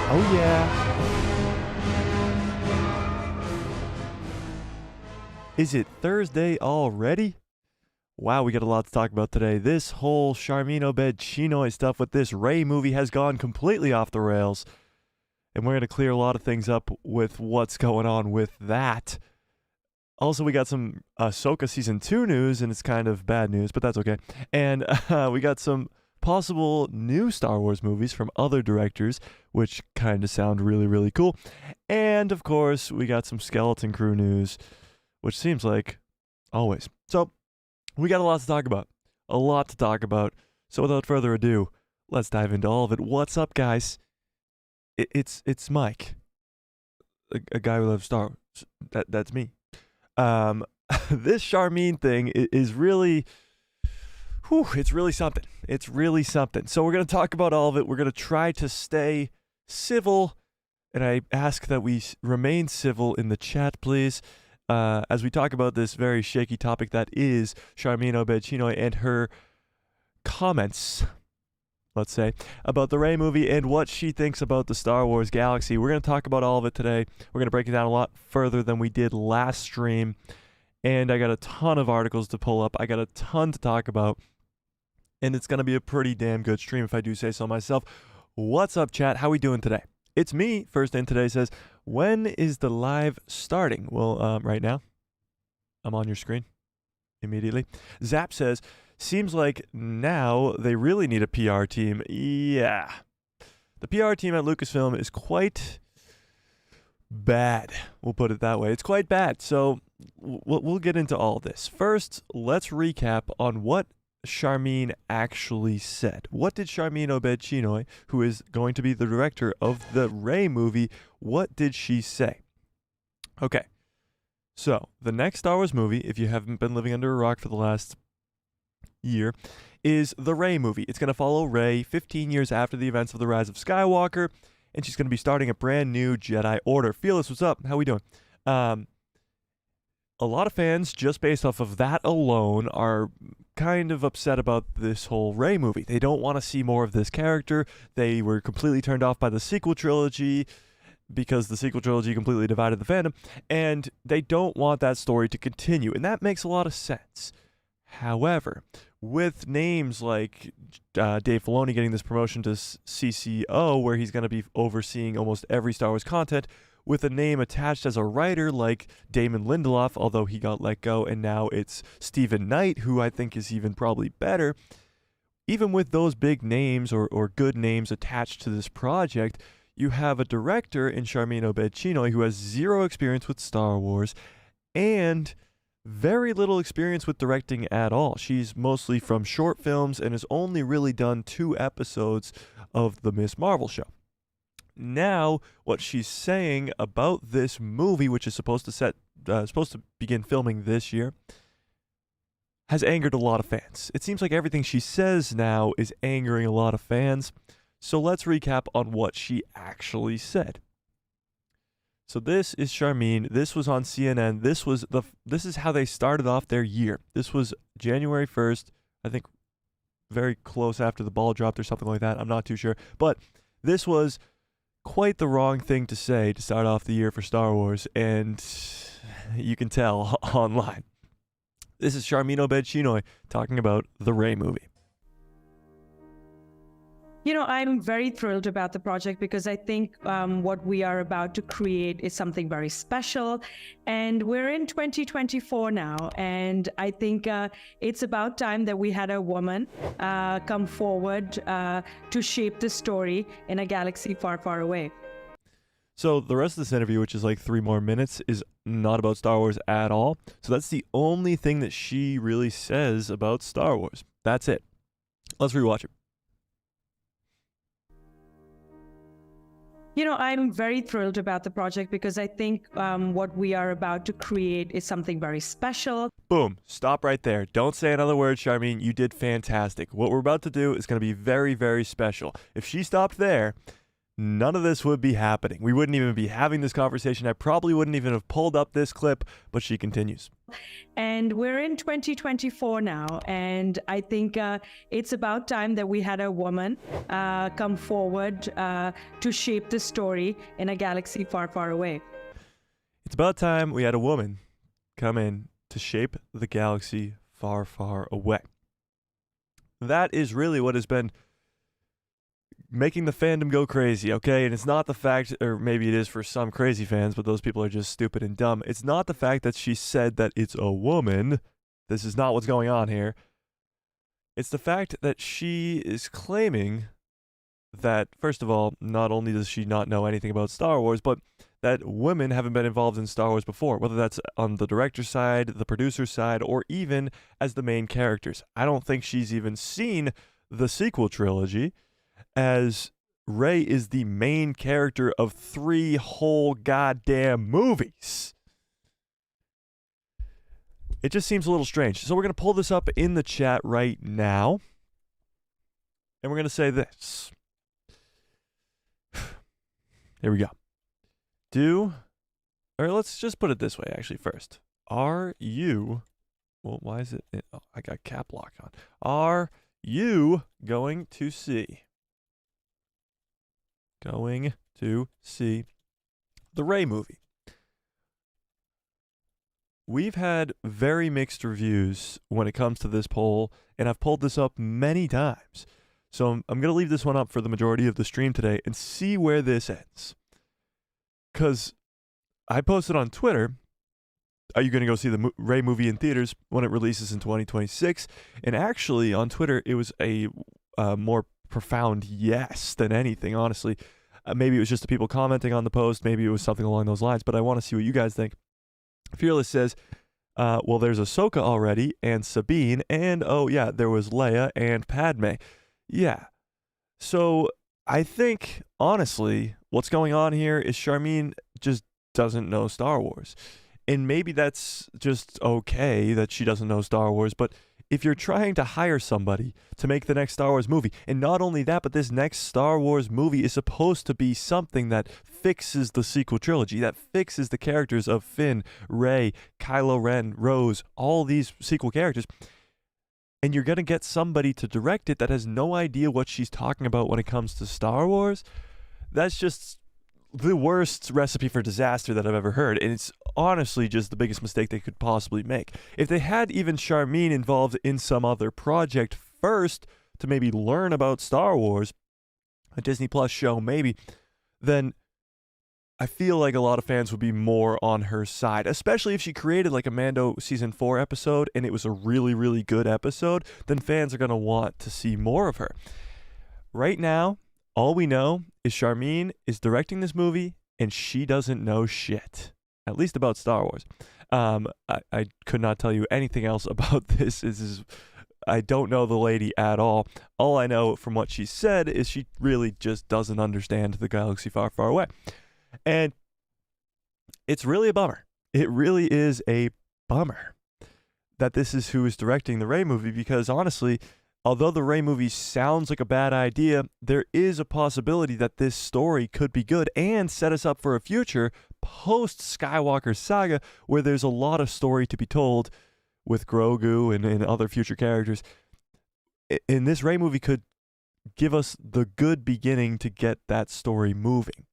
Oh, yeah. Is it Thursday already? Wow, we got a lot to talk about today. This whole Sharmeen Obaid-Chinoy stuff with this Rey movie has gone completely off the rails. And we're going to clear a lot of things up with what's going on with that. Also, we got some Ahsoka Season 2 news, and it's kind of bad news, but that's okay. And we got some possible new Star Wars movies from other directors, which kind of sound really, really cool. And, of course, we got some Skeleton Crew news, which seems like always. So, we got a lot to talk about. A lot to talk about. So, without further ado, let's dive into all of it. What's up, guys? It's Mike, a guy who loves Star Wars. That's me. This Sharmeen thing is really, it's really something. It's really something. So we're going to talk about all of it. We're going to try to stay civil, and I ask that we remain civil in the chat, please, as we talk about this very shaky topic that is Sharmeen Obaid-Chinoy and her comments, let's say, about the Rey movie and what she thinks about the Star Wars galaxy. We're going to talk about all of it today. We're going to break it down a lot further than we did last stream. And I got a ton of articles to pull up. I got a ton to talk about. And it's going to be a pretty damn good stream if I do say so myself. What's up, chat? How we doing today? It's me. First in today says, when is the live starting? Well, right now. I'm on your screen immediately. Zap says, seems like now they really need a PR team. Yeah. The PR team at Lucasfilm is quite bad. We'll put it that way. It's quite bad. So we'll get into all this. First, let's recap on what Sharmeen actually said. What did Sharmeen Obaid-Chinoy, who is going to be the director of the Rey movie, what did she say? Okay. So, the next Star Wars movie, if you haven't been living under a rock for the last year, is the Rey movie. It's going to follow Rey 15 years after the events of The Rise of Skywalker, and she's going to be starting a brand new Jedi Order. Fearless, what's up? How we doing? A lot of fans, just based off of that alone, are kind of upset about this whole Rey movie. They don't want to see more of this character. They were completely turned off by the sequel trilogy because the sequel trilogy completely divided the fandom, and they don't want that story to continue, and that makes a lot of sense. However, with names like Dave Filoni getting this promotion to CCO, where he's going to be overseeing almost every Star Wars content, with a name attached as a writer like Damon Lindelof, although he got let go, and now it's Stephen Knight, who I think is even probably better. Even with those big names or good names attached to this project, you have a director in Sharmeen Obaid-Chinoy who has zero experience with Star Wars and very little experience with directing at all. She's mostly from short films and has only really done 2 episodes of the Miss Marvel show. Now, what she's saying about this movie, which is supposed to begin filming this year, has angered a lot of fans. It seems like everything she says now is angering a lot of fans. So let's recap on what she actually said. So this is Sharmeen. This was on CNN. This is how they started off their year. This was January 1st, I think very close after the ball dropped or something like that. I'm not too sure. But this was quite the wrong thing to say to start off the year for Star Wars, and you can tell online. This is Sharmeen Obaid-Chinoy talking about the Rey movie. You know, I'm very thrilled about the project because I think what we are about to create is something very special. And we're in 2024 now. And I think it's about time that we had a woman come forward to shape the story in a galaxy far, far away. So the rest of this interview, which is like 3 more minutes, is not about Star Wars at all. So that's the only thing that she really says about Star Wars. That's it. Let's rewatch it. You know, I'm very thrilled about the project because I think what we are about to create is something very special. Boom. Stop right there. Don't say another word, Sharmeen. You did fantastic. What we're about to do is going to be very, very special. If she stopped there, none of this would be happening. We wouldn't even be having this conversation. I probably wouldn't even have pulled up this clip, but she continues. And we're in 2024 now, and I think it's about time that we had a woman come forward to shape the story in a galaxy far, far away. It's about time we had a woman come in to shape the galaxy far, far away. That is really what has been making the fandom go crazy, okay? And it's not the fact, or maybe it is for some crazy fans, but those people are just stupid and dumb. It's not the fact that she said that it's a woman. This is not what's going on here. It's the fact that she is claiming that, first of all, not only does she not know anything about Star Wars, but that women haven't been involved in Star Wars before, whether that's on the director's side, the producer's side, or even as the main characters. I don't think she's even seen the sequel trilogy, as Rey is the main character of 3 whole goddamn movies. It just seems a little strange. So we're going to pull this up in the chat right now, and we're going to say this. Here we go. Or let's just put it this way, actually, first. Are you, well, why is it, oh, I got cap lock on. Are you going to see the Rey movie? We've had very mixed reviews when it comes to this poll, and I've pulled this up many times. So I'm going to leave this one up for the majority of the stream today and see where this ends. Because I posted on Twitter, are you going to go see the Rey movie in theaters when it releases in 2026? And actually, on Twitter, it was a more profound yes than anything, honestly. Maybe it was just the people commenting on the post. Maybe it was something along those lines. But I want to see what you guys think. Fearless says, well, there's Ahsoka already, and Sabine, and oh yeah, there was Leia and Padme. Yeah. So I think, honestly, what's going on here is Sharmeen just doesn't know Star Wars. And maybe that's just okay that she doesn't know Star Wars, but if you're trying to hire somebody to make the next Star Wars movie, and not only that, but this next Star Wars movie is supposed to be something that fixes the sequel trilogy, that fixes the characters of Finn, Rey, Kylo Ren, Rose, all these sequel characters, and you're going to get somebody to direct it that has no idea what she's talking about when it comes to Star Wars, that's just the worst recipe for disaster that I've ever heard. And it's honestly just the biggest mistake they could possibly make. If they had even Sharmeen involved in some other project first to maybe learn about Star Wars, a Disney Plus show maybe, then I feel like a lot of fans would be more on her side, especially if she created like a Mando season 4 episode and it was a really, really good episode, then fans are going to want to see more of her. Right now, all we know is Sharmeen is directing this movie and she doesn't know shit, at least about Star Wars. I could not tell you anything else about this. I don't know the lady at all. All I know from what she said is she really just doesn't understand the galaxy far, far away. And it's really a bummer. It really is a bummer that this is who is directing the Rey movie, because honestly, although the Rey movie sounds like a bad idea, there is a possibility that this story could be good and set us up for a future post-Skywalker saga where there's a lot of story to be told with Grogu and other future characters. And this Rey movie could give us the good beginning to get that story moving.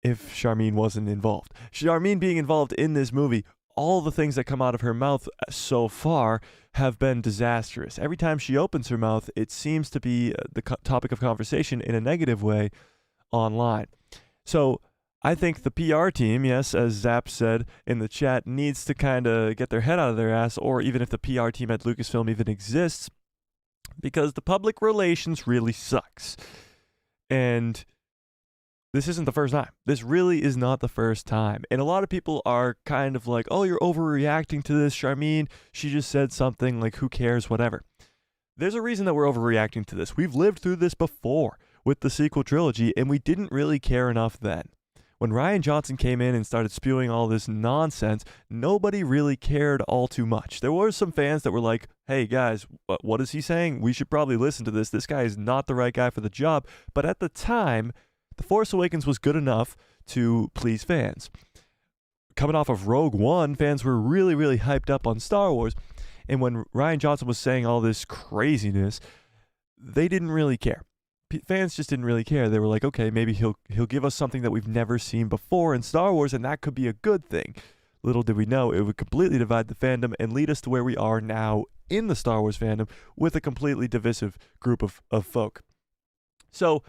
If Sharmeen wasn't involved. Sharmeen being involved in this movie, all the things that come out of her mouth so far have been disastrous. Every time she opens her mouth, it seems to be the topic of conversation in a negative way online. So I think the PR team, yes, as Zap said in the chat, needs to kind of get their head out of their ass, or even if the PR team at Lucasfilm even exists, because the public relations really sucks. And this isn't the first time. This really is not the first time. And a lot of people are kind of like, oh, you're overreacting to this, Sharmeen. She just said something, like, who cares, whatever. There's a reason that we're overreacting to this. We've lived through this before with the sequel trilogy, and we didn't really care enough then. When Rian Johnson came in and started spewing all this nonsense, nobody really cared all too much. There were some fans that were like, hey guys, what is he saying? We should probably listen to this. This guy is not the right guy for the job. But at the time, The Force Awakens was good enough to please fans. Coming off of Rogue One, fans were really, really hyped up on Star Wars. And when Rian Johnson was saying all this craziness, they didn't really care. Fans just didn't really care. They were like, okay, maybe he'll give us something that we've never seen before in Star Wars, and that could be a good thing. Little did we know it would completely divide the fandom and lead us to where we are now in the Star Wars fandom with a completely divisive group of folk. So,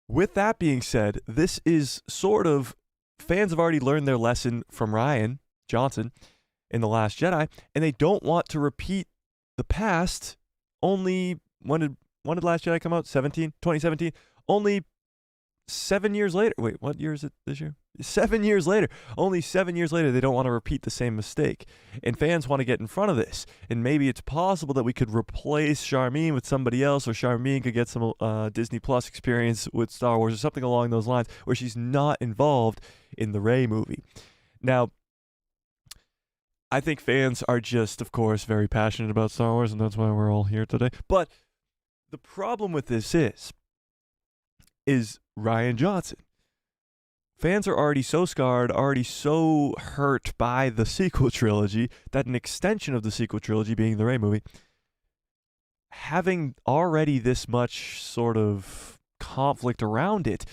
with that being said, this is sort of, fans have already learned their lesson from Rian Johnson in The Last Jedi, and they don't want to repeat the past. Only, when did Last Jedi come out? 2017? Only 7 years later. Wait, what year is it this year? 7 years later. Only 7 years later, they don't want to repeat the same mistake. And fans want to get in front of this. And maybe it's possible that we could replace Sharmeen with somebody else, or Sharmeen could get some Disney Plus experience with Star Wars or something along those lines, where she's not involved in the Rey movie. Now, I think fans are just, of course, very passionate about Star Wars, and that's why we're all here today. But the problem with this is Rian Johnson. Fans are already so scarred, already so hurt by the sequel trilogy, that an extension of the sequel trilogy, being the Rey movie, having already this much sort of conflict around it,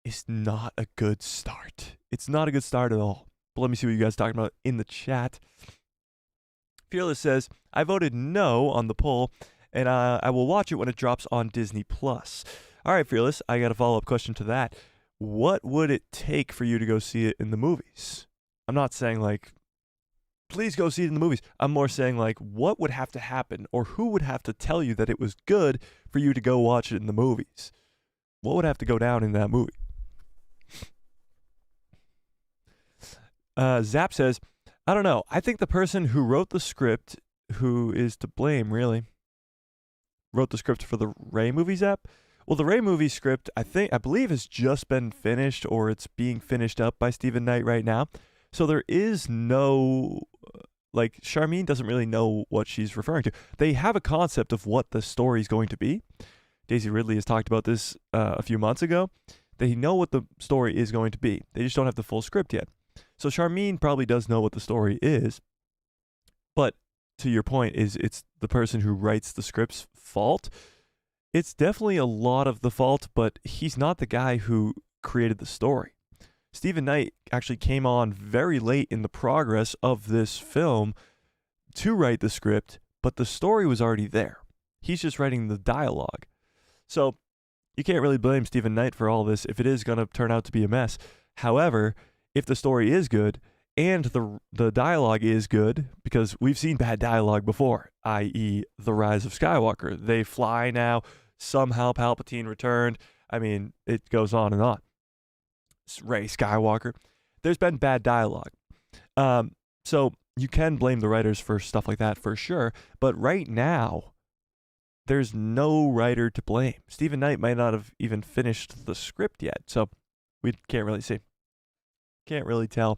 is not a good start. It's not a good start at all. But let me see what you guys are talking about in the chat. Fearless says, I voted no on the poll, and I will watch it when it drops on Disney Plus. All right, Fearless, I got a follow-up question to that. What would it take for you to go see it in the movies? I'm not saying, like, please go see it in the movies. I'm more saying, like, what would have to happen, or who would have to tell you that it was good for you to go watch it in the movies? What would have to go down in that movie? Zap says, I don't know. I think the person who wrote the script, who is to blame, really, wrote the script for the Rey movie, Zap? Well, the Rey movie script, I believe, has just been finished, or it's being finished up by Stephen Knight right now. So there is no, like, Sharmeen doesn't really know what she's referring to. They have a concept of what the story is going to be. Daisy Ridley has talked about this a few months ago. They know what the story is going to be. They just don't have the full script yet. So Sharmeen probably does know what the story is. But to your point, it's the person who writes the script's fault. It's definitely a lot of the fault, but he's not the guy who created the story. Stephen Knight actually came on very late in the progress of this film to write the script, but the story was already there. He's just writing the dialogue. So you can't really blame Stephen Knight for all this if it is going to turn out to be a mess. However, if the story is good and the dialogue is good, because we've seen bad dialogue before, i.e. The Rise of Skywalker. They fly now. Somehow Palpatine returned. I mean, it goes on and on. Rey Skywalker. There's been bad dialogue. So you can blame the writers for stuff like that for sure. But right now, there's no writer to blame. Stephen Knight might not have even finished the script yet. So we can't really see. Can't really tell.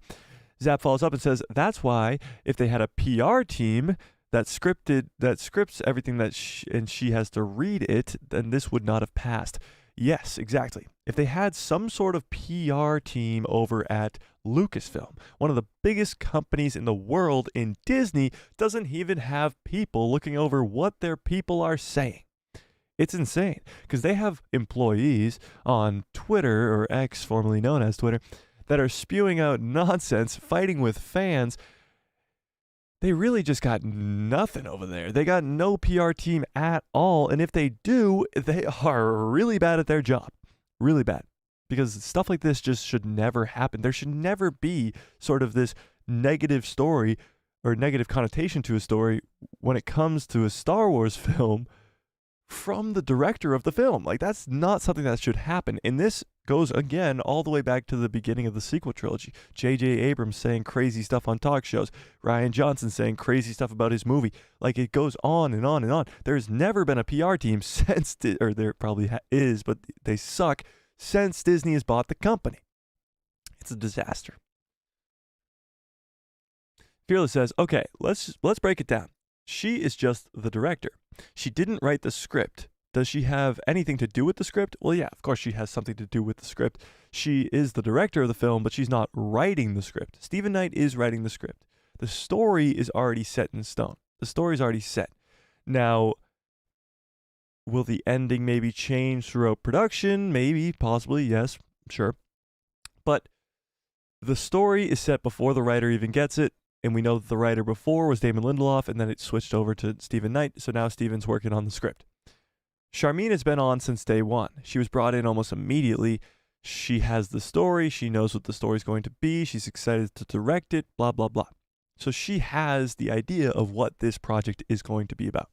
Zap follows up and says, that's why if they had a PR team that scripts everything and she has to read it, then this would not have passed. Yes, exactly. If they had some sort of PR team over at Lucasfilm, one of the biggest companies in the world, in Disney, doesn't even have people looking over what their people are saying. It's insane, because they have employees on Twitter, or X, formerly known as Twitter, that are spewing out nonsense, fighting with fans. They really just got nothing over there. They got no PR team at all. And if they do, they are really bad at their job. Really bad. Because stuff like this just should never happen. There should never be sort of this negative story or negative connotation to a story when it comes to a Star Wars film from the director of the film. Like, that's not something that should happen. And this goes, again, all the way back to the beginning of the sequel trilogy. J.J. Abrams saying crazy stuff on talk shows. Rian Johnson saying crazy stuff about his movie. Like, it goes on and on and on. There's never been a PR team since, or there probably is, but they suck, since Disney has bought the company. It's a disaster. Fearless says, okay, let's break it down. She is just the director. She didn't write the script. Does she have anything to do with the script? Well, yeah, of course she has something to do with the script. She is the director of the film, but she's not writing the script. Stephen Knight is writing the script. The story is already set in stone. The story's already set. Now, will the ending maybe change throughout production? Maybe, possibly, yes, sure. But the story is set before the writer even gets it, and we know that the writer before was Damon Lindelof, and then it switched over to Stephen Knight, so now Stephen's working on the script. Sharmeen has been on since day one. She was brought in almost immediately. She has the story. She knows what the story's going to be. She's excited to direct it, blah, blah, blah. So she has the idea of what this project is going to be about.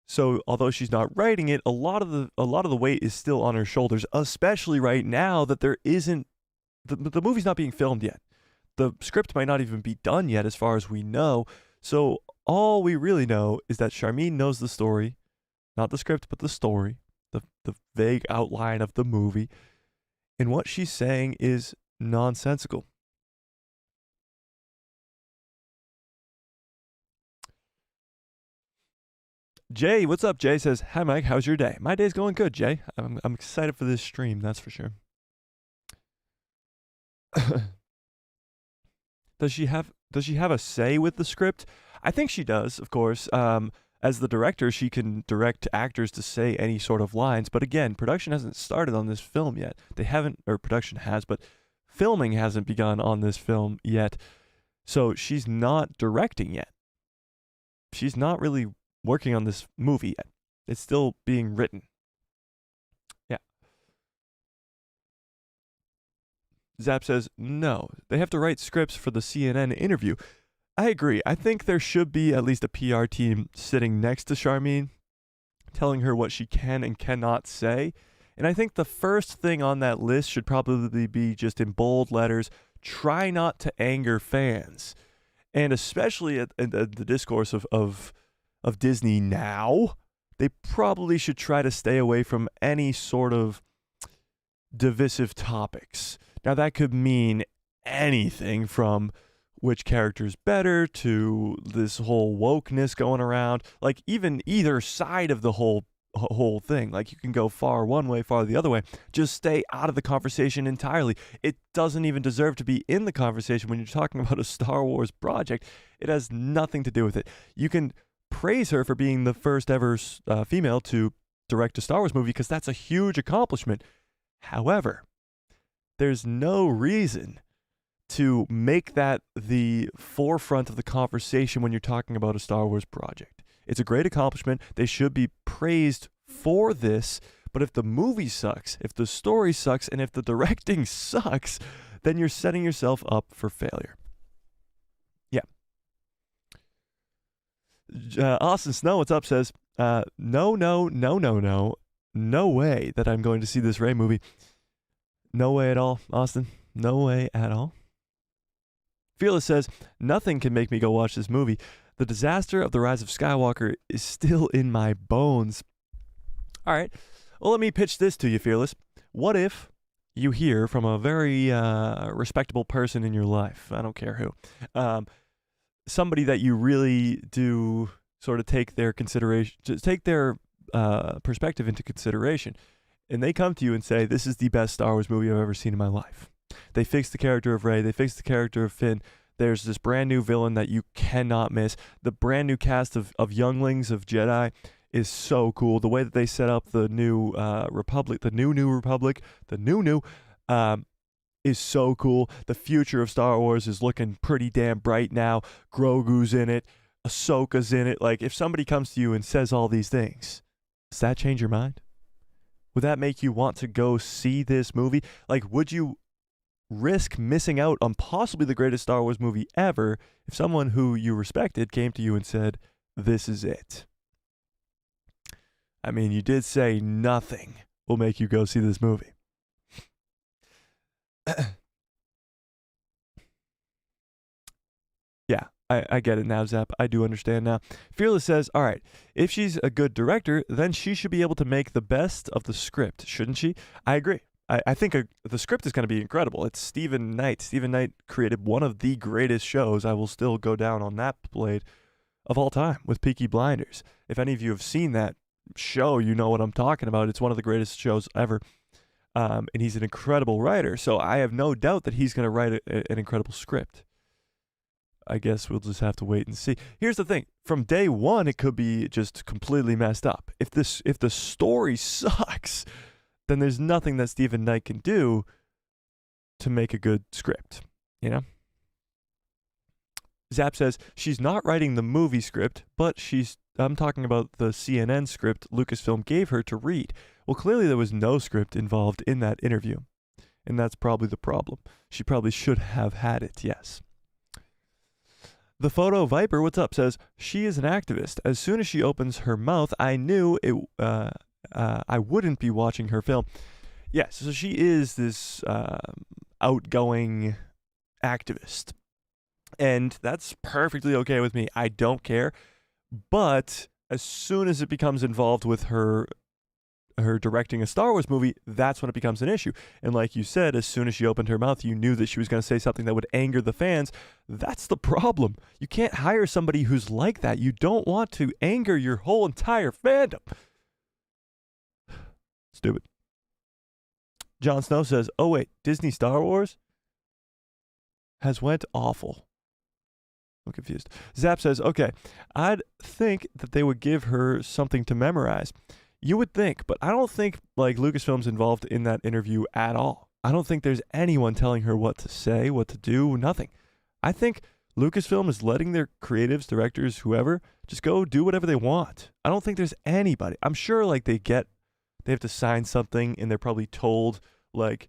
So although she's not writing it, a lot of the weight is still on her shoulders, especially right now that there isn't the movie's not being filmed yet. The script might not even be done yet as far as we know. So all we really know is that Sharmeen knows the story, not the script, but the story, the vague outline of the movie. And what she's saying is nonsensical. Jay, what's up? Jay says, "Hi Mike, how's your day?" My day's going good, Jay. I'm excited for this stream, that's for sure. Does she have a say with the script? I think she does, of course. As the director, she can direct actors to say any sort of lines. But again, production hasn't started on this film yet. They haven't, or production has, but filming hasn't begun on this film yet. So she's not directing yet. She's not really working on this movie yet. It's still being written. Yeah. Zap says, no, they have to write scripts for the CNN interview. I agree. I think there should be at least a PR team sitting next to Sharmeen, telling her what she can and cannot say. And I think the first thing on that list should probably be just in bold letters, try not to anger fans. And especially at the discourse of Disney now, they probably should try to stay away from any sort of divisive topics. Now, that could mean anything from which character's better to this whole wokeness going around. Like, even either side of the whole thing. Like, you can go far one way, far the other way. Just stay out of the conversation entirely. It doesn't even deserve to be in the conversation when you're talking about a Star Wars project. It has nothing to do with it. You can praise her for being the first ever female to direct a Star Wars movie because that's a huge accomplishment. However, there's no reason to make that the forefront of the conversation when you're talking about a Star Wars project. It's a great accomplishment. They should be praised for this. But if the movie sucks, if the story sucks, and if the directing sucks, then you're setting yourself up for failure. Yeah. Austin Snow, what's up, says, no way that I'm going to see this Rey movie. No way at all, Austin. No way at all. Fearless says, nothing can make me go watch this movie. The disaster of The Rise of Skywalker is still in my bones. All right. Well, let me pitch this to you, Fearless. What if you hear from a very respectable person in your life, I don't care who, somebody that you really do sort of take their consideration, take their perspective into consideration, and they come to you and say, this is the best Star Wars movie I've ever seen in my life. They fixed the character of Rey. They fixed the character of Finn. There's this brand new villain that you cannot miss. The brand new cast of younglings of Jedi is so cool. The way that they set up the new Republic, the new Republic, is so cool. The future of Star Wars is looking pretty damn bright now. Grogu's in it. Ahsoka's in it. Like, if somebody comes to you and says all these things, does that change your mind? Would that make you want to go see this movie? Like, would you risk missing out on possibly the greatest Star Wars movie ever if someone who you respected came to you and said, this is it? I mean, you did say nothing will make you go see this movie. Yeah, I get it now, Zap. I do understand now. Fearless says, all right, if she's a good director, then she should be able to make the best of the script, shouldn't she? I agree. I think the script is going to be incredible. It's Stephen Knight. Stephen Knight created one of the greatest shows. I will still go down on that blade. of all time with Peaky Blinders. If any of you have seen that show, you know what I'm talking about. It's one of the greatest shows ever. And he's an incredible writer, so I have no doubt that he's going to write an incredible script. I guess we'll just have to wait and see. Here's the thing. From day one, it could be just completely messed up. If the story sucks, then there's nothing that Stephen Knight can do to make a good script, you know? Zap says, she's not writing the movie script, but I'm talking about the CNN script Lucasfilm gave her to read. Well, clearly there was no script involved in that interview, and that's probably the problem. She probably should have had it, yes. The Photo Viper, what's up, says, she is an activist. As soon as she opens her mouth, I knew I wouldn't be watching her film. Yes, so she is this outgoing activist. And that's perfectly okay with me. I don't care. But as soon as it becomes involved with her directing a Star Wars movie, that's when it becomes an issue. And like you said, as soon as she opened her mouth, you knew that she was going to say something that would anger the fans. That's the problem. You can't hire somebody who's like that. You don't want to anger your whole entire fandom. Stupid. Jon Snow says, oh wait, Disney Star Wars has went awful. I'm confused. Zap says, okay, I'd think that they would give her something to memorize. You would think, but I don't think like Lucasfilm's involved in that interview at all. I don't think there's anyone telling her what to say, what to do, nothing. I think Lucasfilm is letting their creatives, directors, whoever, just go do whatever they want. I don't think there's anybody. I'm sure like they have to sign something and they're probably told like,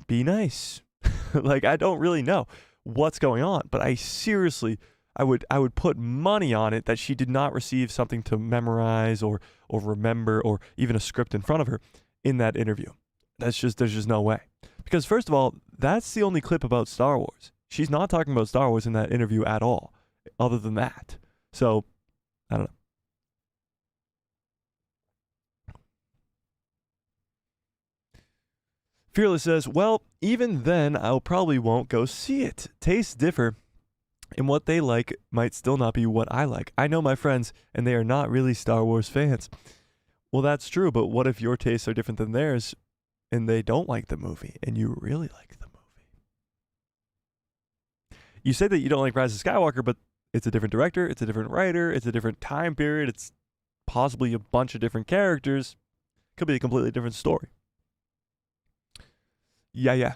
be nice. Like, I don't really know what's going on, but I seriously, I would put money on it that she did not receive something to memorize or remember or even a script in front of her in that interview. There's just no way. Because first of all, that's the only clip about Star Wars. She's not talking about Star Wars in that interview at all, other than that. So, I don't know. Fearless says, well, even then, I probably won't go see it. Tastes differ, and what they like might still not be what I like. I know my friends, and they are not really Star Wars fans. Well, that's true, but what if your tastes are different than theirs, and they don't like the movie, and you really like the movie? You say that you don't like Rise of Skywalker, but it's a different director, it's a different writer, it's a different time period, it's possibly a bunch of different characters. Could be a completely different story. Yeah.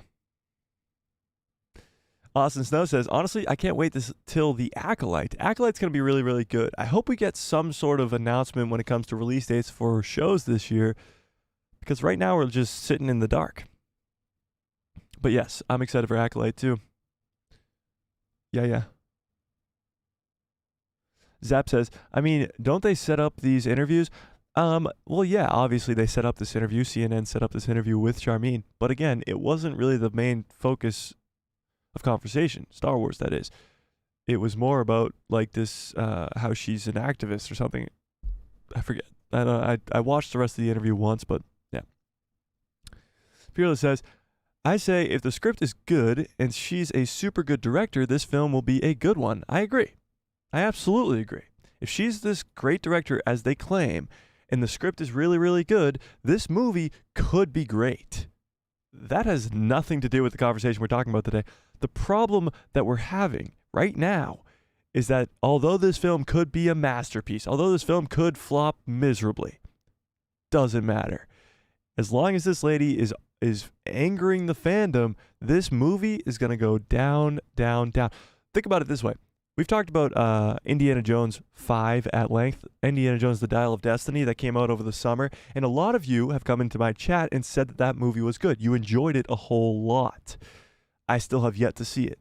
Austin Snow says, honestly, I can't wait till The Acolyte. Acolyte's going to be really, really good. I hope we get some sort of announcement when it comes to release dates for shows this year, because right now we're just sitting in the dark. But yes, I'm excited for Acolyte too. Yeah. Zap says, I mean, don't they set up these interviews? Well, yeah, obviously they set up this interview. CNN set up this interview with Sharmeen. But again, it wasn't really the main focus of conversation. Star Wars, that is. It was more about like this, how she's an activist or something. I forget. I watched the rest of the interview once, but yeah. Fearless says, I say if the script is good and she's a super good director, this film will be a good one. I agree. I absolutely agree. If she's this great director as they claim, and the script is really, really good, this movie could be great. That has nothing to do with the conversation we're talking about today. The problem that we're having right now is that although this film could be a masterpiece, although this film could flop miserably, doesn't matter. As long as this lady is angering the fandom, this movie is going to go down, down, down. Think about it this way. We've talked about Indiana Jones 5 at length, Indiana Jones: The Dial of Destiny, that came out over the summer, and a lot of you have come into my chat and said that that movie was good. You enjoyed it a whole lot. I still have yet to see it.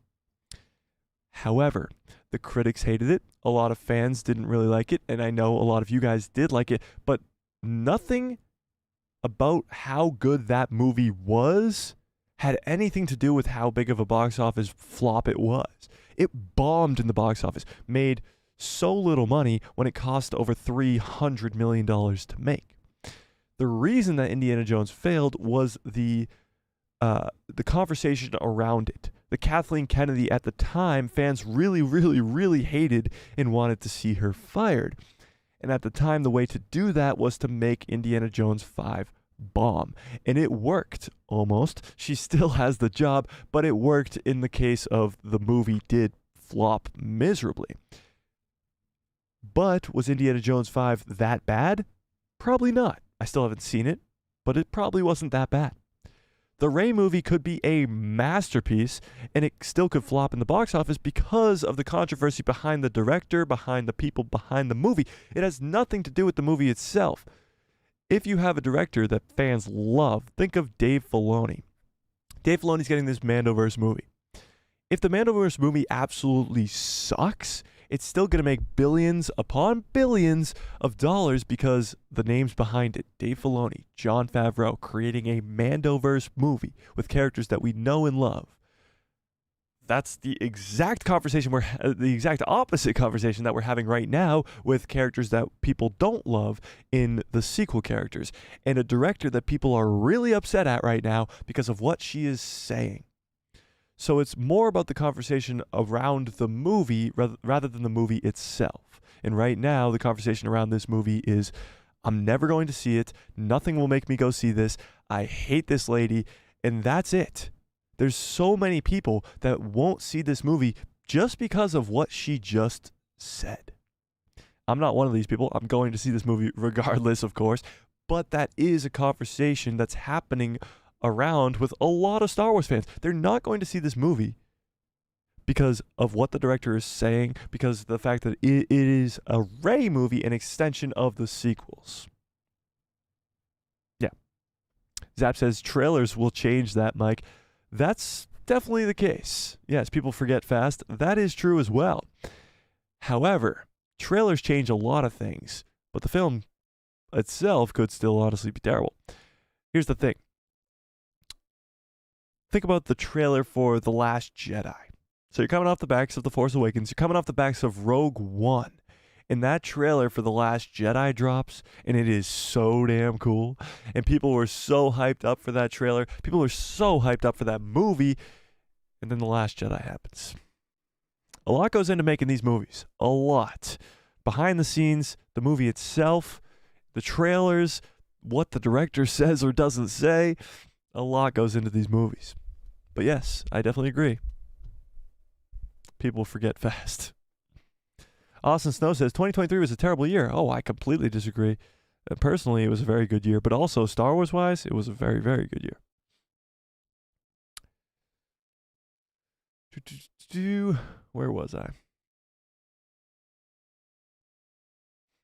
However, the critics hated it. A lot of fans didn't really like it, and I know a lot of you guys did like it, but nothing about how good that movie was had anything to do with how big of a box office flop it was. It bombed in the box office, made so little money when it cost over $300 million to make. The reason that Indiana Jones failed was the conversation around it. The Kathleen Kennedy at the time, fans really, really, really hated and wanted to see her fired. And at the time, the way to do that was to make Indiana Jones 5 bomb. And it worked, almost. She still has the job, but it worked in the case of the movie did flop miserably. But was Indiana Jones 5 that bad? Probably not. I still haven't seen it, but it probably wasn't that bad. The Rey movie could be a masterpiece, and it still could flop in the box office because of the controversy behind the director, behind the people behind the movie. It has nothing to do with the movie itself. If you have a director that fans love, think of Dave Filoni. Dave Filoni's getting this Mandoverse movie. If the Mandoverse movie absolutely sucks, it's still going to make billions upon billions of dollars because the names behind it, Dave Filoni, Jon Favreau, creating a Mandoverse movie with characters that we know and love. That's the exact conversation the exact opposite conversation that we're having right now with characters that people don't love in the sequel characters, and a director that people are really upset at right now because of what she is saying. So it's more about the conversation around the movie rather than the movie itself. And right now, the conversation around this movie is, I'm never going to see it. Nothing will make me go see this. I hate this lady. And that's it. There's so many people that won't see this movie just because of what she just said. I'm not one of these people. I'm going to see this movie regardless, of course. But that is a conversation that's happening around with a lot of Star Wars fans. They're not going to see this movie because of what the director is saying, because of the fact that it is a Rey movie, an extension of the sequels. Yeah. Zap says trailers will change that, Mike. That's definitely the case. Yes, people forget fast. That is true as well. However, trailers change a lot of things, but the film itself could still honestly be terrible. Here's the thing. Think about the trailer for The Last Jedi. So you're coming off the backs of The Force Awakens. You're coming off the backs of Rogue One. And that trailer for The Last Jedi drops, and it is so damn cool. And people were so hyped up for that trailer. People were so hyped up for that movie. And then The Last Jedi happens. A lot goes into making these movies. A lot. Behind the scenes, the movie itself, the trailers, what the director says or doesn't say. A lot goes into these movies. But yes, I definitely agree. People forget fast. Austin Snow says 2023 was a terrible year. Oh, I completely disagree. Personally, it was a very good year, but also Star Wars wise, it was a very, very good year. Where was I?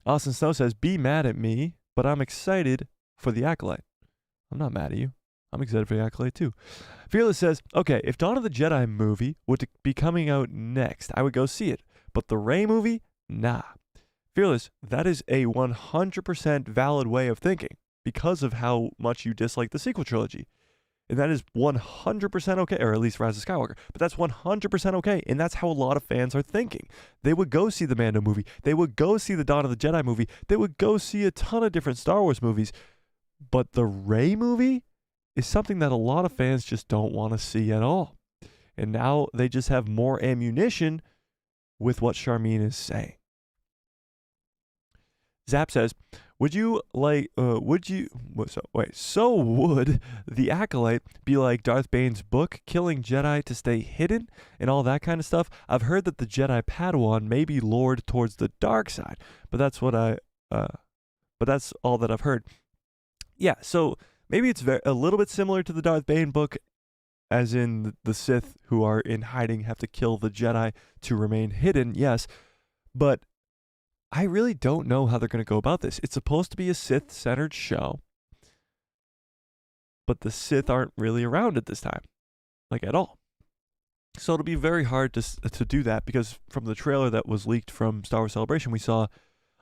Austin Snow says, be mad at me, but I'm excited for The Acolyte. I'm not mad at you. I'm excited for The Acolyte too. Fearless says, okay, if Dawn of the Jedi movie would be coming out next, I would go see it. But the Rey movie, nah. Fearless, that is a 100% valid way of thinking because of how much you dislike the sequel trilogy. And that is 100% okay, or at least Rise of Skywalker. But that's 100% okay, and that's how a lot of fans are thinking. They would go see the Mando movie. They would go see the Dawn of the Jedi movie. They would go see a ton of different Star Wars movies. But the Rey movie is something that a lot of fans just don't want to see at all. And now they just have more ammunition with what Sharmeen is saying. Zap says, would The Acolyte be like Darth Bane's book, killing Jedi to stay hidden and all that kind of stuff? I've heard that the Jedi Padawan may be lured towards the dark side, but that's all that I've heard. Yeah, so maybe it's a little bit similar to the Darth Bane book, as in the Sith who are in hiding have to kill the Jedi to remain hidden, yes, but I really don't know how they're going to go about this. It's supposed to be a Sith-centered show, but the Sith aren't really around at this time, like at all. So it'll be very hard to do that because from the trailer that was leaked from Star Wars Celebration, we saw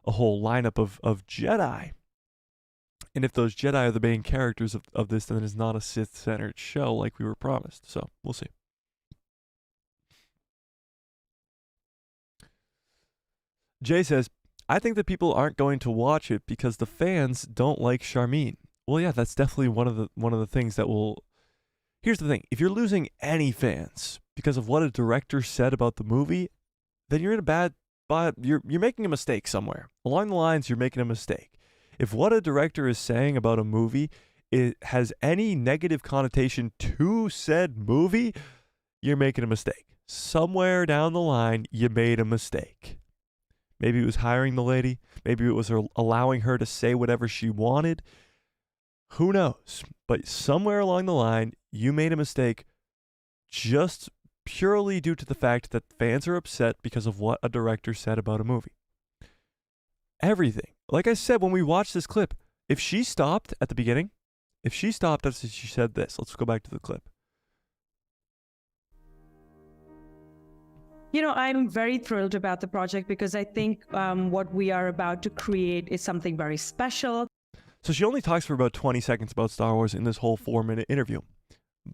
a whole lineup of Jedi. And if those Jedi are the main characters of this, then it's not a Sith-centered show like we were promised. So we'll see. Jay says, I think that people aren't going to watch it because the fans don't like Sharmeen. Well, yeah, that's definitely one of the things that will. Here's the thing: if you're losing any fans, because of what a director said about the movie, then you're in a bad spot. You're making a mistake somewhere. Along the lines, you're making a mistake. If what a director is saying about a movie it has any negative connotation to said movie, you're making a mistake. Somewhere down the line, you made a mistake. Maybe it was hiring the lady. Maybe it was allowing her to say whatever she wanted. Who knows? But somewhere along the line, you made a mistake just purely due to the fact that fans are upset because of what a director said about a movie. Everything. Like I said when we watched this clip, if she stopped at the beginning, if she stopped after she said this, let's go back to the clip. You know, I'm very thrilled about the project because I think what we are about to create is something very special. So she only talks for about 20 seconds about Star Wars in this whole 4-minute interview.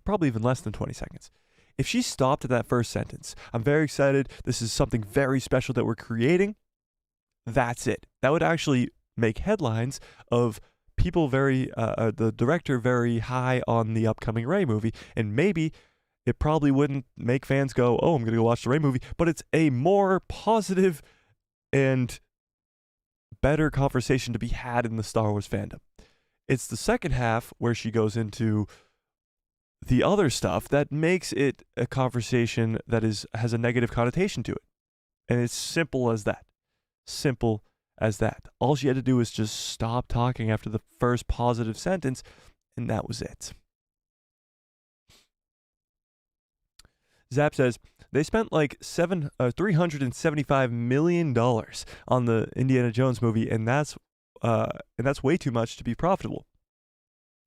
Probably even less than 20 seconds. If she stopped at that first sentence, I'm very excited, this is something very special that we're creating, that's it. That would actually make headlines of people the director very high on the upcoming Rey movie, and maybe it probably wouldn't make fans go, oh, I'm going to go watch the Rey movie, but it's a more positive and better conversation to be had in the Star Wars fandom. It's the second half where she goes into the other stuff that makes it a conversation that has a negative connotation to it. And it's simple as that. Simple as that. All she had to do was just stop talking after the first positive sentence, and that was it. Zap says they spent like $375 million on the Indiana Jones movie, and that's way too much to be profitable.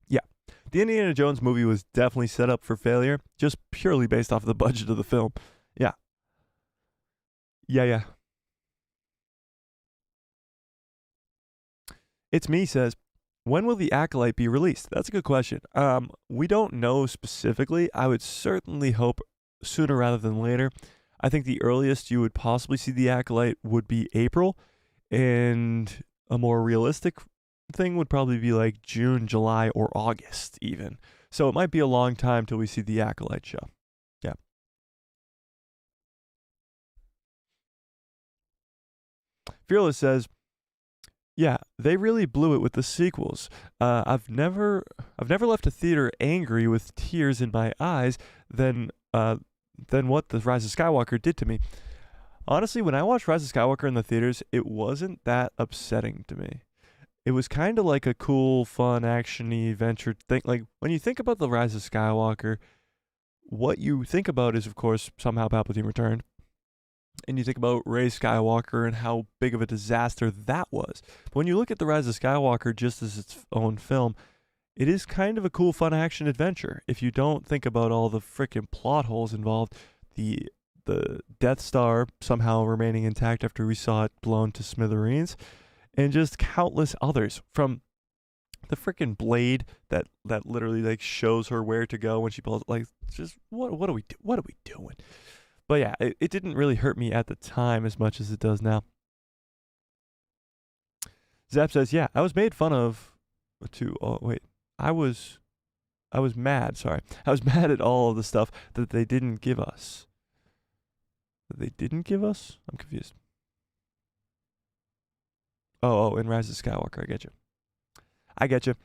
Yeah, the Indiana Jones movie was definitely set up for failure, just purely based off of the budget of the film. Yeah. It's Me says, when will The Acolyte be released? That's a good question. We don't know specifically. I would certainly hope sooner rather than later. I think the earliest you would possibly see The Acolyte would be April, and a more realistic thing would probably be like June, July, or August even. So it might be a long time till we see The Acolyte show. Yeah. Fearless says, yeah, they really blew it with the sequels. I've never left a theater angry with tears in my eyes than what the Rise of Skywalker did to me. Honestly, when I watched Rise of Skywalker in the theaters, it wasn't that upsetting to me. It was kind of like a cool, fun, action-y adventure thing. Like, when you think about the Rise of Skywalker, what you think about is, of course, somehow Palpatine returned. And you think about Rey Skywalker and how big of a disaster that was. But when you look at The Rise of Skywalker just as its own film, it is kind of a cool, fun action adventure. If you don't think about all the freaking plot holes involved, the Death Star somehow remaining intact after we saw it blown to smithereens, and just countless others, from the freaking blade that literally like shows her where to go when she pulls. Like, just what are we doing? But yeah, it didn't really hurt me at the time as much as it does now. Zap says, yeah, I was made fun of too. Oh, wait. I was mad, sorry. I was mad at all of the stuff that they didn't give us. That they didn't give us? I'm confused. Oh, in Rise of Skywalker, I get you.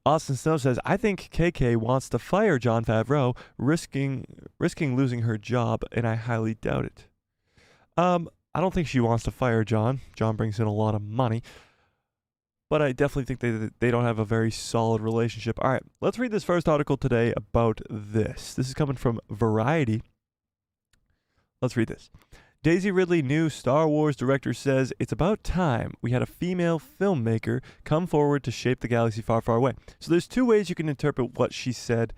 Austin Snow says, I think KK wants to fire Jon Favreau, risking losing her job, and I highly doubt it. I don't think she wants to fire Jon. Jon brings in a lot of money. But I definitely think they don't have a very solid relationship. All right, let's read this first article today about this. This is coming from Variety. Let's read this. Daisy Ridley, new Star Wars director, says it's about time we had a female filmmaker come forward to shape the galaxy far, far away. So there's two ways you can interpret what she said.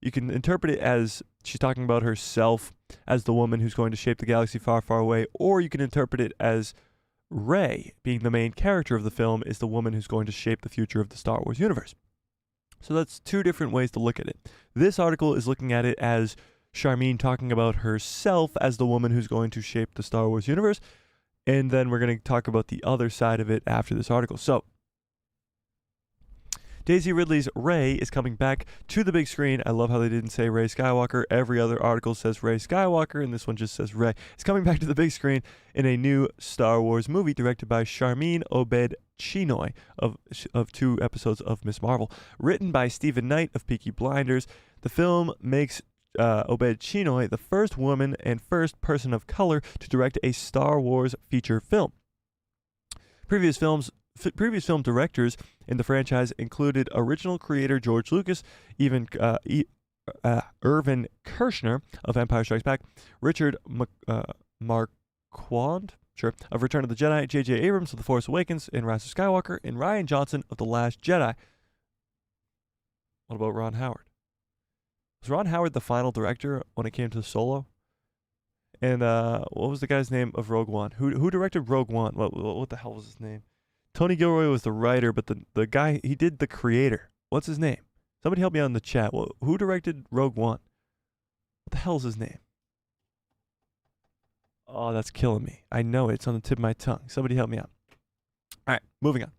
You can interpret it as she's talking about herself as the woman who's going to shape the galaxy far, far away, or you can interpret it as Rey, being the main character of the film, is the woman who's going to shape the future of the Star Wars universe. So that's two different ways to look at it. This article is looking at it as Sharmeen talking about herself as the woman who's going to shape the Star Wars universe, and then we're going to talk about the other side of it after this article. So, Daisy Ridley's Rey is coming back to the big screen. I love how they didn't say Rey Skywalker. Every other article says Rey Skywalker, and this one just says Rey. It's coming back to the big screen in a new Star Wars movie directed by Sharmeen Obaid-Chinoy of 2 episodes of Ms. Marvel. Written by Stephen Knight of Peaky Blinders, the film makes Obaid-Chinoy the first woman and first person of color to direct a Star Wars feature film. Previous film directors in the franchise included original creator George Lucas, Irvin Kershner of Empire Strikes Back, Richard Marquand of Return of the Jedi, J.J. Abrams of The Force Awakens and Rise of Skywalker, and Rian Johnson of The Last Jedi. What about Ron Howard? Was Ron Howard the final director when it came to Solo? And what was the guy's name of Rogue One? Who directed Rogue One? What the hell was his name? Tony Gilroy was the writer, but the guy, he did the creator. What's his name? Somebody help me out in the chat. Who directed Rogue One? What the hell's his name? Oh, that's killing me. I know it. It's on the tip of my tongue. Somebody help me out. All right, moving on.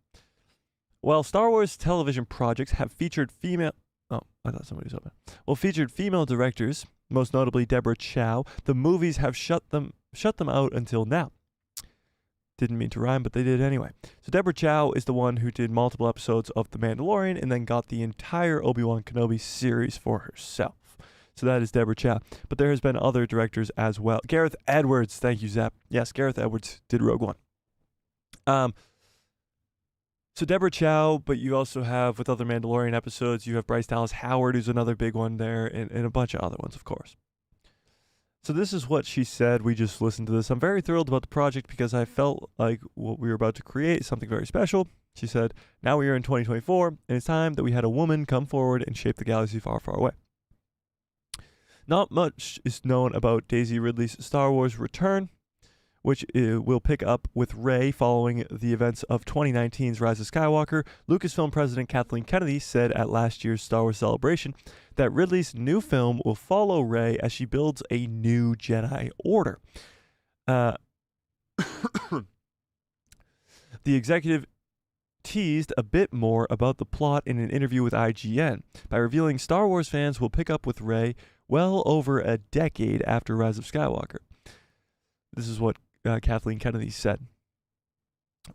While Star Wars television projects have featured female... Oh, I thought somebody was open. Well, featured female directors, most notably Deborah Chow, the movies have shut them out until now. Didn't mean to rhyme, but they did anyway. So Deborah Chow is the one who did multiple episodes of The Mandalorian and then got the entire Obi-Wan Kenobi series for herself. So that is Deborah Chow. But there has been other directors as well. Gareth Edwards, thank you, Zap. Yes, Gareth Edwards did Rogue One. So Deborah Chow, but you also have, with other Mandalorian episodes, you have Bryce Dallas Howard, who's another big one there, and a bunch of other ones, of course. So this is what she said. We just listened to this. I'm very thrilled about the project because I felt like what we were about to create is something very special. She said, now we are in 2024, and it's time that we had a woman come forward and shape the galaxy far, far away. Not much is known about Daisy Ridley's Star Wars return, which will pick up with Rey following the events of 2019's Rise of Skywalker. Lucasfilm president Kathleen Kennedy said at last year's Star Wars Celebration that Ridley's new film will follow Rey as she builds a new Jedi Order. The executive teased a bit more about the plot in an interview with IGN by revealing Star Wars fans will pick up with Rey well over a decade after Rise of Skywalker. This is what Kathleen Kennedy said.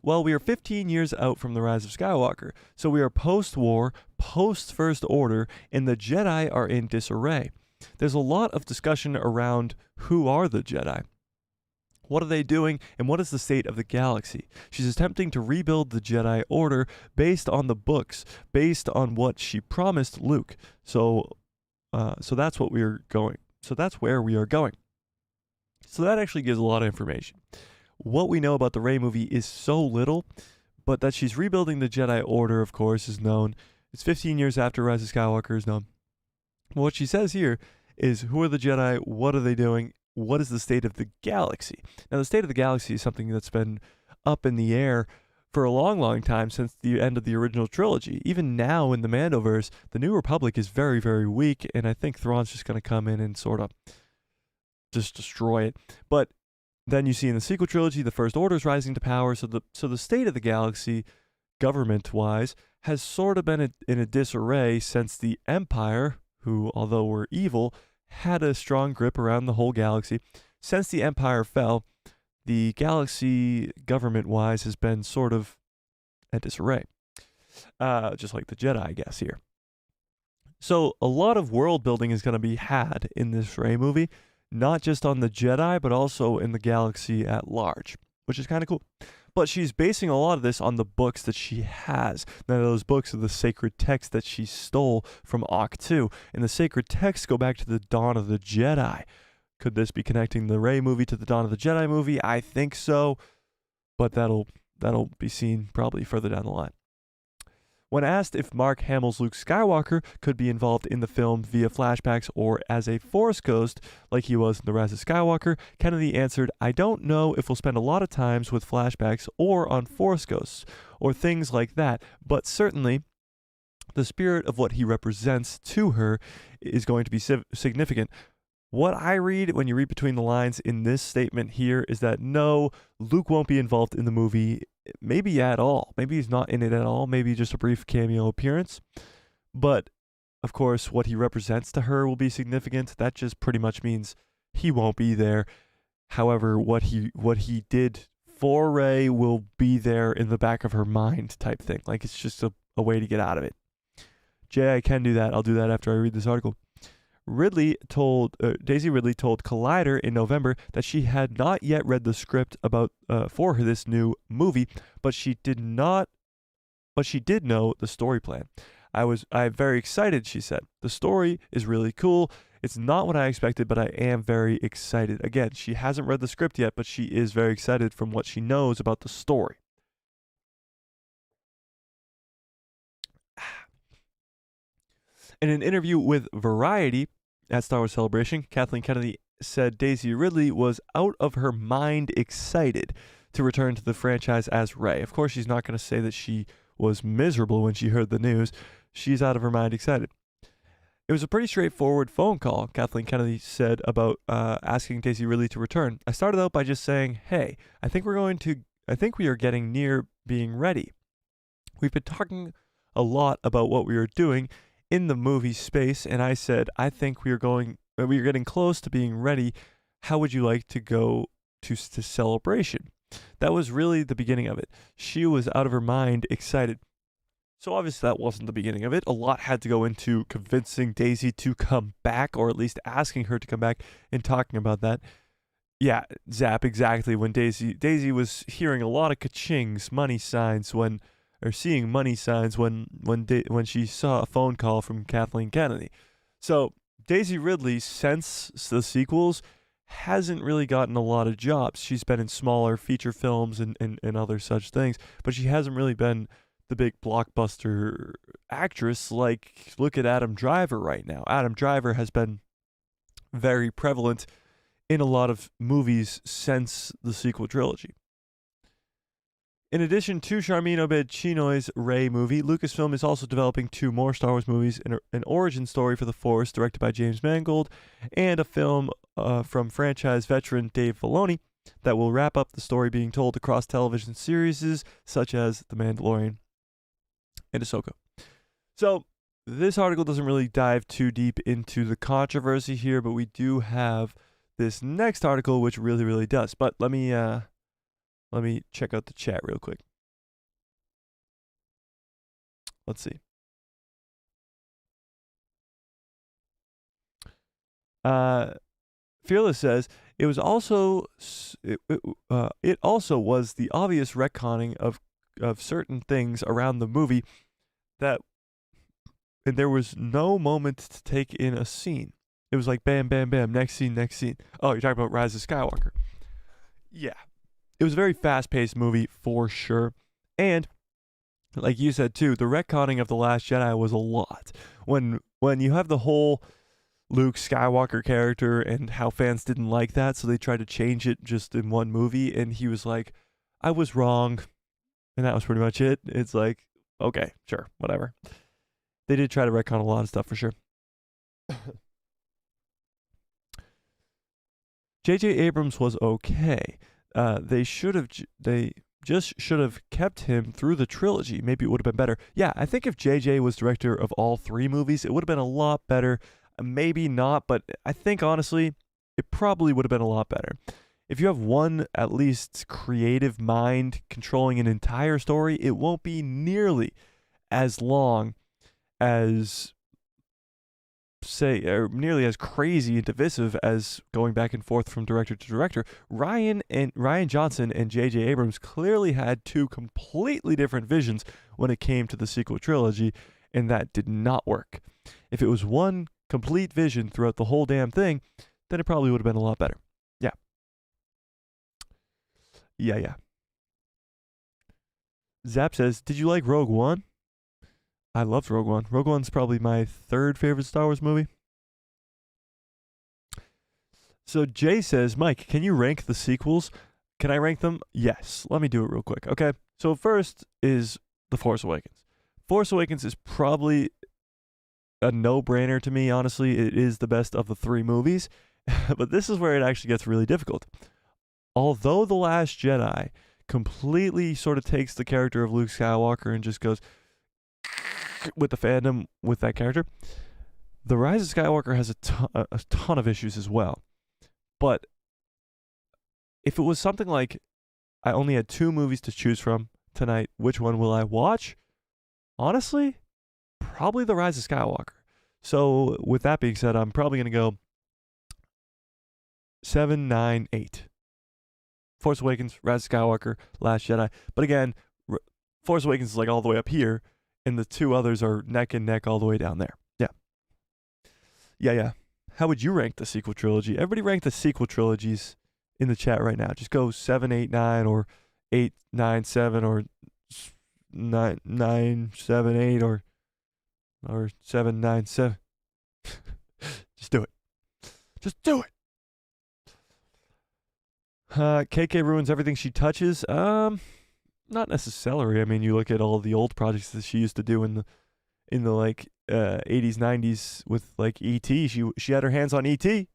Well, we are 15 years out from the Rise of Skywalker, so we are post-war, post-First Order, and the Jedi are in disarray. There's a lot of discussion around who are the Jedi. What are they doing, and what is the state of the galaxy? She's attempting to rebuild the Jedi Order based on the books, based on what she promised Luke. So that's what we are going. So that's where we are going. So that actually gives a lot of information. What we know about the Rey movie is so little, but that she's rebuilding the Jedi Order, of course, is known. It's 15 years after Rise of Skywalker is known. What she says here is, who are the Jedi? What are they doing? What is the state of the galaxy? Now, the state of the galaxy is something that's been up in the air for a long, long time since the end of the original trilogy. Even now in the Mandoverse, the New Republic is very, very weak, and I think Thrawn's just going to come in and sort of just destroy it. But then you see in the sequel trilogy, the First Order is rising to power, so the state of the galaxy, government-wise, has sort of been in a disarray since the Empire, who, although were evil, had a strong grip around the whole galaxy. Since the Empire fell, the galaxy, government-wise, has been sort of at disarray. Just like the Jedi, I guess, here. So a lot of world building is going to be had in this Rey movie, not just on the Jedi, but also in the galaxy at large, which is kind of cool. But she's basing a lot of this on the books that she has. Now, those books are the sacred texts that she stole from Octu, and the sacred texts go back to the Dawn of the Jedi. Could this be connecting the Rey movie to the Dawn of the Jedi movie? I think so, but that'll be seen probably further down the line. When asked if Mark Hamill's Luke Skywalker could be involved in the film via flashbacks or as a Force ghost like he was in The Rise of Skywalker, Kennedy answered, I don't know if we'll spend a lot of times with flashbacks or on Force ghosts or things like that, but certainly the spirit of what he represents to her is going to be significant. What I read when you read between the lines in this statement here is that no, Luke won't be involved in the movie maybe at all. Maybe he's not in it at all. Maybe just a brief cameo appearance. But of course, what he represents to her will be significant. That just pretty much means he won't be there. However, what he did for Rey will be there in the back of her mind type thing. Like, it's just a way to get out of it. Jay, I can do that. I'll do that after I read this article. Daisy Ridley told Collider in November that she had not yet read the script for this new movie, but she did know the story plan. I'm very excited, she said. The story is really cool. It's not what I expected, but I am very excited. Again, she hasn't read the script yet, but she is very excited from what she knows about the story. In an interview with Variety at Star Wars Celebration, Kathleen Kennedy said Daisy Ridley was out of her mind excited to return to the franchise as Rey. Of course, she's not going to say that she was miserable when she heard the news. She's out of her mind excited. It was a pretty straightforward phone call, Kathleen Kennedy said about asking Daisy Ridley to return. I started out by just saying, hey, I think we are getting near being ready. We've been talking a lot about what we are doing in the movie space, and I said, I think we are getting close to being ready. How would you like to go to Celebration? That was really the beginning of it. She was out of her mind excited. So obviously that wasn't the beginning of it. A lot had to go into convincing Daisy to come back, or at least asking her to come back and talking about that. Yeah, Zap, exactly. When Daisy was hearing a lot of ka-chings, money signs seeing money signs when she saw a phone call from Kathleen Kennedy. So Daisy Ridley, since the sequels, hasn't really gotten a lot of jobs. She's been in smaller feature films and other such things, but she hasn't really been the big blockbuster actress. Like, look at Adam Driver right now. Adam Driver has been very prevalent in a lot of movies since the sequel trilogy. In addition to Sharmeen Obaid-Chinoy's Rey movie, Lucasfilm is also developing 2 more Star Wars movies, an origin story for the Force directed by James Mangold, and a film from franchise veteran Dave Filoni that will wrap up the story being told across television series such as The Mandalorian and Ahsoka. So this article doesn't really dive too deep into the controversy here, but we do have this next article which really, really does. But let me check out the chat real quick. Let's see. Fearless says it also was the obvious retconning of certain things around the movie and there was no moment to take in a scene. It was like bam, bam, bam, next scene, next scene. Oh, you're talking about Rise of Skywalker. Yeah. It was a very fast-paced movie for sure. And like you said too, the retconning of The Last Jedi was a lot. When you have the whole Luke Skywalker character and how fans didn't like that, so they tried to change it just in one movie, and he was like, I was wrong. And that was pretty much it. It's like, okay, sure, whatever. They did try to retcon a lot of stuff for sure. J.J. Abrams was okay. They just should have kept him through the trilogy. Maybe it would have been better. Yeah, I think if J.J. was director of all 3 movies, it would have been a lot better. Maybe not, but I think honestly, it probably would have been a lot better. If you have one, at least, creative mind controlling an entire story, it won't be nearly as long as, or nearly as crazy and divisive as going back and forth from director to director. Rian Johnson and J.J. Abrams clearly had 2 completely different visions when it came to the sequel trilogy, and that did not work. If it was one complete vision throughout the whole damn thing, then it probably would have been a lot better. Yeah. Zap says, did you like Rogue One? I loved Rogue One. Rogue One's probably my 3rd favorite Star Wars movie. So Jay says, Mike, can you rank the sequels? Can I rank them? Yes. Let me do it real quick, okay? So first is The Force Awakens. Force Awakens is probably a no-brainer to me, honestly. It is the best of the 3 movies. But this is where it actually gets really difficult. Although The Last Jedi completely sort of takes the character of Luke Skywalker and just goes with the fandom with that character. The Rise of Skywalker has a ton of issues as well. But if it was something like, I only had 2 movies to choose from tonight, which one will I watch? Honestly, probably The Rise of Skywalker. So with that being said, I'm probably going to go 7, 9, 8. Force Awakens, Rise of Skywalker, Last Jedi. But again, Force Awakens is like all the way up here, and the 2 others are neck and neck all the way down there. Yeah. How would you rank the sequel trilogy? Everybody rank the sequel trilogies in the chat right now. Just go 7, 8, 9, or 8, 9, 7, or 9, 7, 8, or 7, 9, 7. Just do it. Just do it. KK ruins everything she touches. Not necessarily. I mean, you look at all the old projects that she used to do in the like 80s, 90s with like E.T. She had her hands on E.T.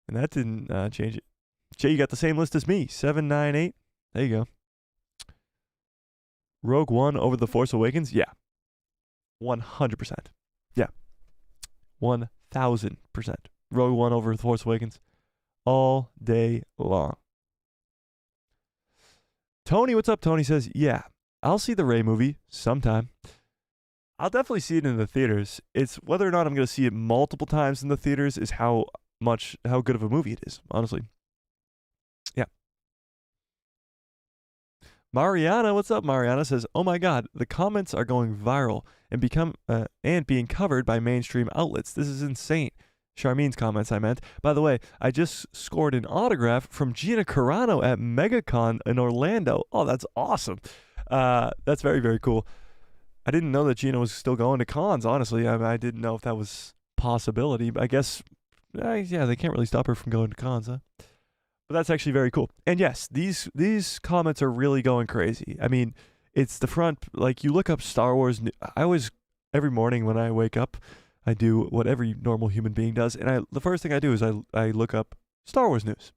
and that didn't change it. Jay, you got the same list as me. 7, 9, 8. There you go. Rogue One over The Force Awakens? Yeah. 100%. Yeah. 1,000%. Rogue One over The Force Awakens all day long. Tony, what's up? Tony says, yeah, I'll see the Rey movie sometime. I'll definitely see it in the theaters. It's whether or not I'm going to see it multiple times in the theaters is how good of a movie it is, honestly. Yeah. Mariana, what's up? Mariana says, oh my God, the comments are going viral and being covered by mainstream outlets. This is insane. Sharmeen's comments, I meant. By the way, I just scored an autograph from Gina Carano at MegaCon in Orlando. Oh, that's awesome. That's very, very cool. I didn't know that Gina was still going to cons, honestly. I didn't know if that was a possibility. I guess, yeah, they can't really stop her from going to cons, huh? But that's actually very cool. And yes, these comments are really going crazy. I mean, it's the front, like you look up Star Wars. I always, every morning when I wake up, I do what every normal human being does. And the first thing I do is I look up Star Wars news.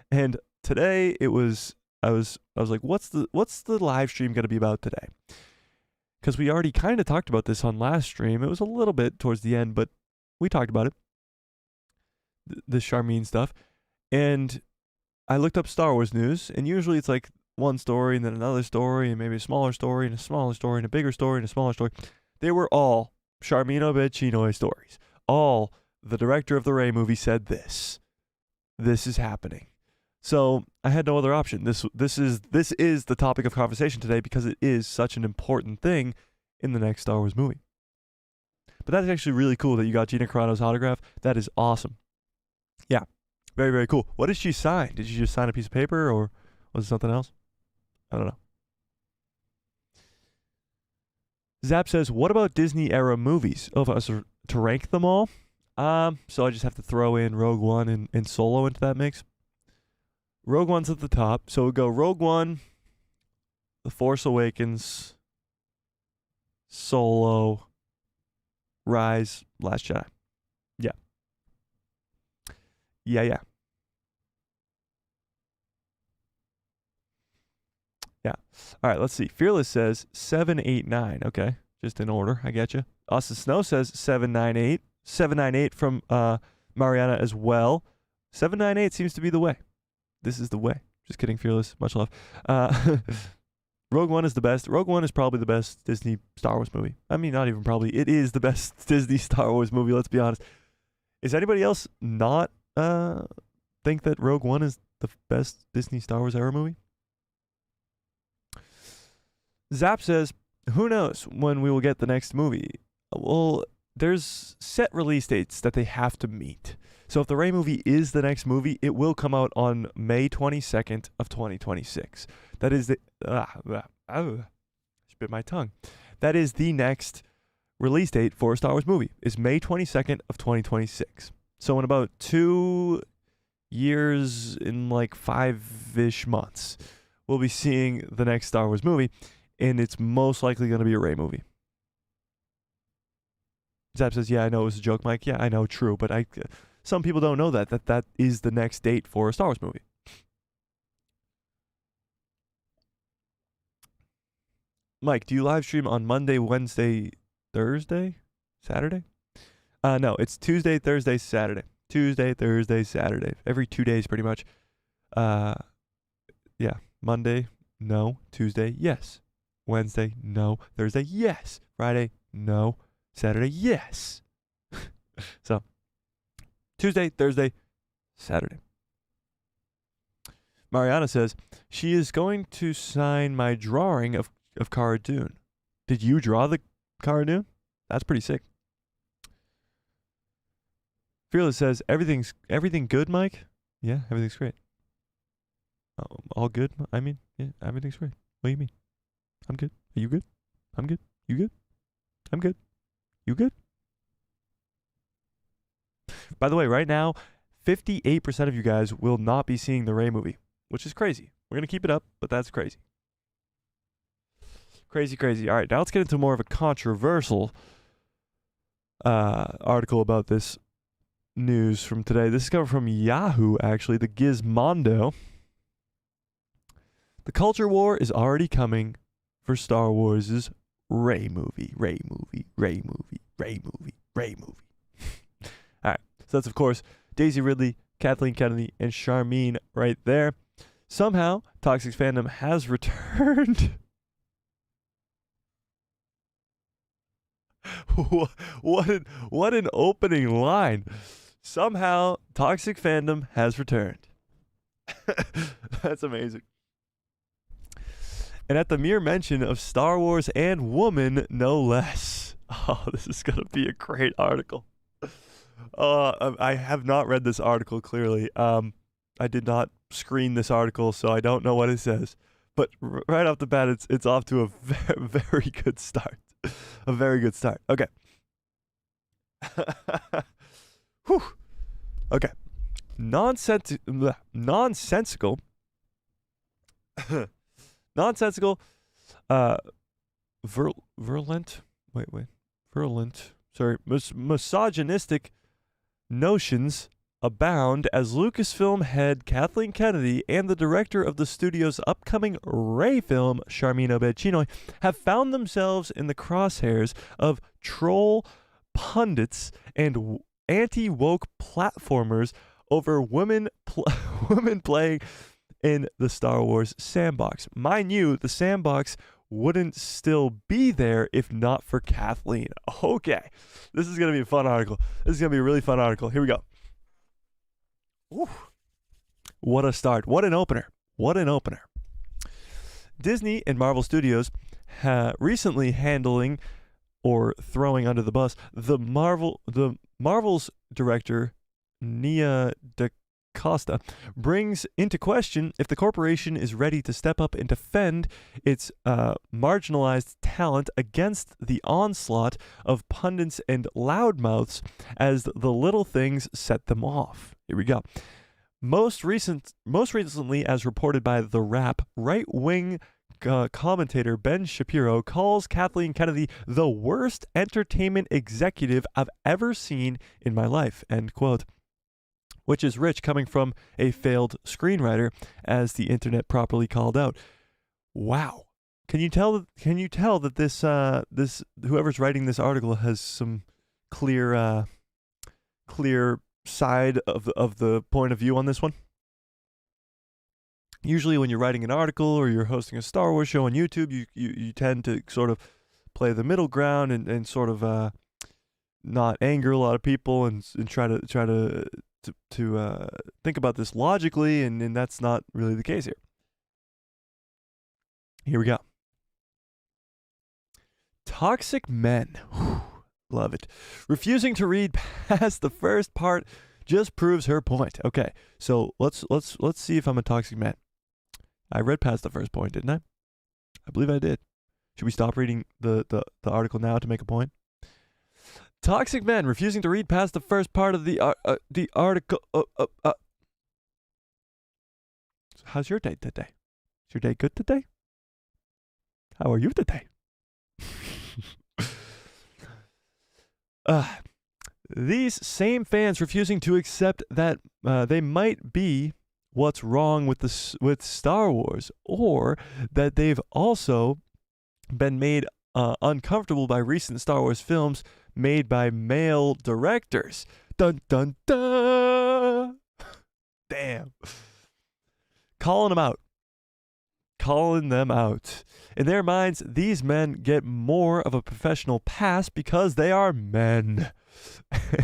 And today I was like, what's the live stream going to be about today? Because we already kind of talked about this on last stream. It was a little bit towards the end, but we talked about it. The Sharmeen stuff. And I looked up Star Wars news, and usually it's like one story and then another story and maybe a smaller story and a smaller story and a bigger story and a smaller story. They were all Sharmeen Obaid-Chinoy stories. All the director of the Rey movie said this. This is happening. So I had no other option. This is the topic of conversation today because it is such an important thing in the next Star Wars movie. But that's actually really cool that you got Gina Carano's autograph. That is awesome. Yeah, very, very cool. What did she sign? Did she just sign a piece of paper or was it something else? I don't know. Zap says, what about Disney era movies? Oh, if I was to rank them all? So I just have to throw in Rogue One and Solo into that mix. Rogue One's at the top. So we'll go Rogue One, The Force Awakens, Solo, Rise, Last Jedi. Yeah. Yeah. Yeah. All right, let's see. Fearless says 7, 8, 9. Okay. Just in order. I get you. Austin Snow says 7, 9, 8. 7, 9, 8 from Mariana as well. 7, 9, 8 seems to be the way. This is the way. Just kidding, Fearless. Much love. Rogue One is the best. Rogue One is probably the best Disney Star Wars movie. I mean, not even probably. It is the best Disney Star Wars movie, let's be honest. Is anybody else not think that Rogue One is the best Disney Star Wars era movie? Zap says, who knows when we will get the next movie? Well, there's set release dates that they have to meet. So if the Rey movie is the next movie, it will come out on May 22nd of 2026. That is the spit my tongue. That is the next release date for a Star Wars movie. Is May 22nd of 2026. So in about 2 years, in like 5-ish months, we'll be seeing the next Star Wars movie, and it's most likely going to be a Rey movie. Zap says, yeah, I know it was a joke, Mike. Yeah, I know, true, but some people don't know that is the next date for a Star Wars movie. Mike, do you live stream on Monday, Wednesday, Thursday, Saturday? No, it's Tuesday, Thursday, Saturday. Tuesday, Thursday, Saturday. Every 2 days, pretty much. Yeah. Monday, no. Tuesday, yes. Wednesday, no. Thursday, yes. Friday, no. Saturday, yes. So, Tuesday, Thursday, Saturday. Mariana says, she is going to sign my drawing of Cara Dune. Did you draw the Cara Dune? That's pretty sick. Fearless says, everything good, Mike? Yeah, everything's great. All good? I mean, yeah, everything's great. What do you mean? I'm good. Are you good? I'm good. You good? I'm good. You good? By the way, right now, 58% of you guys will not be seeing the Rey movie, which is crazy. We're going to keep it up, but that's crazy. Crazy, crazy. All right, now let's get into more of a controversial article about this news from today. This is coming from Yahoo, actually, the Gizmondo. The culture war is already coming for Star Wars' Rey movie. Rey movie, Rey movie, Rey movie, Rey movie. All right, so that's, of course, Daisy Ridley, Kathleen Kennedy, and Sharmeen right there. Somehow, Toxic Fandom has returned. What an opening line. Somehow, Toxic Fandom has returned. That's amazing. And at the mere mention of Star Wars and woman, no less. Oh, this is going to be a great article. I have not read this article clearly. I did not screen this article, so I don't know what it says. But right off the bat, it's off to a very, very good start. A very good start. Okay. Whew. Okay. Nonsensical. Nonsensical. Virulent. Virulent. Sorry. Misogynistic notions abound as Lucasfilm head Kathleen Kennedy and the director of the studio's upcoming Rey film, Sharmeen Obaid-Chinoy, have found themselves in the crosshairs of troll pundits and anti-woke platformers over women playing in the Star Wars sandbox. Mind you, the sandbox wouldn't still be there if not for Kathleen. Okay, this is going to be a fun article. This is going to be a really fun article. Here we go. Ooh. What a start. What an opener. What an opener. Disney and Marvel Studios recently handling or throwing under the bus the Marvel's director Nia DaCosta brings into question if the corporation is ready to step up and defend its marginalized talent against the onslaught of pundits and loudmouths as the little things set them off. Here we go. Most recently, as reported by The Wrap, right-wing commentator Ben Shapiro calls Kathleen Kennedy the worst entertainment executive I've ever seen in my life, end quote. Which is rich coming from a failed screenwriter, as the internet properly called out. Wow. Can you tell that this whoever's writing this article has some clear side of the point of view on this one? Usually when you're writing an article or you're hosting a Star Wars show on YouTube, you tend to sort of play the middle ground and sort of not anger a lot of people and try to think about this logically, and that's not really the case here. Here we go. Toxic men. Whew, love it. Refusing to read past the first part just proves her point. Okay, so let's see if I'm a toxic man. I read past the first point, didn't I? I believe I did. Should we stop reading the article now to make a point? Toxic men refusing to read past the first part of the article. How's your day today? Is your day good today? How are you today? These same fans refusing to accept that they might be what's wrong with Star Wars, or that they've also been made uncomfortable by recent Star Wars films made by male directors. Dun dun dun. Damn. Calling them out. Calling them out. In their minds, these men get more of a professional pass because they are men.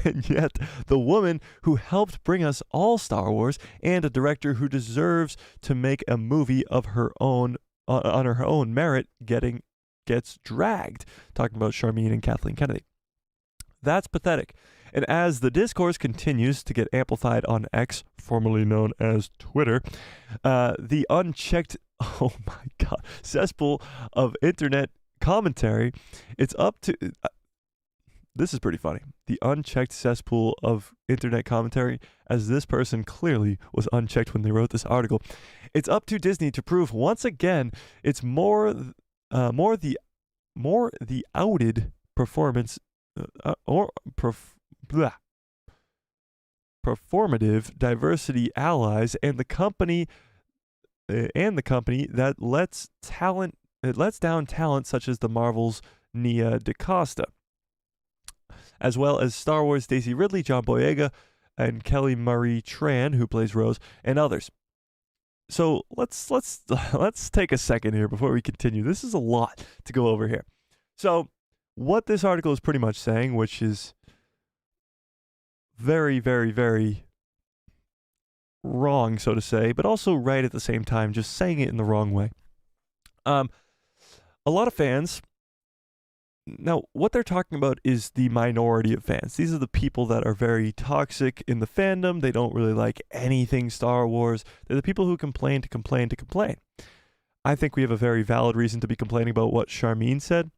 And yet, the woman who helped bring us all Star Wars and a director who deserves to make a movie of her own on her own merit gets dragged. Talking about Sharmeen and Kathleen Kennedy. That's pathetic. And as the discourse continues to get amplified on X, formerly known as Twitter, the unchecked, oh my God, cesspool of internet commentary, it's up to, this is pretty funny, the unchecked cesspool of internet commentary, as this person clearly was unchecked when they wrote this article. It's up to Disney to prove once again it's more the outed performance performative diversity allies and the company that lets down talent such as the Marvel's Nia DaCosta, as well as Star Wars Daisy Ridley, John Boyega, and Kelly Marie Tran, who plays Rose, and others. So let's take a second here before we continue. This is a lot to go over here. So what this article is pretty much saying, which is very, very, very wrong, so to say, but also right at the same time, just saying it in the wrong way. A lot of fans, now what they're talking about is the minority of fans. These are the people that are very toxic in the fandom. They don't really like anything Star Wars. They're the people who complain to complain to complain. I think we have a very valid reason to be complaining about what Sharmeen said.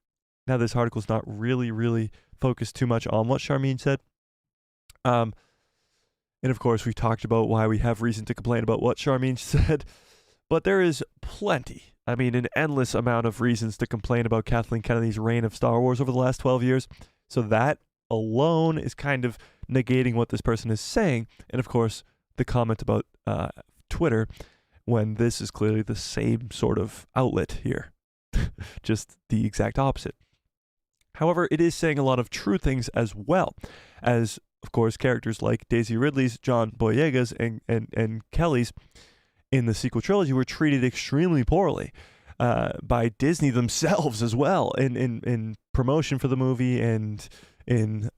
Now, this article is not really focused too much on what Sharmeen said. And of course, we've talked about why we have reason to complain about what Sharmeen said. But there is plenty, an endless amount of reasons to complain about Kathleen Kennedy's reign of Star Wars over the last 12 years. So that alone is kind of negating what this person is saying. And of course, the comment about Twitter, when this is clearly the same sort of outlet here. Just the exact opposite. However, it is saying a lot of true things as well, as, of course, characters like Daisy Ridley's, John Boyega's, and Kelly's in the sequel trilogy were treated extremely poorly by Disney themselves as well in promotion for the movie and in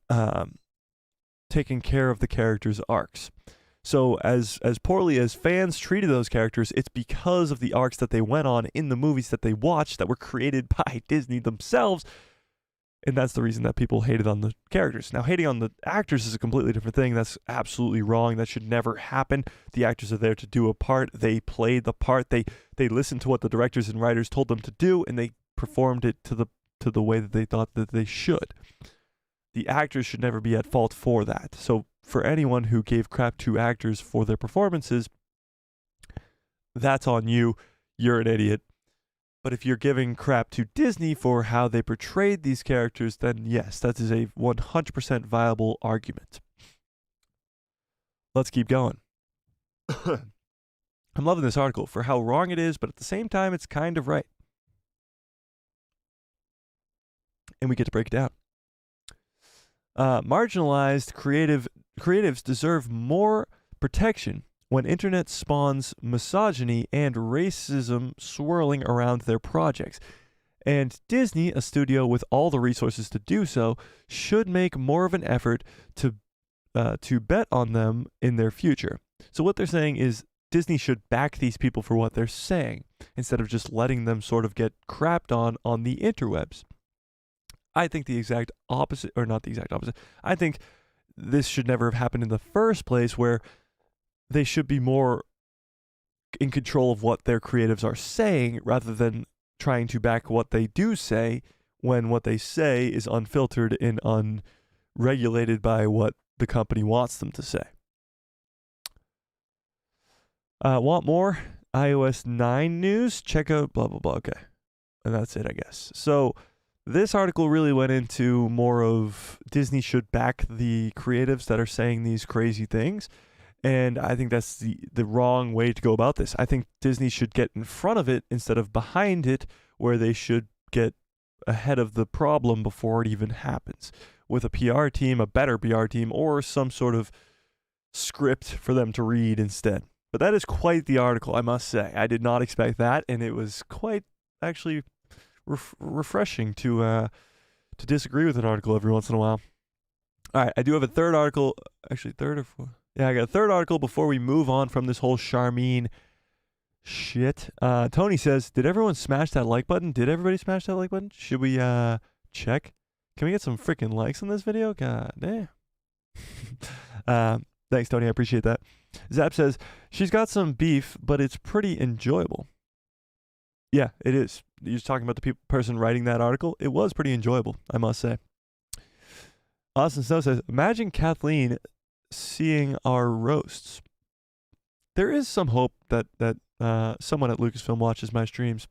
taking care of the characters' arcs. So as poorly as fans treated those characters, it's because of the arcs that they went on in the movies that they watched that were created by Disney themselves. And that's the reason that people hated on the characters. Now, hating on the actors is a completely different thing. That's absolutely wrong. That should never happen. The actors are there to do a part. They played the part. They listened to what the directors and writers told them to do, and they performed it to the way that they thought that they should. The actors should never be at fault for that. So for anyone who gave crap to actors for their performances, that's on you. You're an idiot. But if you're giving crap to Disney for how they portrayed these characters, then yes, that is a 100% viable argument. Let's keep going. I'm loving this article for how wrong it is, but at the same time, it's kind of right. And we get to break it down. Marginalized creatives deserve more protection when internet spawns misogyny and racism swirling around their projects. And Disney, a studio with all the resources to do so, should make more of an effort to bet on them in their future. So what they're saying is Disney should back these people for what they're saying, instead of just letting them sort of get crapped on the interwebs. I think the exact opposite, or not the exact opposite, I think this should never have happened in the first place, where they should be more in control of what their creatives are saying rather than trying to back what they do say when what they say is unfiltered and unregulated by what the company wants them to say. Want more iOS 9 news? Check out blah, blah, blah. Okay. And that's it, I guess. So this article really went into more of Disney should back the creatives that are saying these crazy things. And I think that's the wrong way to go about this. I think Disney should get in front of it instead of behind it, where they should get ahead of the problem before it even happens with a PR team, a better PR team, or some sort of script for them to read instead. But that is quite the article, I must say. I did not expect that, and it was quite actually refreshing to disagree with an article every once in a while. All right, I do have a third article. Actually, third or fourth? Yeah, I got a third article before we move on from this whole Sharmeen shit. Tony says, did everyone smash that like button? Did everybody smash that like button? Should we check? Can we get some freaking likes on this video? God damn. Thanks, Tony. I appreciate that. Zap says, she's got some beef, but it's pretty enjoyable. Yeah, it is. You're talking about the person writing that article. It was pretty enjoyable, I must say. Austin Snow says, imagine Kathleen seeing our roasts. There is some hope that someone at Lucasfilm watches my streams.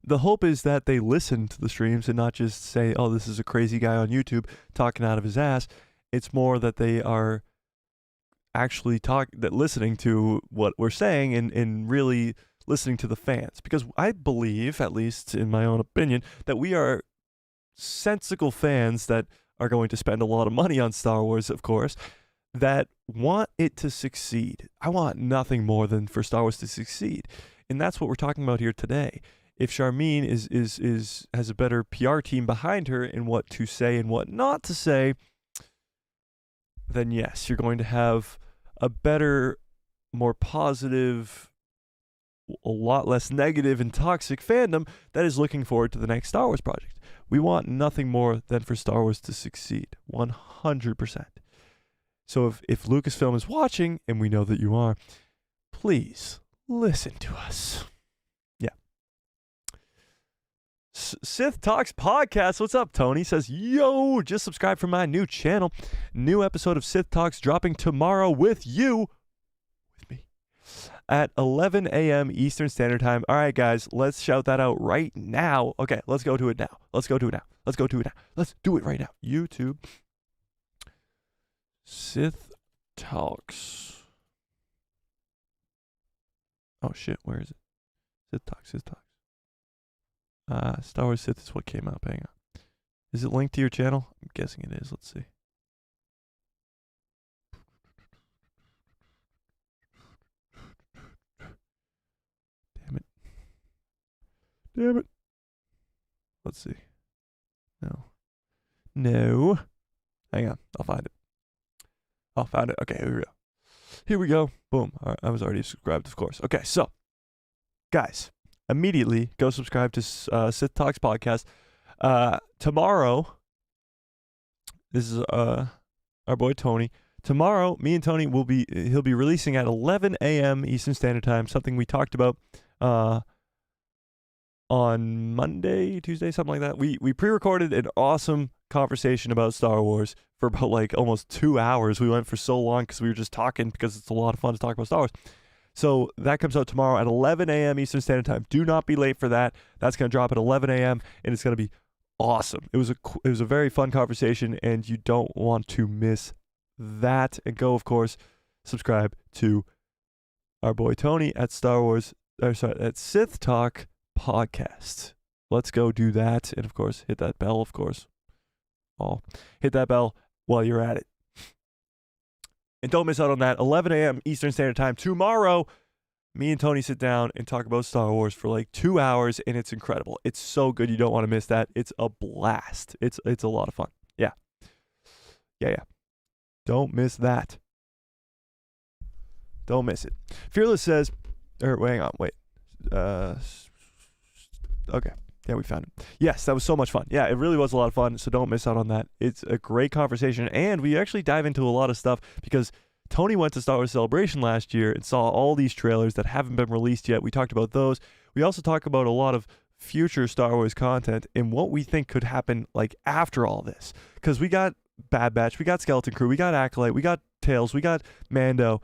The hope is that they listen to the streams and not just say, oh, this is a crazy guy on YouTube talking out of his ass. It's more that they are actually listening to what we're saying and really listening to the fans. Because I believe, at least in my own opinion, that we are sensical fans that are going to spend a lot of money on Star Wars, of course, that want it to succeed. I want nothing more than for Star Wars to succeed. And that's what we're talking about here today. If Sharmeen has a better PR team behind her in what to say and what not to say, then yes, you're going to have a better, more positive, a lot less negative and toxic fandom that is looking forward to the next Star Wars project. We want nothing more than for Star Wars to succeed, 100%. So if Lucasfilm is watching, and we know that you are, please listen to us. Yeah. Sith Talks Podcast. What's up, Tony? Says, yo, just subscribe for my new channel. New episode of Sith Talks dropping tomorrow with you. With me. At 11 a.m. Eastern Standard Time. All right, guys, let's shout that out right now. Okay, let's go to it now. Let's go to it now. Let's go to it now. Let's do it right now. YouTube. Sith Talks. Oh, shit. Where is it? Sith Talks. Sith Talks. Star Wars Sith is what came up. Hang on. Is it linked to your channel? I'm guessing it is. Let's see. Damn it. Let's see. No. Hang on. I'll find it. Oh, found it. Okay, here we go. Boom. All right, I was already subscribed, of course. Okay, so, guys, immediately go subscribe to Sith Talks Podcast. Tomorrow, this is our boy Tony. Tomorrow, me and Tony he'll be releasing at 11 a.m. Eastern Standard Time, something we talked about on Monday, Tuesday, something like that. We pre-recorded an awesome conversation about Star Wars for about like almost 2 hours. We went for so long because we were just talking because it's a lot of fun to talk about Star Wars. So that comes out tomorrow at 11 a.m. Eastern Standard Time. Do not be late for that. That's going to drop at 11 a.m. and it's going to be awesome. It was a very fun conversation and you don't want to miss that. And go, of course, subscribe to our boy Tony at at Sith Talk Podcast. Let's go do that. And of course, hit that bell, of course. Hit that bell while you're at it. And don't miss out on that. 11 a.m. Eastern Standard Time. Tomorrow, me and Tony sit down and talk about Star Wars for like 2 hours, and it's incredible. It's so good. You don't want to miss that. It's a blast. It's a lot of fun. Yeah. Don't miss that. Don't miss it. Fearless says, hang on, wait. Okay. Yeah, we found it. Yes, that was so much fun. Yeah, it really was a lot of fun, so don't miss out on that. It's a great conversation, and we actually dive into a lot of stuff because Tony went to Star Wars Celebration last year and saw all these trailers that haven't been released yet. We talked about those. We also talk about a lot of future Star Wars content and what we think could happen like after all this. Because we got Bad Batch, we got Skeleton Crew, we got Acolyte, we got Tales, we got Mando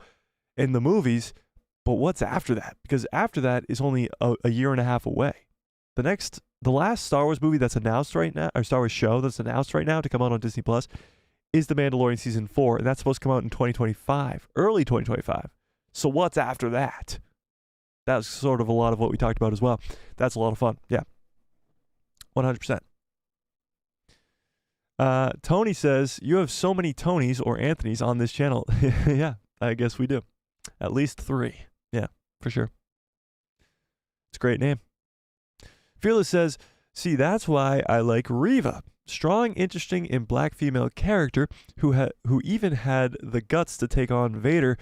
in the movies, but what's after that? Because after that is only a year and a half away. The last Star Wars movie that's announced right now, or Star Wars show that's announced right now to come out on Disney Plus, is The Mandalorian Season 4, and that's supposed to come out in 2025, early 2025. So what's after that? That's sort of a lot of what we talked about as well. That's a lot of fun. Yeah. 100%. Tony says, you have so many Tonys or Anthonys on this channel. Yeah, I guess we do. At least 3. Yeah, for sure. It's a great name. Fearless says, see, that's why I like Reva. Strong, interesting, and black female character who even had the guts to take on Vader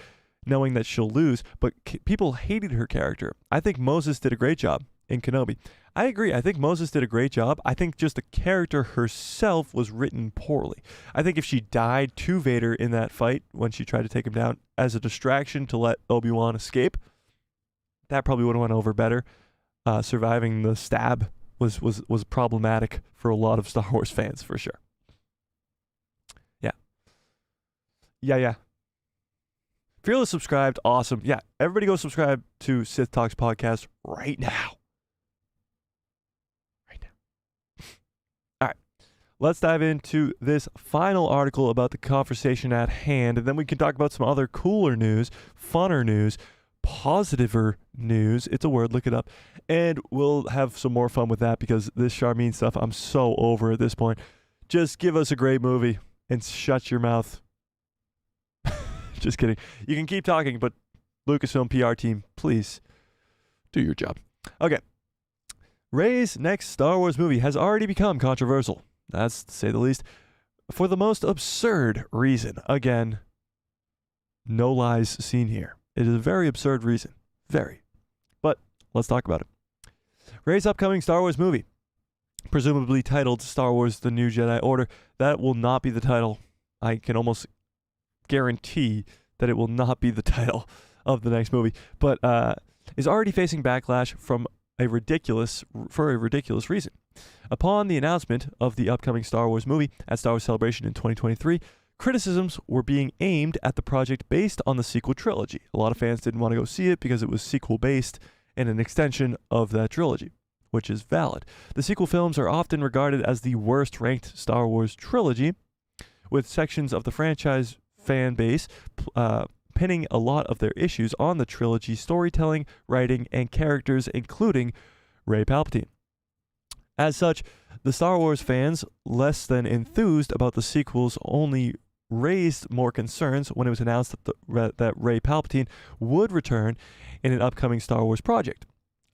knowing that she'll lose, but people hated her character. I think Moses did a great job in Kenobi. I agree. I think Moses did a great job. I think just the character herself was written poorly. I think if she died to Vader in that fight when she tried to take him down as a distraction to let Obi-Wan escape, that probably would have went over better. Surviving the stab was problematic for a lot of Star Wars fans, for sure. Yeah. Fearless subscribed. Awesome. Yeah, everybody go subscribe to Sith Talks Podcast right now. All right. Let's dive into this final article about the conversation at hand, and then we can talk about some other cooler news, funner news, positiver news. It's a word, look it up. And we'll have some more fun with that because this Sharmeen stuff, I'm so over at this point. Just give us a great movie and shut your mouth. Just kidding. You can keep talking, but Lucasfilm PR team, please do your job. Okay. Rey's next Star Wars movie has already become controversial. That's to say the least. For the most absurd reason. Again, no lies seen here. It is a very absurd reason. Very. But let's talk about it. Rey's upcoming Star Wars movie, presumably titled Star Wars The New Jedi Order, that will not be the title. I can almost guarantee that it will not be the title of the next movie, but is already facing backlash for a ridiculous reason. Upon the announcement of the upcoming Star Wars movie at Star Wars Celebration in 2023, criticisms were being aimed at the project based on the sequel trilogy. A lot of fans didn't want to go see it because it was sequel-based and an extension of that trilogy, which is valid. The sequel films are often regarded as the worst-ranked Star Wars trilogy, with sections of the franchise fan base pinning a lot of their issues on the trilogy storytelling, writing, and characters, including Rey Palpatine. As such, the Star Wars fans, less than enthused about the sequels, only raised more concerns when it was announced that Rey Palpatine would return in an upcoming Star Wars project.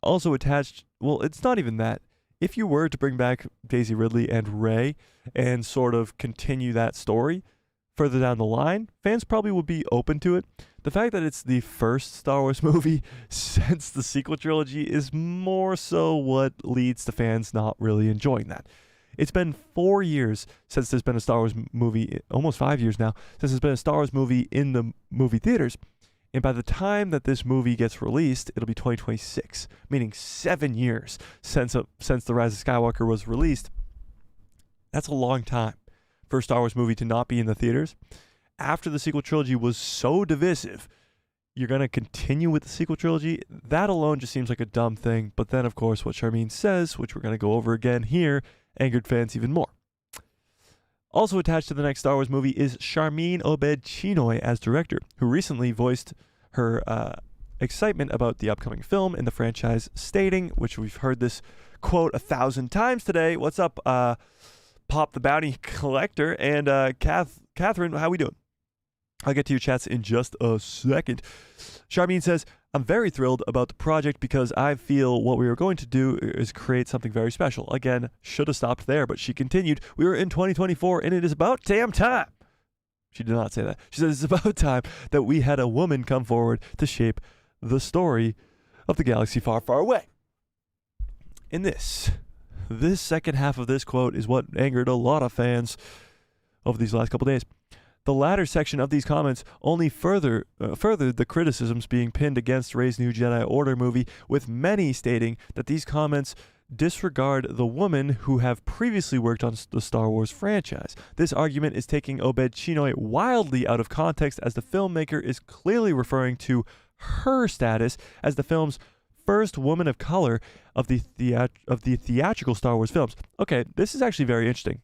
Also attached, well, it's not even that. If you were to bring back Daisy Ridley and Rey and sort of continue that story further down the line, fans probably would be open to it. The fact that it's the first Star Wars movie since the sequel trilogy is more so what leads to fans not really enjoying that. It's been 4 years since there's been a Star Wars movie, almost 5 years now, since there's been a Star Wars movie in the movie theaters. And by the time that this movie gets released, it'll be 2026, meaning 7 years since The Rise of Skywalker was released. That's a long time for a Star Wars movie to not be in the theaters. After the sequel trilogy was so divisive, you're going to continue with the sequel trilogy? That alone just seems like a dumb thing. But then, of course, what Sharmeen says, which we're going to go over again here, angered fans even more. Also attached to the next Star Wars movie is Sharmeen Obaid-Chinoy as director, who recently voiced her excitement about the upcoming film in the franchise, stating, which we've heard this quote 1,000 times today. What's up, Pop the Bounty Collector and Catherine? How we doing? I'll get to your chats in just a second. Sharmeen says, I'm very thrilled about the project because I feel what we are going to do is create something very special. Again, should have stopped there, but she continued, we are in 2024 and it is about damn time. She did not say that. She says it's about time that we had a woman come forward to shape the story of the galaxy far, far away. In this second half of this quote is what angered a lot of fans over these last couple days. The latter section of these comments only furthered the criticisms being pinned against Rey's New Jedi Order movie, with many stating that these comments disregard the women who have previously worked on the Star Wars franchise. This argument is taking Obaid-Chinoy wildly out of context, as the filmmaker is clearly referring to her status as the film's first woman of color of the theatrical Star Wars films. Okay, this is actually very interesting.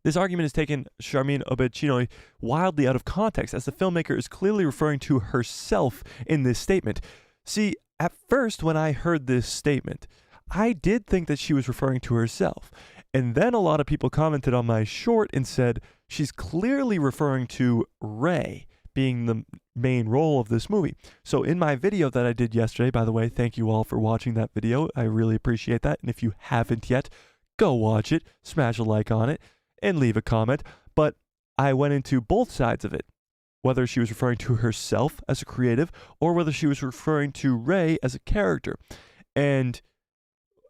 This argument has taken Sharmeen Obaid-Chinoy wildly out of context, as the filmmaker is clearly referring to herself in this statement. See, at first when I heard this statement, I did think that she was referring to herself. And then a lot of people commented on my short and said she's clearly referring to Rey being the main role of this movie. So in my video that I did yesterday, by the way, thank you all for watching that video. I really appreciate that. And if you haven't yet, go watch it, smash a like on it, and leave a comment. But I went into both sides of it, whether she was referring to herself as a creative or whether she was referring to Rey as a character. And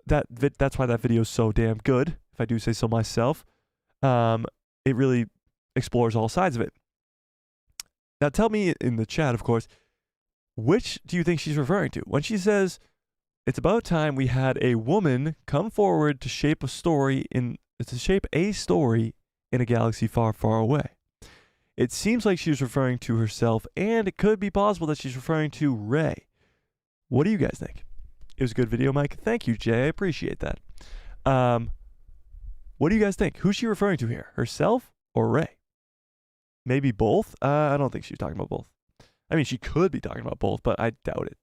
that's why that video is so damn good, if I do say so myself. It really explores all sides of it. Now tell me in the chat, of course, which do you think she's referring to? When she says, it's about time we had a woman come forward to shape a story in a galaxy far, far away. It seems like she's referring to herself, and it could be possible that she's referring to Rey. What do you guys think? It was a good video, Mike. Thank you, Jay. I appreciate that. What do you guys think? Who's she referring to here? Herself or Rey? Maybe both? I don't think she's talking about both. I mean, she could be talking about both, but I doubt it.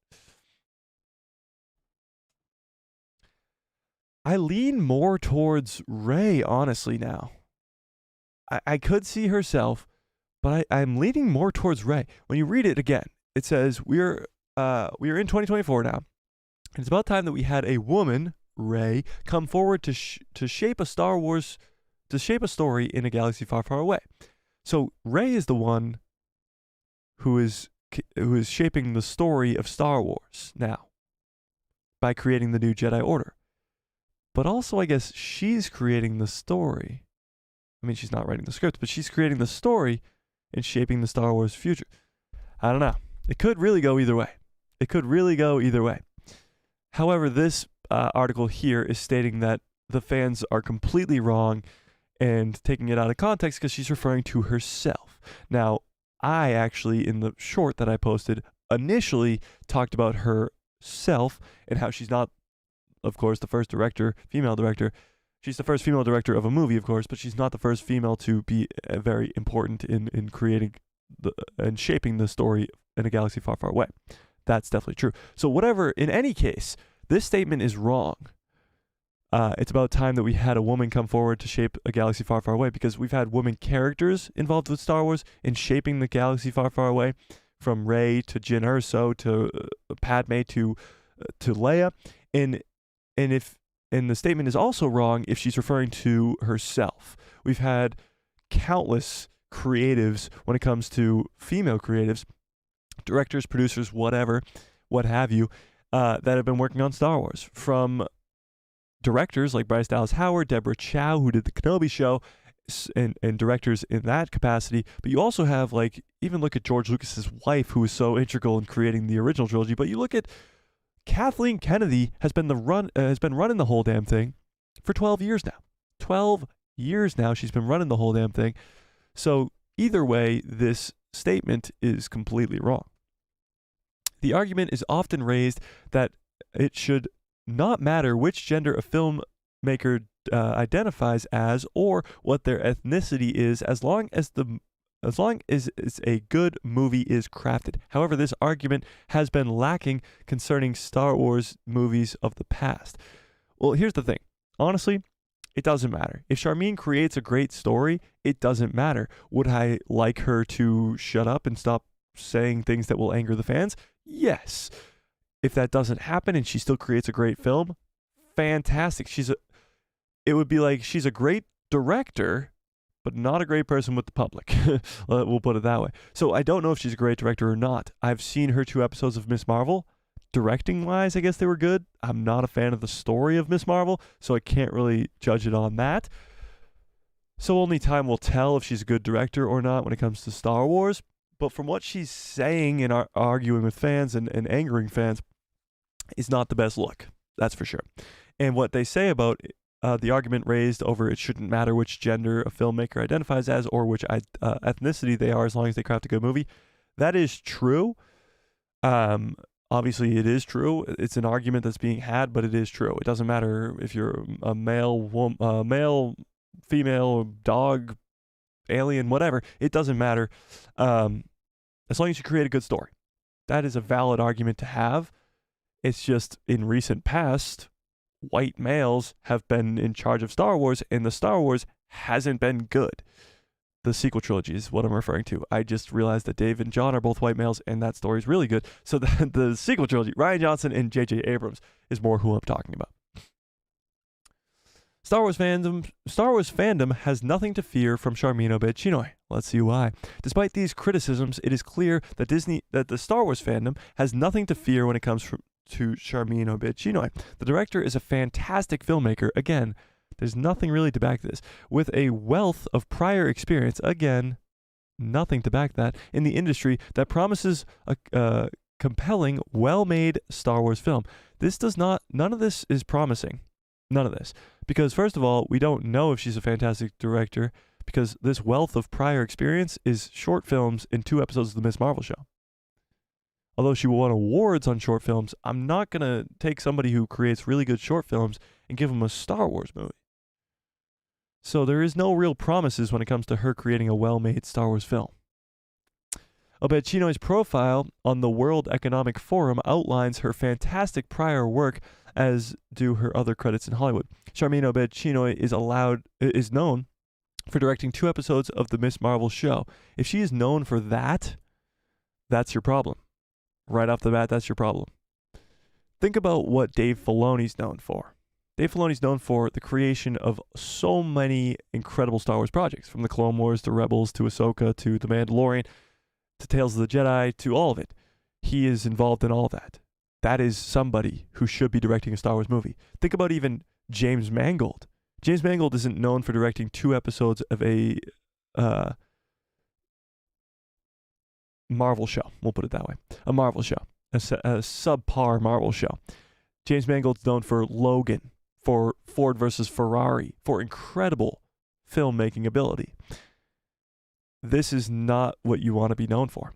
I lean more towards Rey, honestly, now. I could see herself, but I'm leaning more towards Rey. When you read it again, it says we are in 2024 now. And it's about time that we had a woman, Rey, come forward to shape a story in a galaxy far, far away. So Rey is the one who is shaping the story of Star Wars now by creating the new Jedi Order. But also, I guess she's creating the story. I mean, she's not writing the script, but she's creating the story and shaping the Star Wars future. I don't know. It could really go either way. However, this article here is stating that the fans are completely wrong and taking it out of context because she's referring to herself. Now, I actually, in the short that I posted, initially talked about herself and how she's not, of course, the first female director. She's the first female director of a movie, of course, but she's not the first female to be very important in creating and shaping the story in a galaxy far, far away. That's definitely true. So whatever, in any case, this statement is wrong. It's about time that we had a woman come forward to shape a galaxy far, far away, because we've had women characters involved with Star Wars in shaping the galaxy far, far away, from Rey to Jyn Erso to Padme to Leia, and the statement is also wrong if she's referring to herself. We've had countless creatives when it comes to female creatives, directors, producers, whatever, what have you, that have been working on Star Wars, from directors like Bryce Dallas Howard, Deborah Chow, who did the Kenobi show, and directors in that capacity. But you also have, like, even look at George Lucas's wife, who was so integral in creating the original trilogy. But you look at Kathleen Kennedy has been running the whole damn thing for 12 years now. 12 years now she's been running the whole damn thing. So either way, this statement is completely wrong. The argument is often raised that it should not matter which gender a filmmaker identifies as or what their ethnicity is, as long as a good movie is crafted. However, this argument has been lacking concerning Star Wars movies of the past. Well, here's the thing. Honestly, it doesn't matter. If Sharmeen creates a great story, it doesn't matter. Would I like her to shut up and stop saying things that will anger the fans? Yes. If that doesn't happen and she still creates a great film, fantastic. It would be like she's a great director, but not a great person with the public. We'll put it that way. So I don't know if she's a great director or not. I've seen her 2 episodes of Miss Marvel. Directing-wise, I guess they were good. I'm not a fan of the story of Miss Marvel, so I can't really judge it on that. So only time will tell if she's a good director or not when it comes to Star Wars. But from what she's saying and arguing with fans and angering fans, is not the best look. That's for sure. And what they say about the argument raised over it shouldn't matter which gender a filmmaker identifies as or which ethnicity they are, as long as they craft a good movie, that is true. Obviously, it is true. It's an argument that's being had, but it is true. It doesn't matter if you're a male, female, dog, alien, whatever. It doesn't matter. As long as you create a good story. That is a valid argument to have. It's just, in recent past, white males have been in charge of Star Wars, and the Star Wars hasn't been good. The sequel trilogy is what I'm referring to. I just realized that Dave and John are both white males, and that story is really good. So the sequel trilogy, Rian Johnson and J.J. Abrams, is more who I'm talking about. Star Wars fandom has nothing to fear from Sharmeen Obaid-Chinoy. Let's see why. Despite these criticisms, it is clear that the Star Wars fandom has nothing to fear when it comes to Sharmeen Obaid-Chinoy. The director is a fantastic filmmaker. Again, there's nothing really to back this. With a wealth of prior experience, again, nothing to back that, in the industry that promises a compelling, well-made Star Wars film. None of this is promising. None of this. Because first of all, we don't know if she's a fantastic director because this wealth of prior experience is short films in 2 episodes of the Miss Marvel show. Although she won awards on short films, I'm not going to take somebody who creates really good short films and give them a Star Wars movie. So there is no real promises when it comes to her creating a well-made Star Wars film. Obaid-Chinoy's profile on the World Economic Forum outlines her fantastic prior work, as do her other credits in Hollywood. Sharmeen Obaid-Chinoy is known for directing 2 episodes of the Miss Marvel show. If she is known for that, that's your problem. Right off the bat, that's your problem. Think about what Dave Filoni's known for. Dave Filoni's known for the creation of so many incredible Star Wars projects, from the Clone Wars to Rebels to Ahsoka to The Mandalorian to Tales of the Jedi to all of it. He is involved in all of that. That is somebody who should be directing a Star Wars movie. Think about even James Mangold. James Mangold isn't known for directing 2 episodes of a Marvel show. We'll put it that way. A Marvel show. A subpar Marvel show. James Mangold's known for Logan, for Ford versus Ferrari, for incredible filmmaking ability. This is not what you want to be known for.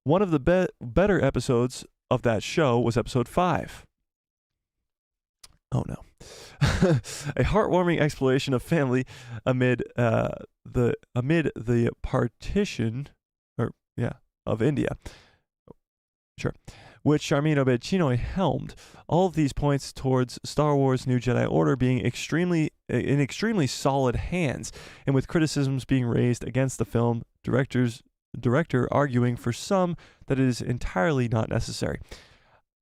One of the better episodes of that show was episode 5. Oh no. A heartwarming exploration of family amid the partition of India. Sure. Which Sharmeen Obaid-Chinoy helmed. All of these points towards Star Wars New Jedi Order being in extremely solid hands, and with criticisms being raised against the film, director arguing for some that it is entirely not necessary.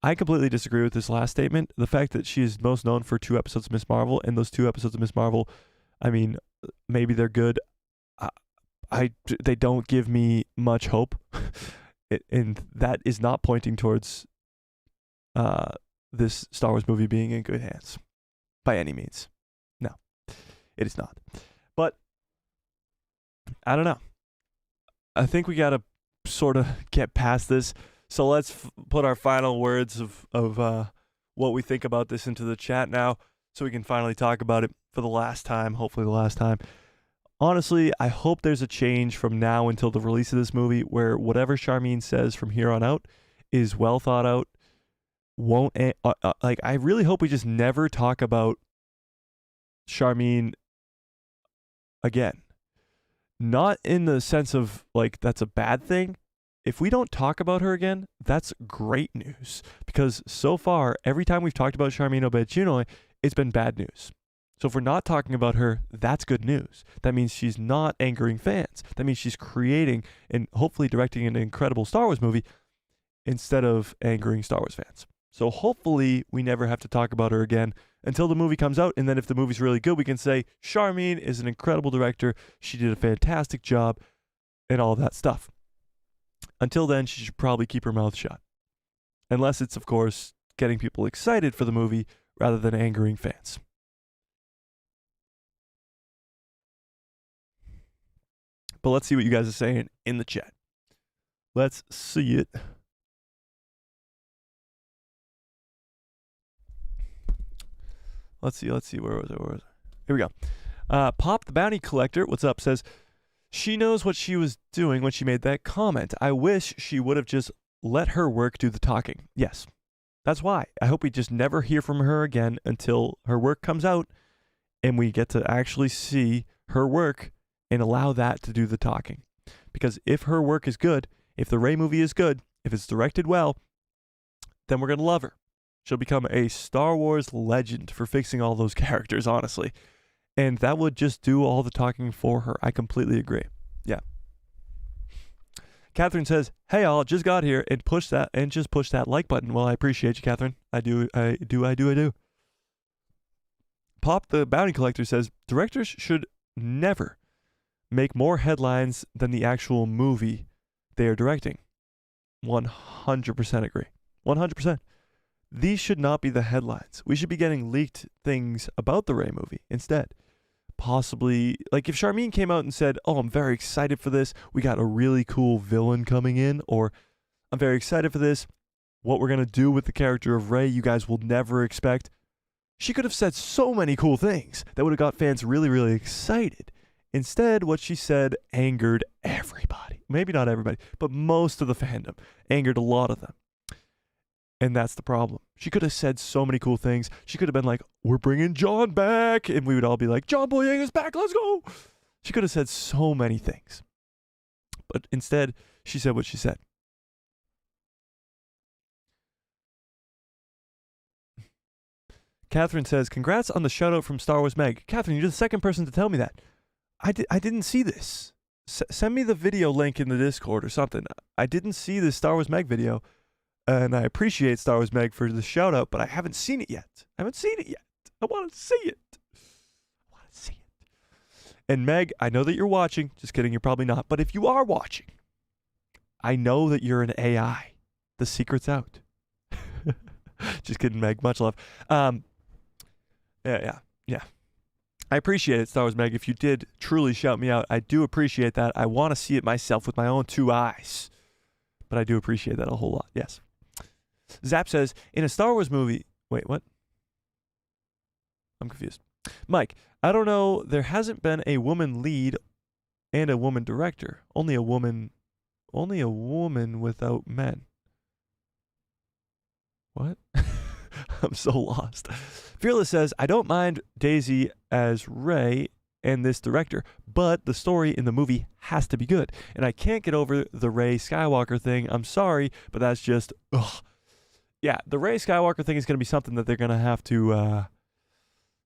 I completely disagree with this last statement. The fact that she is most known for 2 episodes of Miss Marvel, and those 2 episodes of Miss Marvel, I mean, maybe they're good. They don't give me much hope. And that is not pointing towards this Star Wars movie being in good hands by any means. No, it is not. But I don't know. I think we got to sort of get past this. So let's put our final words of what we think about this into the chat now, so we can finally talk about it for the last time, hopefully the last time. Honestly, I hope there's a change from now until the release of this movie where whatever Sharmeen says from here on out is well thought out. I really hope we just never talk about Sharmeen again. Not in the sense of like that's a bad thing. If we don't talk about her again, that's great news, because so far every time we've talked about Sharmeen Obaid-Chinoy, it's been bad news. So if we're not talking about her, that's good news. That means she's not angering fans. That means she's creating and hopefully directing an incredible Star Wars movie instead of angering Star Wars fans. So hopefully we never have to talk about her again until the movie comes out. And then if the movie's really good, we can say Sharmeen is an incredible director. She did a fantastic job and all of that stuff. Until then, she should probably keep her mouth shut. Unless it's, of course, getting people excited for the movie rather than angering fans. But let's see what you guys are saying in the chat. Let's see it. Let's see. Where was it? Here we go. Pop the Bounty Collector, what's up, says, she knows what she was doing when she made that comment. I wish she would have just let her work do the talking. Yes, that's why. I hope we just never hear from her again until her work comes out and we get to actually see her work and allow that to do the talking. Because if her work is good, if the Rey movie is good, if it's directed well, then we're going to love her. She'll become a Star Wars legend for fixing all those characters, honestly. And that would just do all the talking for her. I completely agree. Yeah. Catherine says, "Hey all, just got here and push that like button." Well, I appreciate you, Catherine. I do. Pop the Bounty Collector says, "Directors should never make more headlines than the actual movie they are directing." 100% agree. 100%. These should not be the headlines. We should be getting leaked things about the Rey movie instead. Possibly, like if Sharmeen came out and said, "Oh, I'm very excited for this. We got a really cool villain coming in," or "I'm very excited for this. What we're going to do with the character of Rey, you guys will never expect." She could have said so many cool things that would have got fans really, really excited. Instead, what she said angered everybody. Maybe not everybody, but most of the fandom. Angered a lot of them. And that's the problem. She could have said so many cool things. She could have been like, "We're bringing John back." And we would all be like, "John Boyega's back, let's go." She could have said so many things. But instead, she said what she said. Catherine says, "Congrats on the shout out from Star Wars Meg." Catherine, you're the second person to tell me that. I didn't see this. Send me the video link in the Discord or something. I didn't see this Star Wars Meg video. And I appreciate Star Wars Meg for the shout out, but I haven't seen it yet. I want to see it. And Meg, I know that you're watching. Just kidding, you're probably not. But if you are watching, I know that you're an AI. The secret's out. Just kidding, Meg. Much love. Yeah. I appreciate it, Star Wars Meg. If you did truly shout me out, I do appreciate that. I want to see it myself with my own two eyes. But I do appreciate that a whole lot. Yes. Zap says, "In a Star Wars movie..." Wait, what? I'm confused. Mike, I don't know. There hasn't been a woman lead and a woman director. Only a woman without men. What? I'm so lost. Fearless says, "I don't mind Daisy as Rey and this director, but the story in the movie has to be good. And I can't get over the Rey Skywalker thing. I'm sorry, but that's just, ugh." Yeah, the Rey Skywalker thing is going to be something that they're going to have to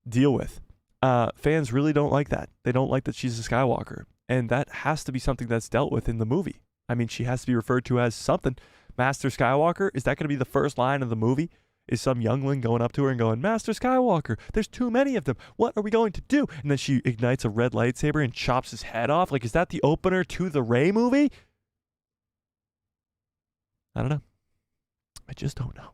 deal with. Fans really don't like that. They don't like that she's a Skywalker. And that has to be something that's dealt with in the movie. I mean, she has to be referred to as something. Master Skywalker, is that going to be the first line of the movie? Is some youngling going up to her and going, "Master Skywalker, there's too many of them. What are we going to do?" And then she ignites a red lightsaber and chops his head off. Like, is that the opener to the Rey movie? I don't know. I just don't know.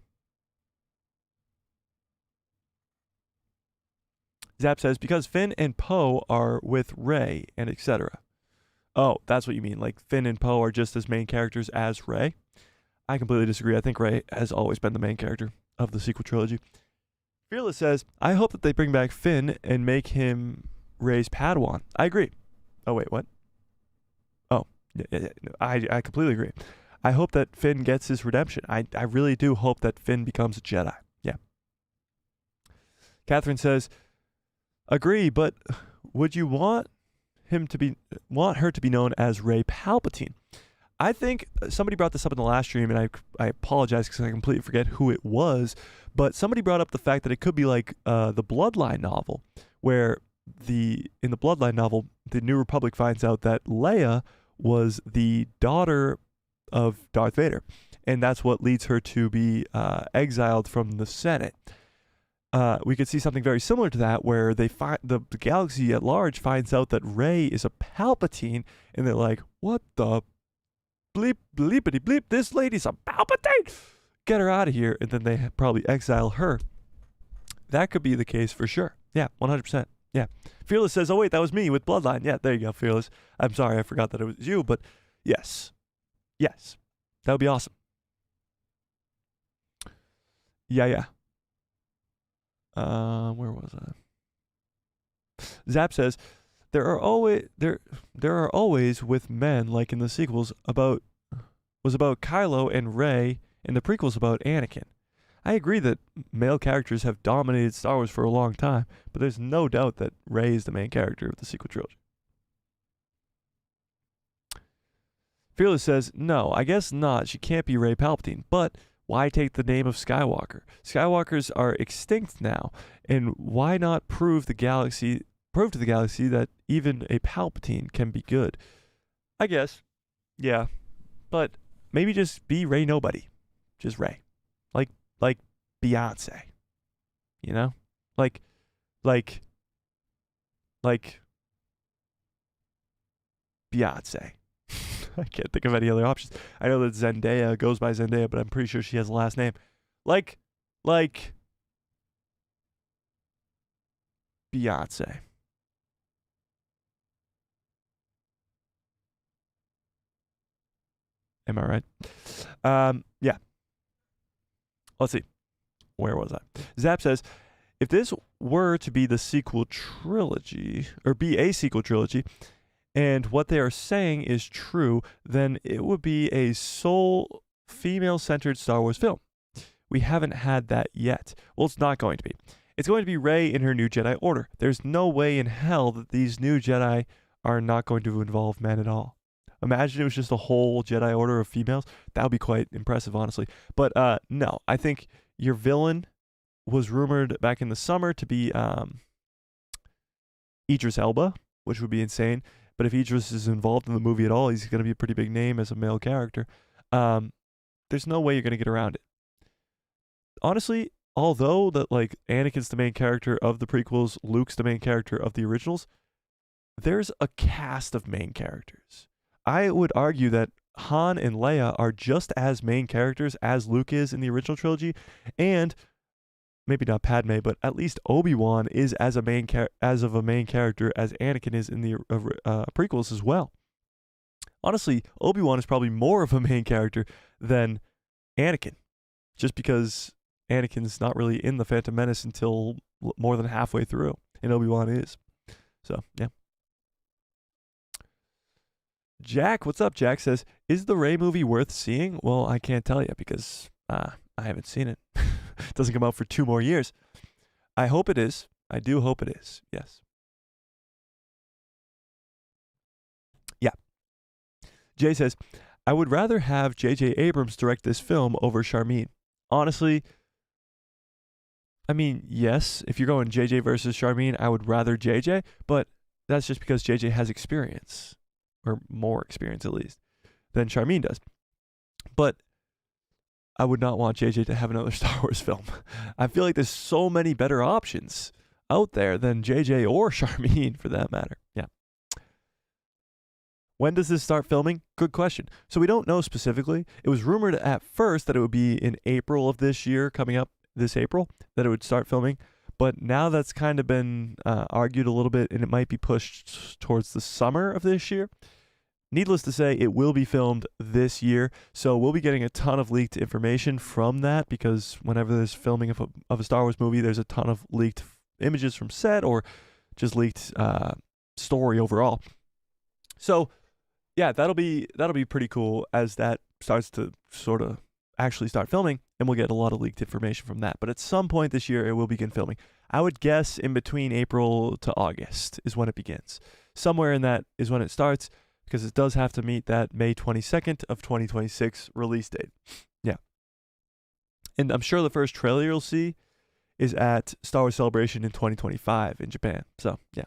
Zap says, "Because Finn and Poe are with Rey and etc." Oh, that's what you mean. Like Finn and Poe are just as main characters as Rey. I completely disagree. I think Rey has always been the main character of the sequel trilogy. Fearless says, "I hope that they bring back Finn and make him Rey's Padawan." I agree. Oh, wait, what? Oh, yeah, no, I completely agree. I hope that Finn gets his redemption. I really do hope that Finn becomes a Jedi. Yeah. Catherine says, "Agree, but would you want her to be known as Rey Palpatine?" I think somebody brought this up in the last stream, and I apologize because I completely forget who it was, but somebody brought up the fact that it could be like the Bloodline novel, where in the Bloodline novel, the New Republic finds out that Leia was the daughter of Darth Vader, and that's what leads her to be exiled from the Senate. We could see something very similar to that, where they find the galaxy at large finds out that Rey is a Palpatine, and they're like, "What the bleep, bleepity bleep, this lady's a Palpatine! Get her out of here," and then they probably exile her. That could be the case for sure. Yeah, 100%. Yeah. Fearless says, "Oh wait, that was me with Bloodline." Yeah, there you go, Fearless. I'm sorry, I forgot that it was you, but yes. Yes. That would be awesome. Yeah. Where was I? Zap says, there are always with men, like in the sequels about Kylo and Rey, and the prequels about Anakin. I agree that male characters have dominated Star Wars for a long time, but there's no doubt that Rey is the main character of the sequel trilogy. Fearless says, "No, I guess not. She can't be Rey Palpatine. But Why take the name of Skywalker? Skywalkers are extinct now, and why not prove to the galaxy that even a Palpatine can be good? I guess, yeah, but maybe just be Rey Nobody, just Rey, like Beyonce, you know, like Beyonce. I can't think of any other options. I know that Zendaya goes by Zendaya, but I'm pretty sure she has a last name. Like Beyonce. Am I right? Yeah. Let's see. Where was I? Zap says, if this were to be the sequel trilogy, or be a sequel trilogy, and what they are saying is true, then it would be a sole female-centered Star Wars film. We haven't had that yet. Well, it's not going to be. It's going to be Rey in her new Jedi Order. There's no way in hell that these new Jedi are not going to involve men at all. Imagine it was just a whole Jedi Order of females. That would be quite impressive, honestly. But no, I think your villain was rumored back in the summer to be Idris Elba, which would be insane. But if Idris is involved in the movie at all, he's going to be a pretty big name as a male character. There's no way you're going to get around it. Honestly, although that like Anakin's the main character of the prequels, Luke's the main character of the originals, there's a cast of main characters. I would argue that Han and Leia are just as main characters as Luke is in the original trilogy, and maybe not Padme, but at least Obi-Wan is as a main character as Anakin is in the prequels as well. Honestly, Obi-Wan is probably more of a main character than Anakin, just because Anakin's not really in the Phantom Menace until more than halfway through, and Obi-Wan is. So, yeah. Jack, what's up? Jack says, is the Rey movie worth seeing? Well, I can't tell you because I haven't seen it. It doesn't come out for 2 more years. I hope it is. I do hope it is. Yes. Yeah. Jay says, I would rather have J.J. Abrams direct this film over Sharmeen. Honestly, I mean, yes, if you're going J.J. versus Sharmeen, I would rather J.J., but that's just because J.J. has experience, or more experience at least, than Sharmeen does. But I would not want JJ to have another Star Wars film. I feel like there's so many better options out there than JJ or Sharmeen for that matter. Yeah. When does this start filming? Good question. So we don't know specifically. It was rumored at first that it would be in April of this year, coming up this April, that it would start filming. But now that's kind of been argued a little bit, and it might be pushed towards the summer of this year. Needless to say, it will be filmed this year, so we'll be getting a ton of leaked information from that, because whenever there's filming of a Star Wars movie, there's a ton of leaked images from set or just leaked story overall. So, yeah, that'll be pretty cool as that starts to sort of actually start filming, and we'll get a lot of leaked information from that. But at some point this year, it will begin filming. I would guess in between April to August is when it begins. Somewhere in that is when it starts, because it does have to meet that May 22nd of 2026 release date. Yeah. And I'm sure the first trailer you'll see is at Star Wars Celebration in 2025 in Japan. So, yeah.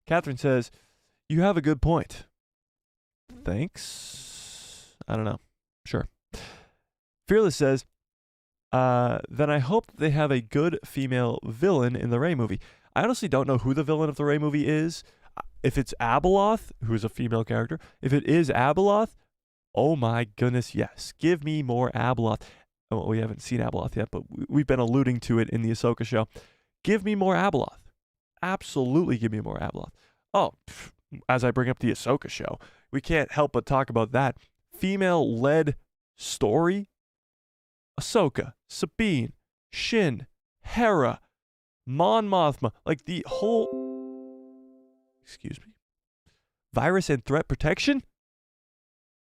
Catherine says, you have a good point. Thanks. I don't know. Sure. Fearless says, then I hope that they have a good female villain in the Rey movie. I honestly don't know who the villain of the Rey movie is. If it's Abeloth, who's a female character, if it is Abeloth, oh my goodness, yes. Give me more Abeloth. Oh, we haven't seen Abeloth yet, but we've been alluding to it in the Ahsoka show. Give me more Abeloth. Absolutely give me more Abeloth. Oh, as I bring up the Ahsoka show, we can't help but talk about that female-led story. Ahsoka, Sabine, Shin, Hera, Mon Mothma, like the whole... Excuse me. Virus and threat protection?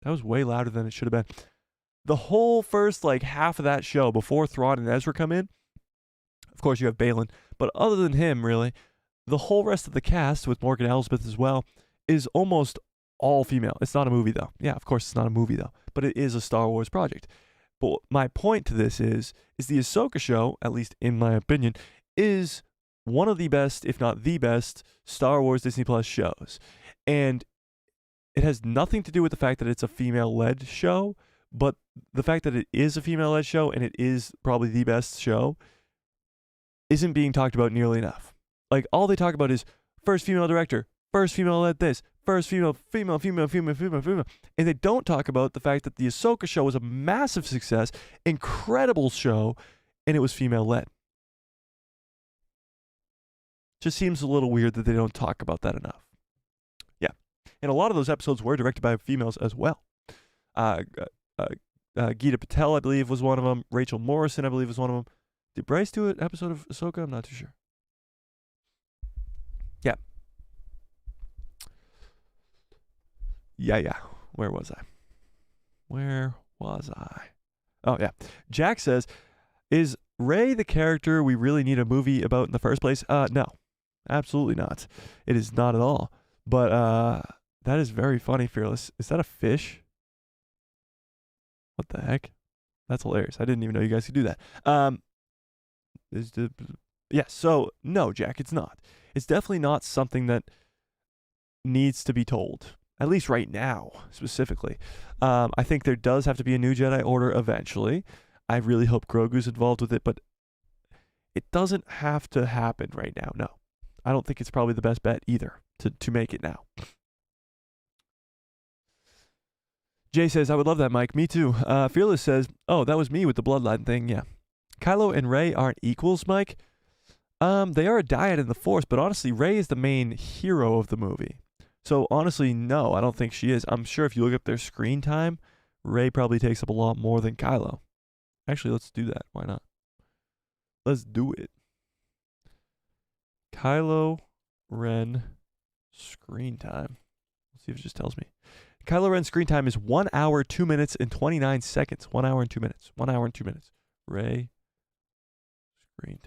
That was way louder than it should have been. The whole first half of that show before Thrawn and Ezra come in, of course you have Balin, but other than him, really, the whole rest of the cast, with Morgan Elsbeth as well, is almost all female. It's not a movie though. Yeah, of course it's not a movie though, but it is a Star Wars project. But my point to this is the Ahsoka show, at least in my opinion, is one of the best, if not the best, Star Wars Disney Plus shows. And it has nothing to do with the fact that it's a female-led show, but the fact that it is a female-led show and it is probably the best show isn't being talked about nearly enough. Like, all they talk about is first female director, first female-led this, first female. And they don't talk about the fact that the Ahsoka show was a massive success, incredible show, and it was female-led. Just seems a little weird that they don't talk about that enough. Yeah. And a lot of those episodes were directed by females as well. Geeta Patel, I believe, was one of them. Rachel Morrison, I believe, was one of them. Did Bryce do an episode of Ahsoka? I'm not too sure. Yeah. Yeah. Where was I? Oh, yeah. Jack says, is Rey the character we really need a movie about in the first place? No. Absolutely not. It is not at all. But that is very funny, Fearless. Is that a fish? What the heck? That's hilarious. I didn't even know you guys could do that. So no, Jack, it's not. It's definitely not something that needs to be told, at least right now, specifically. I think there does have to be a new Jedi Order eventually. I really hope Grogu's involved with it, but it doesn't have to happen right now, no. I don't think it's probably the best bet either to make it now. Jay says, I would love that, Mike. Me too. Fearless says, oh, that was me with the bloodline thing. Yeah. Kylo and Rey aren't equals, Mike. They are a dyad in the Force, but honestly, Rey is the main hero of the movie. So honestly, no, I don't think she is. I'm sure if you look up their screen time, Rey probably takes up a lot more than Kylo. Actually, let's do that. Why not? Let's do it. Kylo Ren screen time. Let's see if it just tells me. Kylo Ren's screen time is 1 hour, 2 minutes, and 29 seconds. 1 hour and 2 minutes. 1 hour and 2 minutes. Rey screen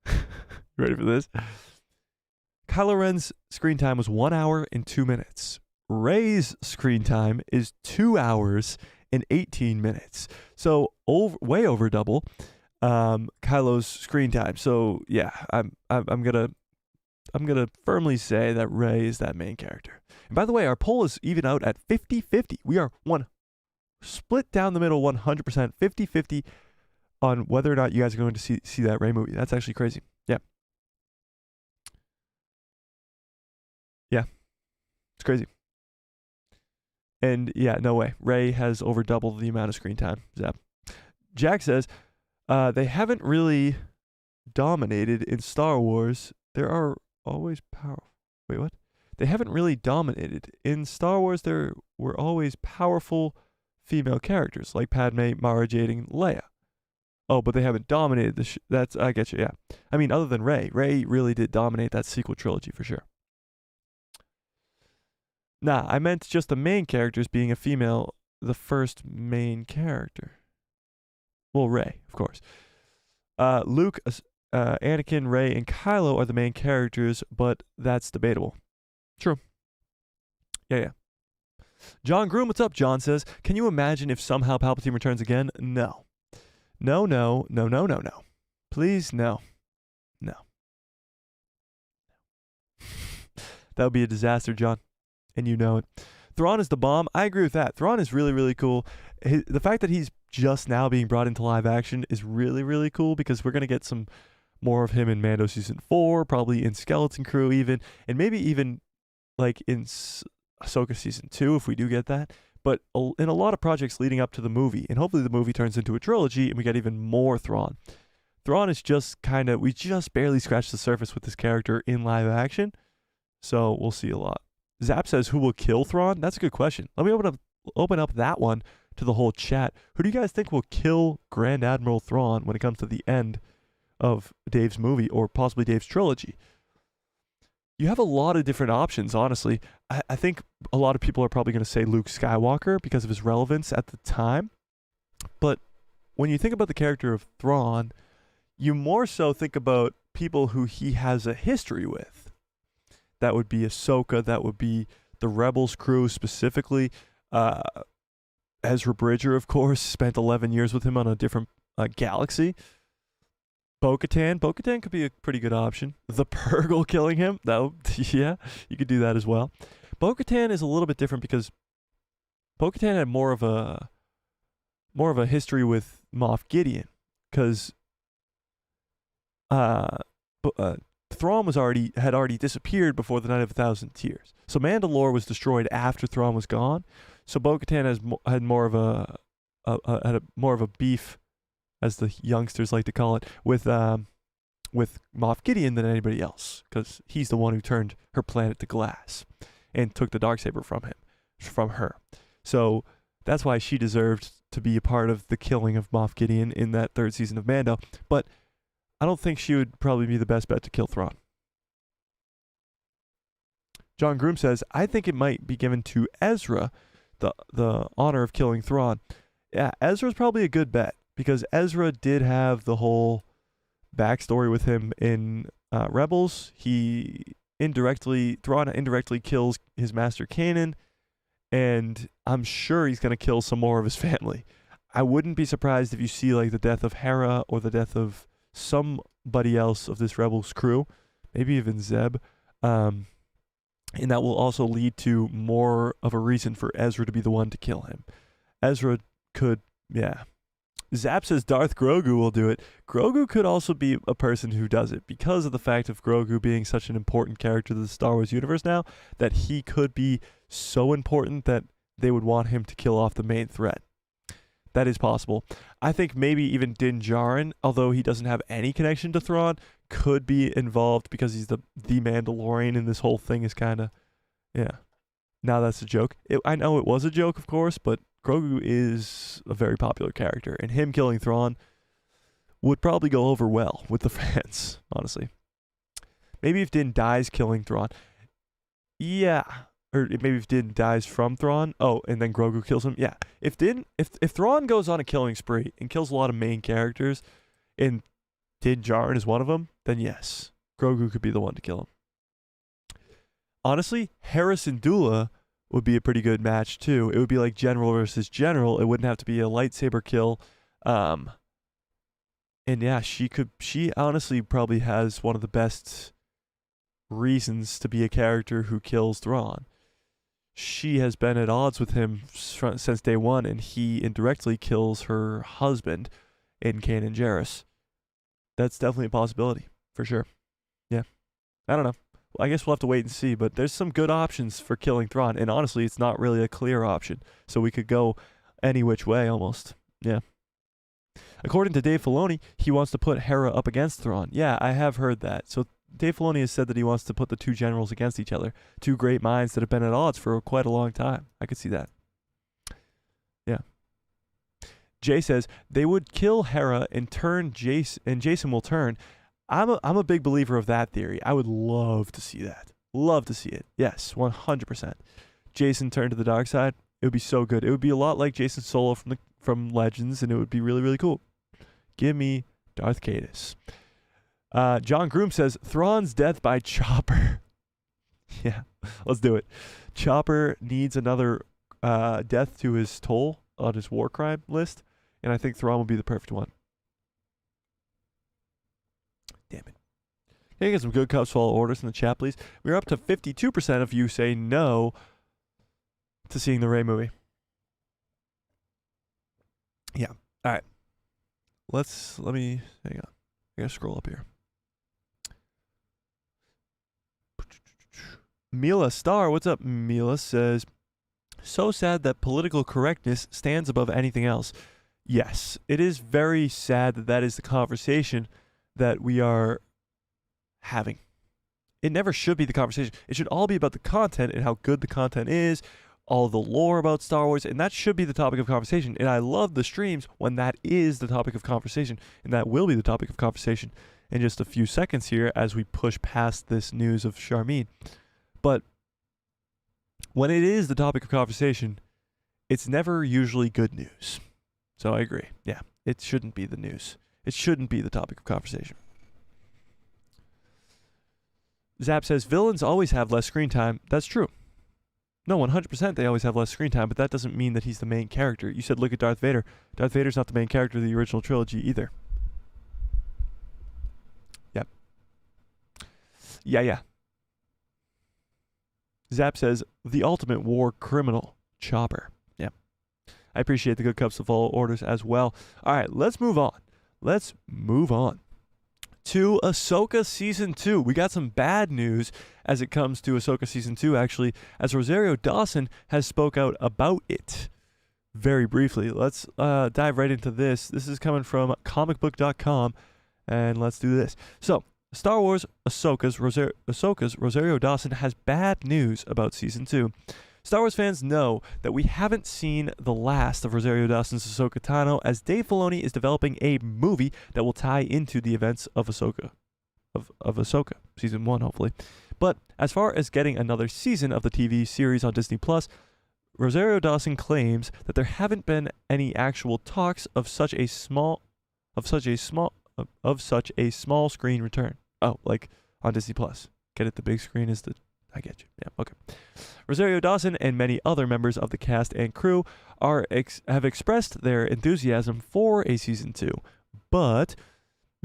time. Ready for this? Kylo Ren's screen time was 1 hour and 2 minutes. Rey's screen time is 2 hours and 18 minutes. So way over double Kylo's screen time. So yeah, I'm gonna firmly say that Rey is that main character. And by the way, our poll is even out at 50-50. We are split down the middle 100%, 50-50 on whether or not you guys are going to see that Rey movie. That's actually crazy. Yeah. Yeah. It's crazy. And yeah, no way. Rey has over double the amount of screen time. Zap. Jack says, they haven't really dominated in Star Wars. There are always powerful. Wait, what? They haven't really dominated. In Star Wars, there were always powerful female characters, like Padme, Mara Jade, and Leia. Oh, but they haven't dominated that's, I get you, yeah. I mean, other than Rey. Rey really did dominate that sequel trilogy for sure. Nah, I meant just the main characters being a female, the first main character. Well, Rey, of course. Luke, Anakin, Rey, and Kylo are the main characters, but that's debatable. True. Yeah. John Groom, what's up? John says, can you imagine if somehow Palpatine returns again? No. No. Please, no. That would be a disaster, John. And you know it. Thrawn is the bomb. I agree with that. Thrawn is really, really cool. The fact that he's just now being brought into live action is really, really cool because we're going to get some more of him in Mando Season 4, probably in Skeleton Crew even, and maybe even like in Ahsoka Season 2 if we do get that. But in a lot of projects leading up to the movie, and hopefully the movie turns into a trilogy and we get even more Thrawn. Thrawn is just we just barely scratched the surface with this character in live action, so we'll see a lot. Zap says, who will kill Thrawn? That's a good question. Let me open up that one to the whole chat. Who do you guys think will kill Grand Admiral Thrawn when it comes to the end of Dave's movie or possibly Dave's trilogy? You have a lot of different options, honestly. I think a lot of people are probably going to say Luke Skywalker because of his relevance at the time. But when you think about the character of Thrawn, you more so think about people who he has a history with. That would be Ahsoka. That would be the Rebels crew specifically. Ezra Bridger, of course, spent 11 years with him on a different galaxy. Bo-Katan could be a pretty good option. The Purgle killing him, yeah, you could do that as well. Bo-Katan is a little bit different because Bo-Katan had more of a history with Moff Gideon, because Thrawn had already disappeared before the Night of 1,000 Tears. So Mandalore was destroyed after Thrawn was gone. So Bo-Katan had more of a beef, as the youngsters like to call it, with Moff Gideon than anybody else, because he's the one who turned her planet to glass and took the Darksaber from her. So that's why she deserved to be a part of the killing of Moff Gideon in that third season of Mando. But I don't think she would probably be the best bet to kill Thrawn. John Groom says, I think it might be given to Ezra, the honor of killing Thrawn. Yeah, Ezra's probably a good bet, because Ezra did have the whole backstory with him in Rebels. Thrawn indirectly kills his master Kanan, and I'm sure he's going to kill some more of his family. I wouldn't be surprised if you see like the death of Hera or the death of somebody else of this Rebels crew, maybe even Zeb, and that will also lead to more of a reason for Ezra to be the one to kill him. Ezra could, yeah. Zap says Darth Grogu will do it. Grogu could also be a person who does it, because of the fact of Grogu being such an important character to the Star Wars universe now, that he could be so important that they would want him to kill off the main threat. That is possible. I think maybe even Din Djarin, although he doesn't have any connection to Thrawn, could be involved because he's the Mandalorian, and this whole thing is kind of, yeah. Now that's a joke. I know it was a joke, of course, but Grogu is a very popular character, and him killing Thrawn would probably go over well with the fans, honestly. Maybe if Din dies killing Thrawn. Yeah. Or maybe if Din dies from Thrawn. Oh, and then Grogu kills him. Yeah. If Thrawn goes on a killing spree and kills a lot of main characters, and Din Djarin is one of them, then yes, Grogu could be the one to kill him. Honestly, Hera Syndulla would be a pretty good match too. It would be like general versus general. It wouldn't have to be a lightsaber kill. And yeah, she honestly probably has one of the best reasons to be a character who kills Thrawn. She has been at odds with him since day one, and he indirectly kills her husband in Kanan Jarrus. That's definitely a possibility, for sure. Yeah. I don't know. I guess we'll have to wait and see, but there's some good options for killing Thrawn, and honestly, it's not really a clear option, so we could go any which way almost. Yeah. According to Dave Filoni, he wants to put Hera up against Thrawn. Yeah, I have heard that. So Dave Filoni has said that he wants to put the two generals against each other, two great minds that have been at odds for quite a long time. I could see that. Yeah. Jay says they would kill Hera and turn Jason, and Jason will turn. I'm a big believer of that theory. I would love to see that. Love to see it. Yes, 100%. Jason turned to the dark side. It would be so good. It would be a lot like Jason Solo from Legends, and it would be really, really cool. Give me Darth Caedus. John Groom says Thrawn's death by Chopper. Yeah, let's do it. Chopper needs another death to his toll on his war crime list, and I think Thrawn will be the perfect one. Damn it. Can I get some good cups full orders in the chat, please? We're up to 52% of you say no to seeing the Rey movie. Yeah. All right. Let me hang on. I gotta scroll up here. Mila Star, what's up? Mila says, so sad that political correctness stands above anything else. Yes, it is very sad that that is the conversation that we are having. It never should be the conversation. It should all be about the content and how good the content is, all the lore about Star Wars, and that should be the topic of conversation. And I love the streams when that is the topic of conversation, and that will be the topic of conversation in just a few seconds here as we push past this news of Sharmeen. But when it is the topic of conversation, it's never usually good news. So I agree. Yeah, it shouldn't be the news. It shouldn't be the topic of conversation. Zap says, villains always have less screen time. That's true. No, 100% they always have less screen time, but that doesn't mean that he's the main character. You said look at Darth Vader. Darth Vader's not the main character of the original trilogy either. Yep. Yeah. Zap says, the ultimate war criminal, Chopper. Yeah. I appreciate the good cups of all orders as well. All right, let's move on. To Ahsoka Season 2. We got some bad news as it comes to Ahsoka Season 2, actually, as Rosario Dawson has spoke out about it very briefly. Let's dive right into this. This is coming from comicbook.com, and let's do this. So, Star Wars Ahsoka's Rosario Dawson has bad news about Season 2. Star Wars fans know that we haven't seen the last of Rosario Dawson's Ahsoka Tano, as Dave Filoni is developing a movie that will tie into the events of Ahsoka, of Ahsoka, Season 1, hopefully. But as far as getting another season of the TV series on Disney+, Rosario Dawson claims that there haven't been any actual talks of such a small screen return. Oh, like on Disney+. Get it? The big screen is the... I get you. Yeah, okay. Rosario Dawson and many other members of the cast and crew have expressed their enthusiasm for a Season 2, but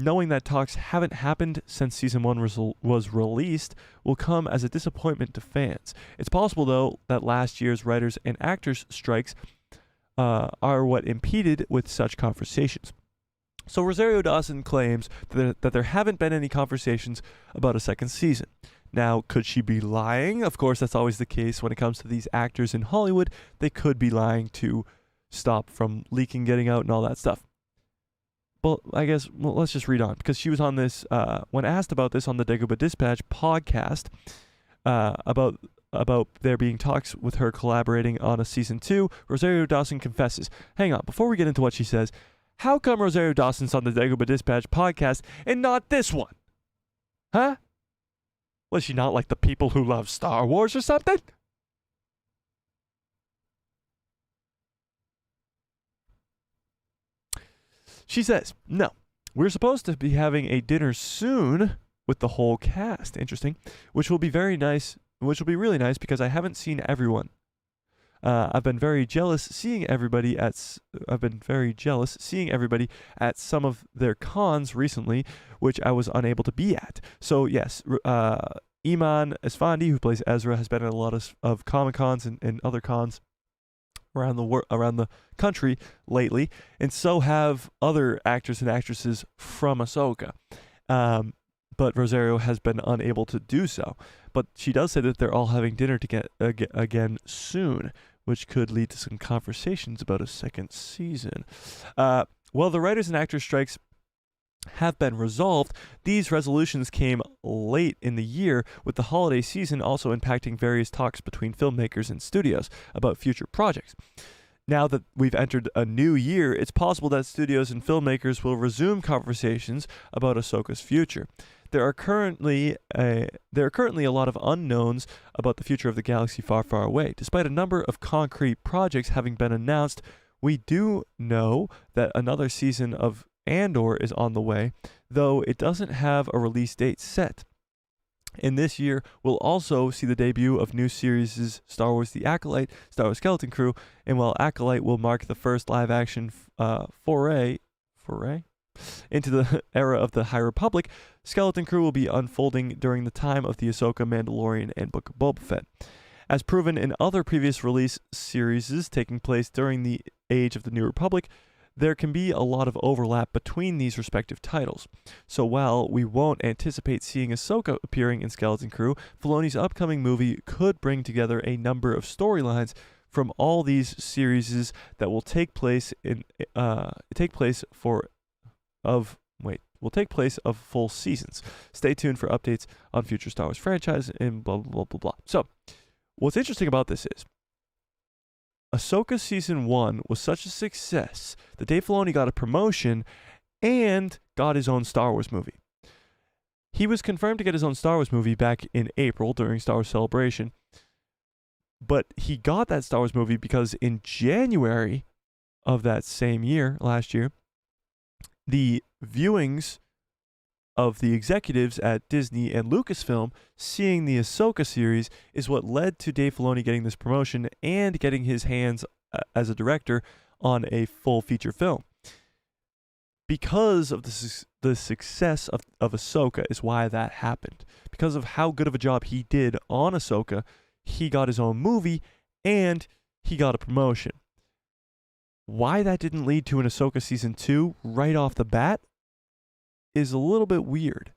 knowing that talks haven't happened since Season 1 was released will come as a disappointment to fans. It's possible, though, that last year's writers and actors strikes are what impeded with such conversations. So Rosario Dawson claims that there haven't been any conversations about a second season. Now, could she be lying? Of course, that's always the case when it comes to these actors in Hollywood. They could be lying to stop from leaking, getting out, and all that stuff. But I guess, let's just read on, because she was on this, when asked about this on the Dagobah Dispatch podcast, about there being talks with her collaborating on a Season 2, Rosario Dawson confesses. Hang on, before we get into what she says, how come Rosario Dawson's on the Dagobah Dispatch podcast and not this one? Huh? Was she not like the people who love Star Wars or something? She says, no, we're supposed to be having a dinner soon with the whole cast. Interesting. Which will be really nice because I haven't seen everyone. I've been very jealous seeing everybody at some of their cons recently, which I was unable to be at. So yes, Iman Esfandi, who plays Ezra, has been at a lot of Comic Cons and other cons around the country lately, and so have other actors and actresses from Ahsoka. But Rosario has been unable to do so. But she does say that they're all having dinner again soon, which could lead to some conversations about a second season. Well, the writers and actors strikes have been resolved. These resolutions came late in the year, with the holiday season also impacting various talks between filmmakers and studios about future projects. Now that we've entered a new year, it's possible that studios and filmmakers will resume conversations about Ahsoka's future. There are currently a lot of unknowns about the future of the galaxy far, far away. Despite a number of concrete projects having been announced, we do know that another season of Andor is on the way, though it doesn't have a release date set. In this year, we'll also see the debut of new series Star Wars The Acolyte, Star Wars Skeleton Crew, and while Acolyte will mark the first live-action foray into the era of the High Republic, Skeleton Crew will be unfolding during the time of the Ahsoka, Mandalorian, and Book of Boba Fett. As proven in other previous release series taking place during the Age of the New Republic, there can be a lot of overlap between these respective titles. So while we won't anticipate seeing Ahsoka appearing in Skeleton Crew, Filoni's upcoming movie could bring together a number of storylines from all these series that will take place of full seasons. Stay tuned for updates on future Star Wars franchise and blah, blah, blah, blah, blah. So, what's interesting about this is Ahsoka Season 1 was such a success that Dave Filoni got a promotion and got his own Star Wars movie. He was confirmed to get his own Star Wars movie back in April during Star Wars Celebration, but he got that Star Wars movie because in January of that same year, last year, the viewings of the executives at Disney and Lucasfilm seeing the Ahsoka series is what led to Dave Filoni getting this promotion and getting his hands as a director on a full feature film. Because of the success of Ahsoka is why that happened. Because of how good of a job he did on Ahsoka, he got his own movie and he got a promotion. Why that didn't lead to an Ahsoka season 2 right off the bat is a little bit weird.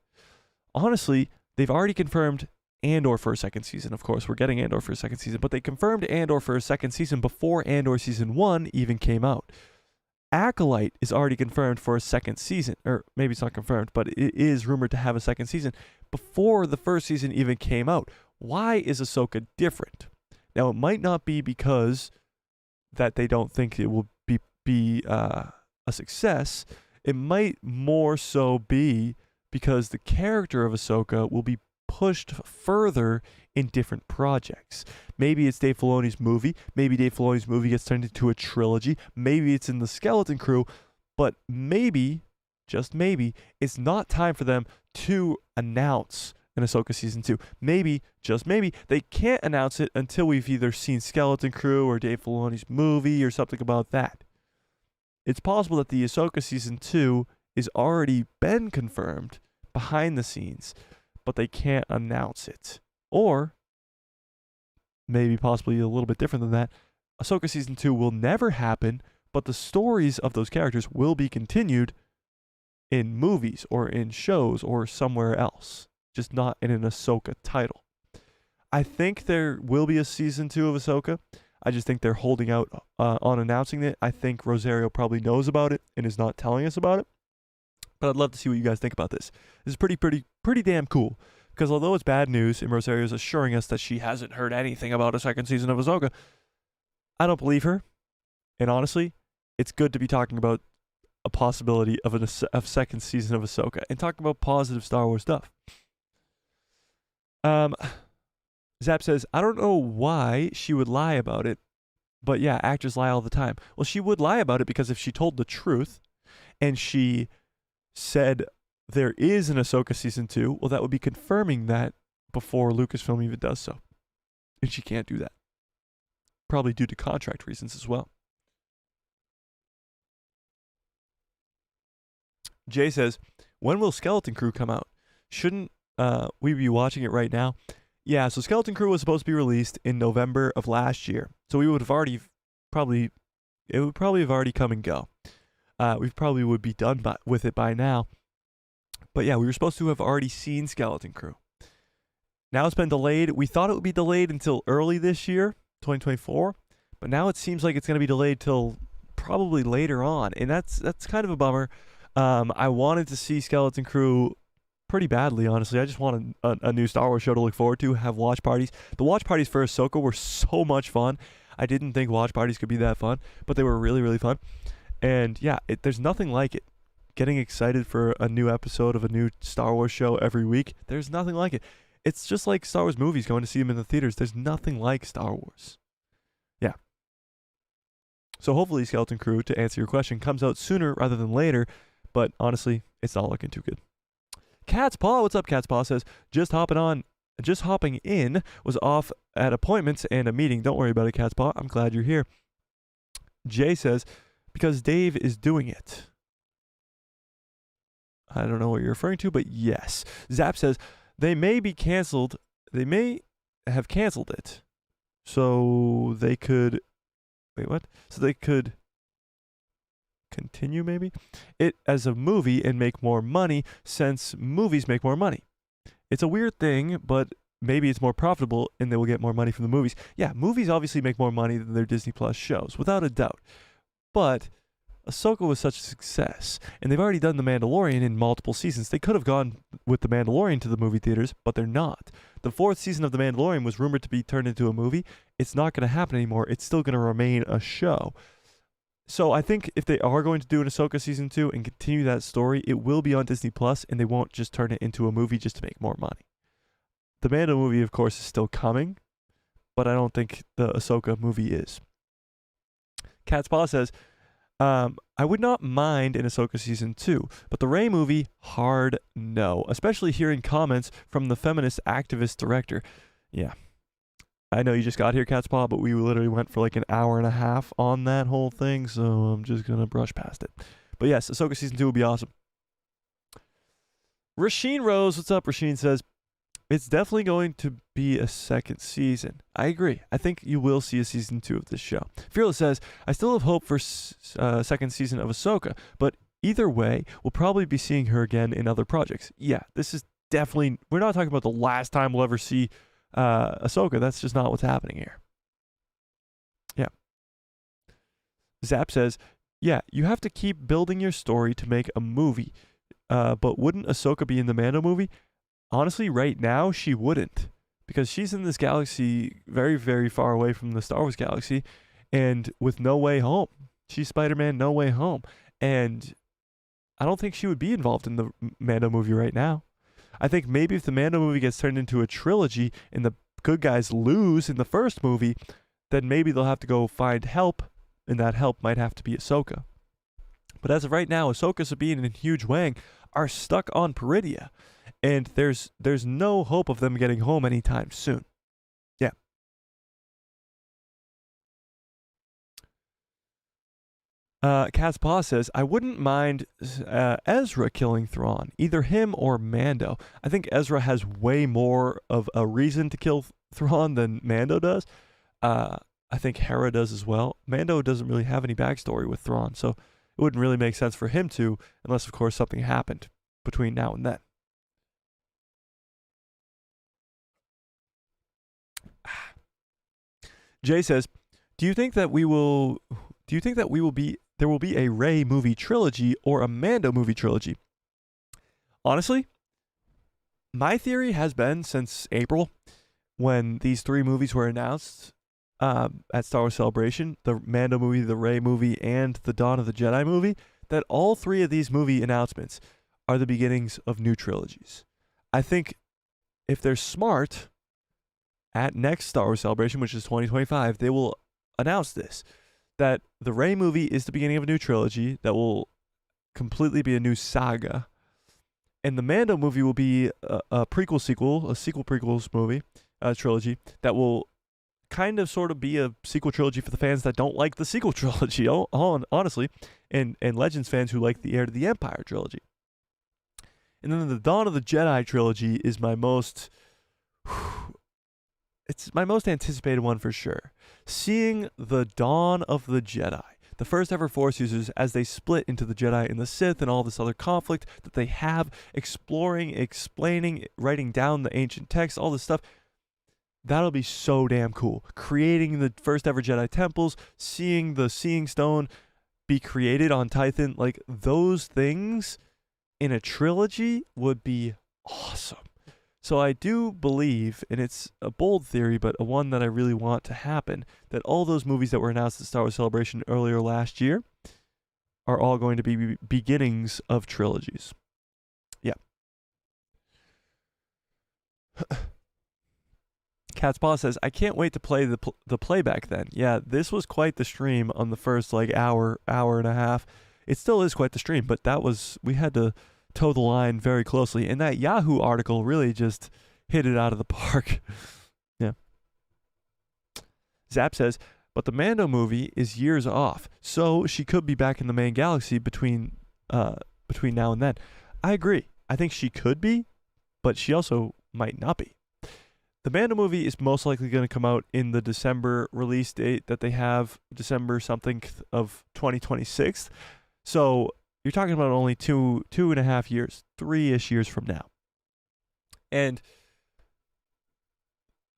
Honestly, they've already confirmed Andor for a second season. Of course, we're getting Andor for a second season, but they confirmed Andor for a second season before Andor season 1 even came out. Acolyte is already confirmed for a second season, or maybe it's not confirmed, but it is rumored to have a second season before the first season even came out. Why is Ahsoka different? Now, it might not be because that they don't think it will be a success. It might more so be because the character of Ahsoka will be pushed further in different projects. Maybe it's Dave Filoni's movie. Maybe Dave Filoni's movie gets turned into a trilogy. Maybe it's in the Skeleton Crew. But maybe, just maybe, it's not time for them to announce an Ahsoka season 2. Maybe, just maybe, they can't announce it until we've either seen Skeleton Crew or Dave Filoni's movie or something about that. It's possible that the Ahsoka season 2 is already been confirmed behind the scenes, but they can't announce it. Or, maybe possibly a little bit different than that, Ahsoka season 2 will never happen, but the stories of those characters will be continued in movies or in shows or somewhere else, just not in an Ahsoka title. I think there will be a season 2 of Ahsoka. I just think they're holding out on announcing it. I think Rosario probably knows about it and is not telling us about it. But I'd love to see what you guys think about this. This is pretty damn cool. Because although it's bad news and Rosario is assuring us that she hasn't heard anything about a second season of Ahsoka, I don't believe her. And honestly, it's good to be talking about a possibility of a second season of Ahsoka and talking about positive Star Wars stuff. Zap says, I don't know why she would lie about it, but yeah, actors lie all the time. Well, she would lie about it because if she told the truth and she said there is an Ahsoka season 2, well, that would be confirming that before Lucasfilm even does so. And she can't do that. Probably due to contract reasons as well. Jay says, when will Skeleton Crew come out? Shouldn't we be watching it right now? Yeah, so Skeleton Crew was supposed to be released in November of last year. So we would have already it would probably have already come and go. We probably would be done with it by now. But yeah, we were supposed to have already seen Skeleton Crew. Now it's been delayed. We thought it would be delayed until early this year, 2024. But now it seems like it's going to be delayed till probably later on. And that's kind of a bummer. I wanted to see Skeleton Crew pretty badly, honestly. I just want a new Star Wars show to look forward to, have watch parties. The watch parties for Ahsoka were so much fun. I didn't think watch parties could be that fun, but they were really, really fun. And yeah, there's nothing like it. Getting excited for a new episode of a new Star Wars show every week, there's nothing like it. It's just like Star Wars movies, going to see them in the theaters. There's nothing like Star Wars. Yeah. So hopefully Skeleton Crew, to answer your question, comes out sooner rather than later, but honestly, it's not looking too good. Cat's Paw, what's up, Cat's Paw? Says, just hopping in, was off at appointments and a meeting. Don't worry about it, Cat's Paw. I'm glad you're here. Jay says, because Dave is doing it. I don't know what you're referring to, but yes. Zap says, they may be canceled. They may have canceled it. So they could, wait, what? So they could continue maybe it as a movie and make more money, since movies make more money. It's a weird thing, but maybe it's more profitable and they will get more money from the movies. Yeah, movies obviously make more money than their Disney Plus shows, without a doubt. But Ahsoka was such a success, and they've already done The Mandalorian in multiple seasons. They could have gone with The Mandalorian to the movie theaters, but they're not. The 4th season of The Mandalorian was rumored to be turned into a movie. It's not going to happen anymore. It's still going to remain a show. So I think if they are going to do an Ahsoka season 2 and continue that story, it will be on Disney Plus, and they won't just turn it into a movie just to make more money. The Mando movie, of course, is still coming, but I don't think the Ahsoka movie is. Cat's Paw says, I would not mind in Ahsoka season 2, but the Rey movie, hard no. Especially hearing comments from the feminist activist director. Yeah. I know you just got here, Cat's Paw, but we literally went for like an hour and a half on that whole thing, so I'm just gonna brush past it. But yes, Ahsoka season 2 would be awesome. Rasheen Rose, what's up? Rasheen says, it's definitely going to be a second season. I agree. I think you will see a season 2 of this show. Fearless says, I still have hope for second season of Ahsoka, but either way, we'll probably be seeing her again in other projects. Yeah, this is definitely, we're not talking about the last time we'll ever see Ahsoka. That's just not what's happening here. Yeah. Zap says, yeah, you have to keep building your story to make a movie. But wouldn't Ahsoka be in the Mando movie? Honestly, right now, she wouldn't. Because she's in this galaxy very, very far away from the Star Wars galaxy. And with No Way Home. She's Spider-Man No Way Home. And I don't think she would be involved in the Mando movie right now. I think maybe if the Mando movie gets turned into a trilogy and the good guys lose in the first movie, then maybe they'll have to go find help. And that help might have to be Ahsoka. But as of right now, Ahsoka, Sabine, and Huge Wang are stuck on Peridia. And there's no hope of them getting home anytime soon. Yeah. Cat's Paw says, I wouldn't mind Ezra killing Thrawn, either him or Mando. I think Ezra has way more of a reason to kill Thrawn than Mando does. I think Hera does as well. Mando doesn't really have any backstory with Thrawn, so it wouldn't really make sense for him to, unless, of course, something happened between now and then. Jay says, there will be a Rey movie trilogy or a Mando movie trilogy? Honestly, my theory has been since April, when these 3 movies were announced at Star Wars Celebration, the Mando movie, the Rey movie, and the Dawn of the Jedi movie, that all 3 of these movie announcements are the beginnings of new trilogies. I think if they're smart, at next Star Wars Celebration, which is 2025, they will announce this, that the Rey movie is the beginning of a new trilogy that will completely be a new saga, and the Mando movie will be a sequel-prequels movie, trilogy, that will kind of sort of be a sequel trilogy for the fans that don't like the sequel trilogy, honestly, and Legends fans who like the Heir to the Empire trilogy. And then the Dawn of the Jedi trilogy is my most anticipated one for sure. Seeing the Dawn of the Jedi, the first ever Force users as they split into the Jedi and the Sith and all this other conflict that they have, exploring, explaining, writing down the ancient texts, all this stuff. That'll be so damn cool. Creating the first ever Jedi temples, seeing the Seeing Stone be created on Tython, like those things in a trilogy would be awesome. So I do believe, and it's a bold theory, but a one that I really want to happen, that all those movies that were announced at Star Wars Celebration earlier last year are all going to be beginnings of trilogies. Yeah. Cat's Paw says, I can't wait to play the playback then. Yeah, this was quite the stream on the first hour and a half. It still is quite the stream, but we had to toe the line very closely. And that Yahoo article really just hit it out of the park. Yeah. Zap says, but the Mando movie is years off, so she could be back in the main galaxy between now and then. I agree. I think she could be, but she also might not be. The Mando movie is most likely going to come out in the December release date that they have, December something of 2026. So you're talking about only 2.5 years, 3-ish years from now. And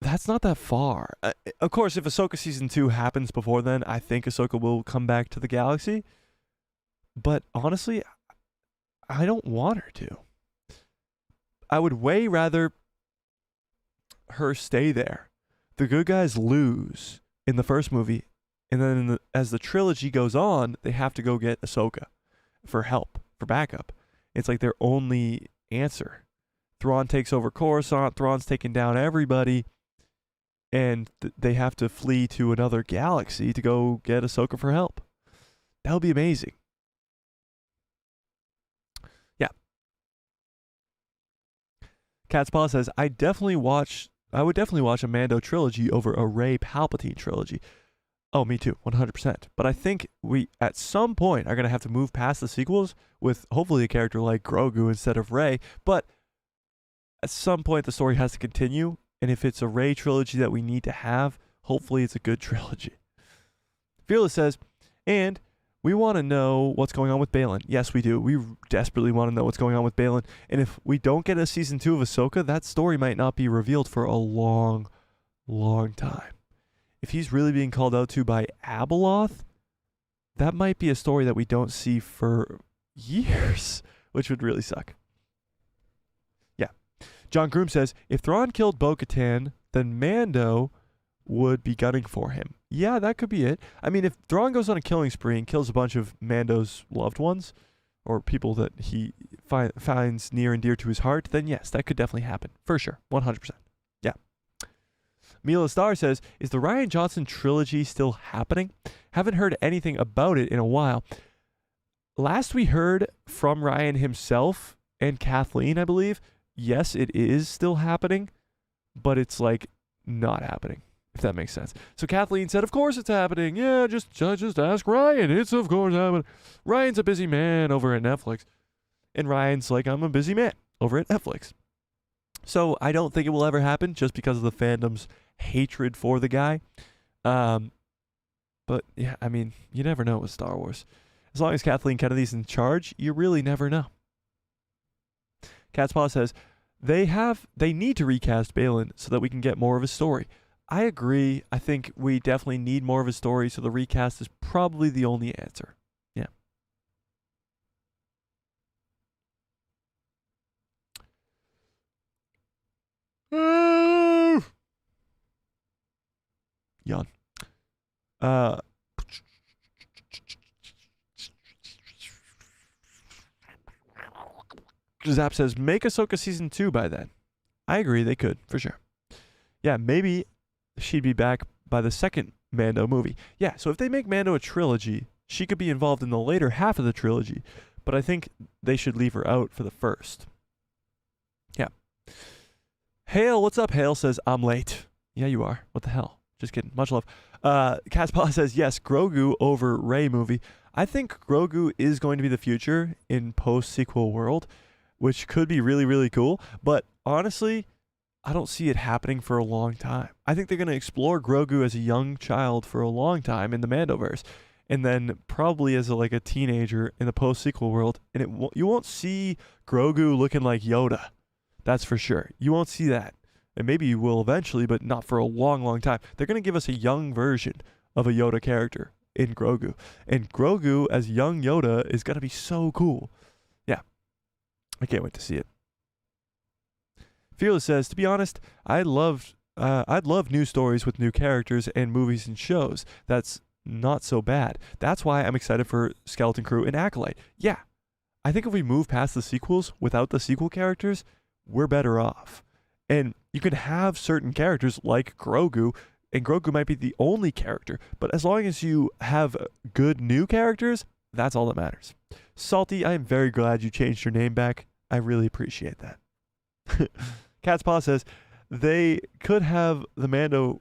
that's not that far. Of course, if Ahsoka Season 2 happens before then, I think Ahsoka will come back to the galaxy. But honestly, I don't want her to. I would way rather her stay there. The good guys lose in the first movie, and then as the trilogy goes on, they have to go get Ahsoka for help, for backup. It's like their only answer. Thrawn takes over Coruscant, Thrawn's taking down everybody, and they have to flee to another galaxy to go get Ahsoka for help. That would be amazing. Yeah. Cat's Paw says, I would definitely watch a Mando trilogy over a Rey Palpatine trilogy. Oh, me too, 100%. But I think we, at some point, are going to have to move past the sequels with hopefully a character like Grogu instead of Rey. But at some point, the story has to continue. And if it's a Rey trilogy that we need to have, hopefully it's a good trilogy. Fearless says, and we want to know what's going on with Baylan. Yes, we do. We desperately want to know what's going on with Baylan. And if we don't get a season 2 of Ahsoka, that story might not be revealed for a long, long time. If he's really being called out to by Abeloth, that might be a story that we don't see for years, which would really suck. Yeah. John Groom says, if Thrawn killed Bo-Katan, then Mando would be gunning for him. Yeah, that could be it. I mean, if Thrawn goes on a killing spree and kills a bunch of Mando's loved ones, or people that he finds near and dear to his heart, then yes, that could definitely happen. For sure. 100%. Yeah. Mila Star says, is the Rian Johnson trilogy still happening? Haven't heard anything about it in a while. Last we heard from Rian himself and Kathleen, I believe, yes, it is still happening, but it's like not happening, if that makes sense. So Kathleen said, of course it's happening. Yeah, just ask Rian. It's of course happening. Ryan's a busy man over at Netflix. And Ryan's like, I'm a busy man over at Netflix. So I don't think it will ever happen just because of the fandom's hatred for the guy. But yeah, I mean, you never know with Star Wars. As long as Kathleen Kennedy's in charge, you really never know. Cat's Paw says, they need to recast Baylan so that we can get more of his story. I agree. I think we definitely need more of his story, so the recast is probably the only answer. Yeah. Yawn. Zap says, make Ahsoka season 2 by then. I agree, they could, for sure. Yeah, maybe she'd be back by the second Mando movie. Yeah, so if they make Mando a trilogy, she could be involved in the later half of the trilogy, but I think they should leave her out for the first. Yeah. Hale, what's up? Hale says, I'm late. Yeah, you are. What the hell? Just kidding. Much love. Caspar says, yes, Grogu over Rey movie. I think Grogu is going to be the future in post-sequel world, which could be really, really cool. But honestly, I don't see it happening for a long time. I think they're going to explore Grogu as a young child for a long time in the Mandoverse, and then probably as a teenager in the post-sequel world. And you won't see Grogu looking like Yoda. That's for sure. You won't see that. And maybe you will eventually, but not for a long, long time. They're going to give us a young version of a Yoda character in Grogu. And Grogu as young Yoda is going to be so cool. Yeah. I can't wait to see it. Fearless says, to be honest, I'd love new stories with new characters and movies and shows. That's not so bad. That's why I'm excited for Skeleton Crew and Acolyte. Yeah. I think if we move past the sequels without the sequel characters, we're better off. And you can have certain characters like Grogu, and Grogu might be the only character, but as long as you have good new characters, that's all that matters. Salty, I am very glad you changed your name back. I really appreciate that. Cat's Paw says, they could have the Mando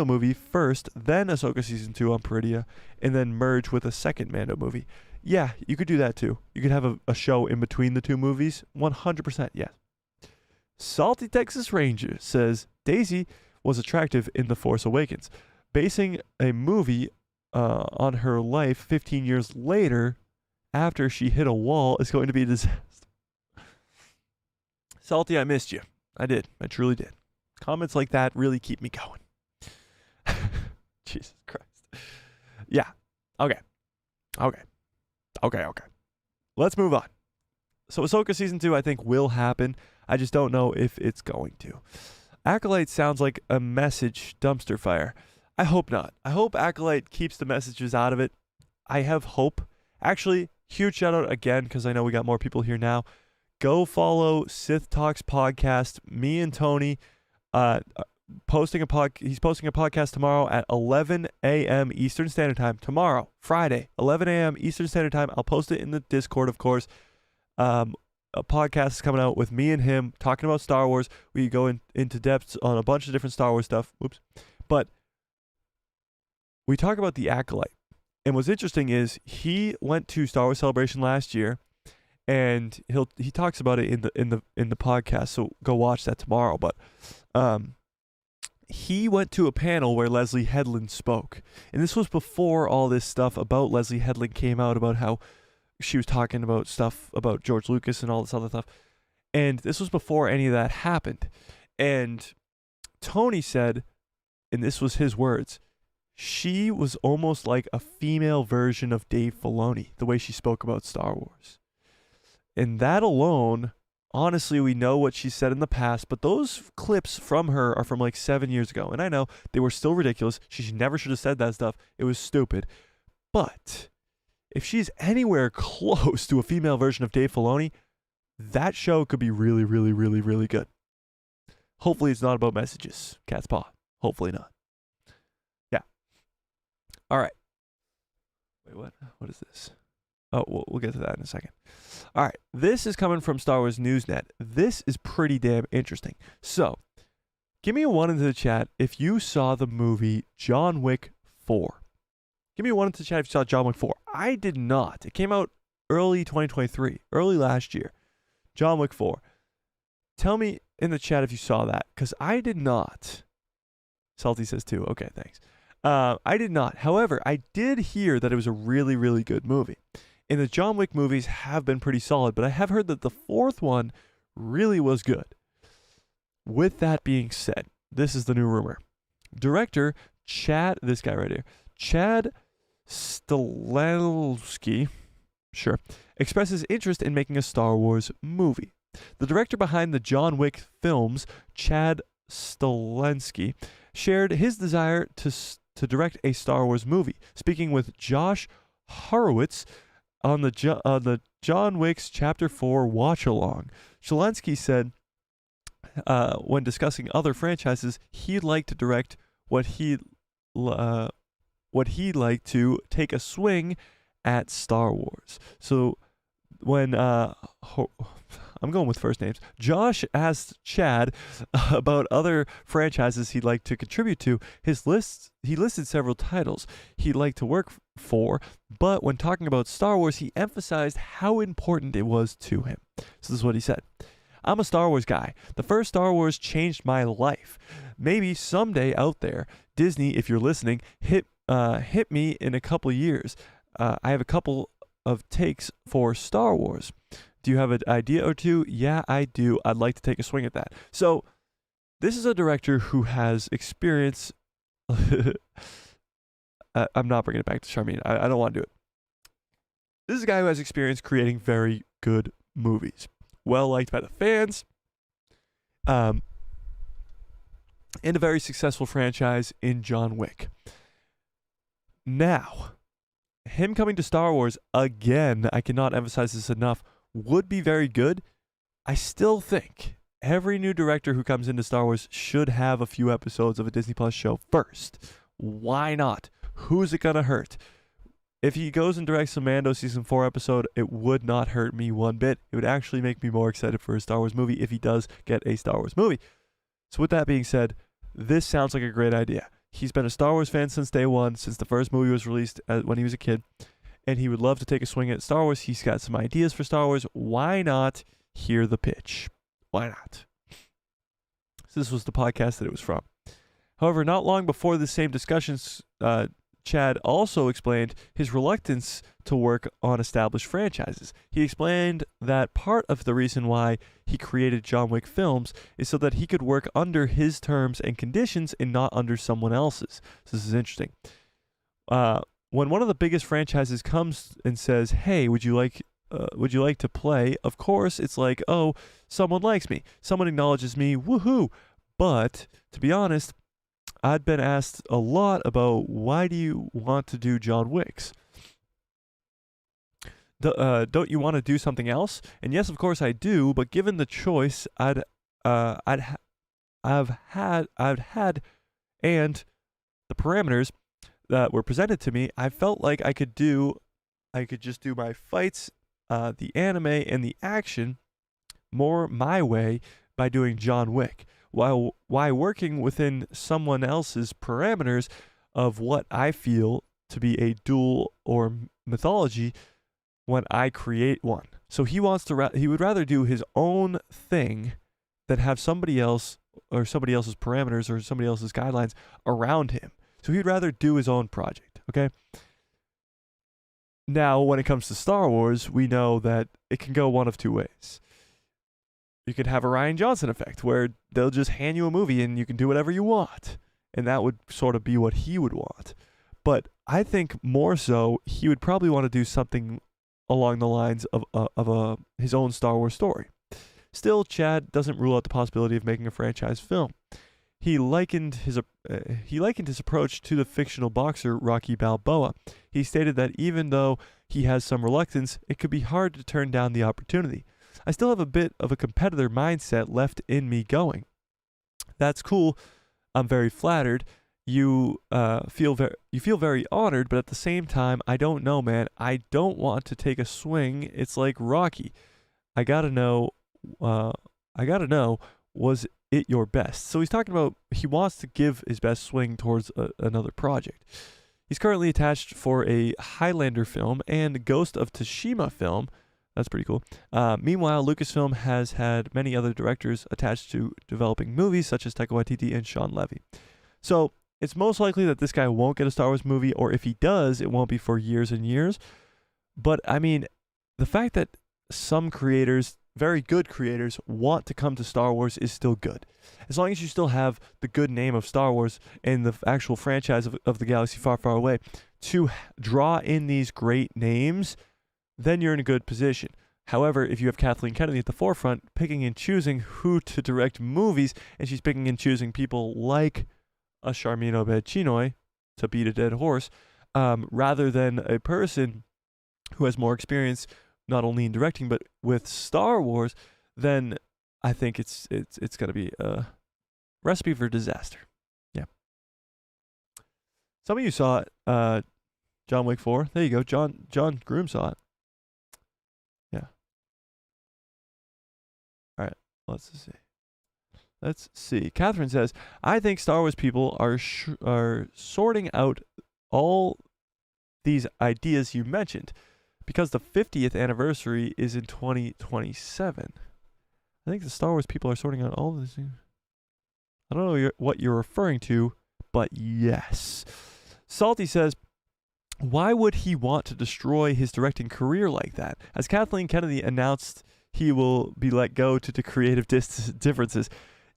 movie first, then Ahsoka Season 2 on Peridia, and then merge with a second Mando movie. Yeah, you could do that too. You could have a show in between the two movies. 100%, yes. Salty Texas Ranger says, Daisy was attractive in The Force Awakens. Basing a movie on her life 15 years later after she hit a wall is going to be a disaster. Salty, I missed you. I did. I truly did. Comments like that really keep me going. Jesus Christ. Yeah. Okay. Let's move on. So Ahsoka Season 2, I think, will happen. I just don't know if it's going to. Acolyte sounds like a message dumpster fire. I hope not. I hope Acolyte keeps the messages out of it. I have hope. Actually, huge shout out again, because I know we got more people here now. Go follow Sith Talks podcast. Me and Tony he's posting a podcast tomorrow at 11 a.m. Eastern Standard Time. Tomorrow, Friday, 11 a.m. Eastern Standard Time. I'll post it in the Discord, of course. A podcast is coming out with me and him talking about Star Wars. We go into depths on a bunch of different Star Wars stuff. Whoops. But we talk about the Acolyte. And what's interesting is he went to Star Wars Celebration last year, and he talks about it in the podcast. So go watch that tomorrow. But he went to a panel where Leslie Headland spoke, and this was before all this stuff about Leslie Headland came out, about how she was talking about stuff about George Lucas and all this other stuff. And this was before any of that happened. And Tony said, and this was his words, she was almost like a female version of Dave Filoni, the way she spoke about Star Wars. And that alone, honestly, we know what she said in the past, but those clips from her are from like 7 years ago. And I know they were still ridiculous. She never should have said that stuff. It was stupid. But if she's anywhere close to a female version of Dave Filoni, that show could be really, really, really, really good. Hopefully it's not about messages. Cat's paw. Hopefully not. Yeah. All right. Wait, what? What is this? Oh, we'll get to that in a second. All right. This is coming from Star Wars Newsnet. This is pretty damn interesting. So, give me a 1 into the chat if you saw the movie John Wick 4. Give me a 1 into the chat if you saw John Wick 4. I did not. It came out early 2023, early last year. John Wick 4. Tell me in the chat if you saw that, because I did not. Salty says too. Okay, thanks. I did not. However, I did hear that it was a really, really good movie. And the John Wick movies have been pretty solid, but I have heard that the fourth one really was good. With that being said, this is the new rumor. Director this guy right here, Chad Stahelski, sure, expresses interest in making a Star Wars movie. The director behind the John Wick films, Chad Stahelski, shared his desire to direct a Star Wars movie, speaking with Josh Horowitz on the John Wick's Chapter 4 watch-along. Stahelski said, when discussing other franchises, he'd like to direct what he'd like to take a swing at Star Wars. So when I'm going with first names, Josh asked Chad about other franchises he'd like to contribute to. He listed several titles he'd like to work for, but when talking about Star Wars, he emphasized how important it was to him. So this is what he said. I'm a Star Wars guy. The first Star Wars changed my life. Maybe someday out there, Disney, if you're listening, hit me in a couple years. I have a couple of takes for Star Wars. Do you have an idea or two? Yeah, I do. I'd like to take a swing at that. So this is a director who has experience. I'm not bringing it back to Sharmeen. I don't want to do it. This is a guy who has experience creating very good movies. Well liked by the fans. And a very successful franchise in John Wick. Now, him coming to Star Wars again, I cannot emphasize this enough, would be very good. I still think every new director who comes into Star Wars should have a few episodes of a Disney Plus show first. Why not? Who's it gonna hurt? If he goes and directs a Mando Season 4 episode, it would not hurt me one bit. It would actually make me more excited for a Star Wars movie if he does get a Star Wars movie. So with that being said, this sounds like a great idea. He's been a Star Wars fan since day one, since the first movie was released when he was a kid, and he would love to take a swing at Star Wars. He's got some ideas for Star Wars. Why not hear the pitch? Why not? So this was the podcast that it was from. However, not long before the same discussions, Chad also explained his reluctance to work on established franchises. He explained that part of the reason why he created John Wick films is so that he could work under his terms and conditions and not under someone else's. So this is interesting. When one of the biggest franchises comes and says, "Hey, would you like to play?" Of course, it's like, "Oh, someone likes me. Someone acknowledges me. Woohoo!" But to be honest, I'd been asked a lot about, why do you want to do John Wicks? Don't you want to do something else? And yes, of course I do, but given the choice, I'd had, and the parameters that were presented to me, I felt like I could just do my fights, the anime, and the action more my way by doing John Wick, while working within someone else's parameters of what I feel to be a duel or mythology when I create one. So he would rather do his own thing than have somebody else or somebody else's parameters or somebody else's guidelines around him. So he'd rather do his own project, okay? Now, when it comes to Star Wars, we know that it can go one of two ways. You could have a Rian Johnson effect where they'll just hand you a movie and you can do whatever you want. And that would sort of be what he would want. But I think more so, he would probably want to do something along the lines of his own Star Wars story. Still, Chad doesn't rule out the possibility of making a franchise film. He likened his approach to the fictional boxer Rocky Balboa. He stated that even though he has some reluctance, it could be hard to turn down the opportunity. I still have a bit of a competitor mindset left in me going. That's cool. I'm very flattered. You feel very honored, but at the same time, I don't know, man. I don't want to take a swing. It's like Rocky. I gotta know. Was it your best? So he's talking about he wants to give his best swing towards another project. He's currently attached for a Highlander film and Ghost of Tsushima film. That's pretty cool. Meanwhile, Lucasfilm has had many other directors attached to developing movies, such as Taika Waititi and Sean Levy. So it's most likely that this guy won't get a Star Wars movie, or if he does, it won't be for years and years. But I mean, the fact that some creators, very good creators, want to come to Star Wars is still good. As long as you still have the good name of Star Wars and the actual franchise of the galaxy far, far away to draw in these great names, then you're in a good position. However, if you have Kathleen Kennedy at the forefront, picking and choosing who to direct movies, and she's picking and choosing people like a Sharmeen Obaid-Chinoy, to beat a dead horse, rather than a person who has more experience not only in directing but with Star Wars, then I think it's going to be a recipe for disaster. Yeah. Some of you saw it. John Wick 4. There you go. John Groom saw it. Yeah. All right. Let's see. Catherine says, I think Star Wars people are sorting out all these ideas you mentioned because the 50th anniversary is in 2027. I think the Star Wars people are sorting out all of these things. I don't know what you're referring to, but yes. Salty says, why would he want to destroy his directing career like that? As Kathleen Kennedy announced he will be let go due to creative differences.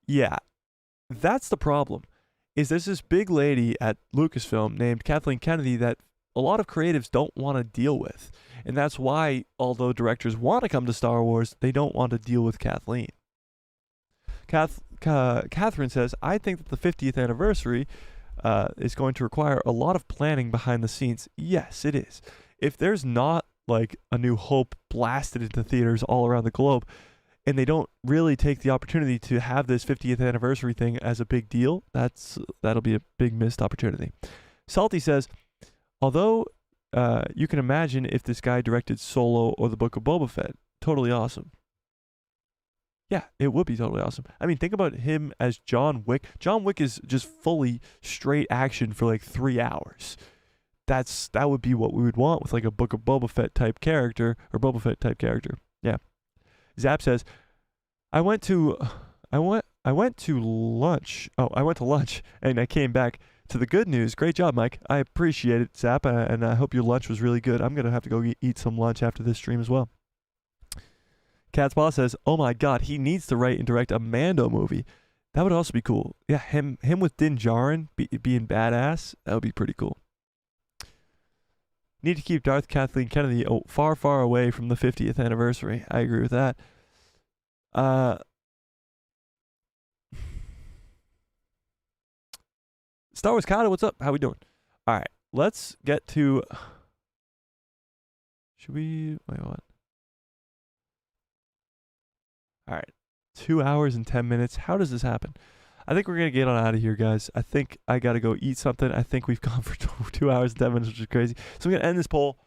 Yeah, that's the problem. Is there's this big lady at Lucasfilm named Kathleen Kennedy that a lot of creatives don't want to deal with. And that's why, although directors want to come to Star Wars, they don't want to deal with Kathleen. Catherine says, I think that the 50th anniversary is going to require a lot of planning behind the scenes. Yes, it is. If there's not like A New Hope blasted into theaters all around the globe, and they don't really take the opportunity to have this 50th anniversary thing as a big deal, that'll be a big missed opportunity. Salty says, although you can imagine if this guy directed Solo or the Book of Boba Fett, totally awesome. Yeah, it would be totally awesome. I mean, think about him as John Wick. John Wick is just fully straight action for like 3 hours. That would be what we would want with like a Book of Boba Fett type character or Boba Fett type character. Yeah. Zap says, I went to lunch. Oh, I went to lunch and I came back to the good news. Great job, Mike. I appreciate it, Zap, and I hope your lunch was really good. I'm gonna have to go eat some lunch after this stream as well. Cat's Paw says, oh my god, he needs to write and direct a Mando movie. That would also be cool. Yeah, him with Din Djarin being badass. That would be pretty cool. Need to keep Darth Kathleen Kennedy far, far away from the 50th anniversary. I agree with that. Star Wars Kata, what's up? How we doing? All right, let's get to... Should we... Wait, what? All right, 2 hours and 10 minutes. How does this happen? I think we're going to get on out of here, guys. I think I got to go eat something. I think we've gone for 2 hours and 10 minutes, which is crazy. So I'm going to end this poll.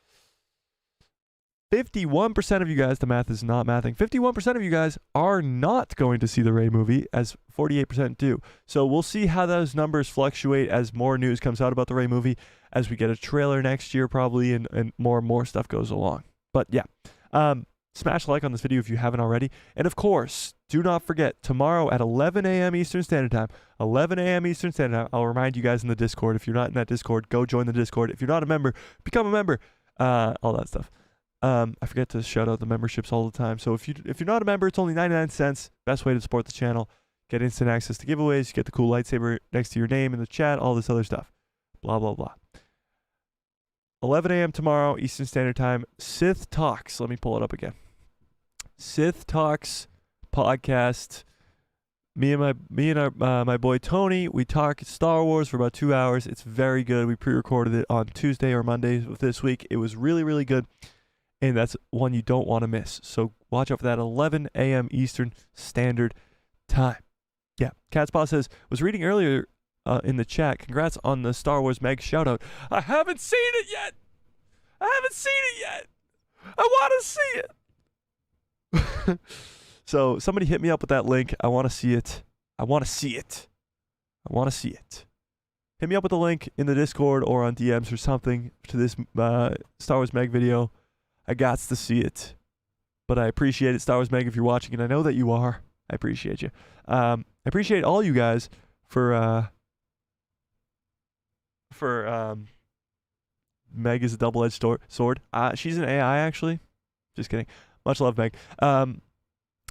51% of you guys, the math is not mathing, 51% of you guys are not going to see the Rey movie, as 48% do. So we'll see how those numbers fluctuate as more news comes out about the Rey movie, as we get a trailer next year probably, and more stuff goes along. But yeah, smash a like on this video if you haven't already. And of course, do not forget, tomorrow at 11 a.m. Eastern Standard Time, 11 a.m. Eastern Standard Time, I'll remind you guys in the Discord. If you're not in that Discord, go join the Discord. If you're not a member, become a member. All that stuff. I forget to shout out the memberships all the time. So if you're not a member, it's only 99 cents. Best way to support the channel. Get instant access to giveaways. You get the cool lightsaber next to your name in the chat. All this other stuff. Blah, blah, blah. 11 a.m. tomorrow, Eastern Standard Time. Sith Talks. Let me pull it up again. Sith Talks podcast. Me and my boy Tony, we talk Star Wars for about 2 hours. It's very good. We pre-recorded it on Tuesday or Monday of this week. It was really, really good. And that's one you don't want to miss. So watch out for that, 11 a.m. Eastern Standard Time. Yeah. Catspaw says, was reading earlier in the chat, congrats on the Star Wars Meg shoutout. I haven't seen it yet. I want to see it. So somebody hit me up with that link. I want to see it. Hit me up with the link in the Discord or on DMs or something to this Star Wars Meg video. I got to see it. But I appreciate it, Star Wars Meg, if you're watching, and I know that you are. I appreciate you. I appreciate all you guys for Meg is a double-edged sword. She's an AI, actually. Just kidding. Much love, Meg. I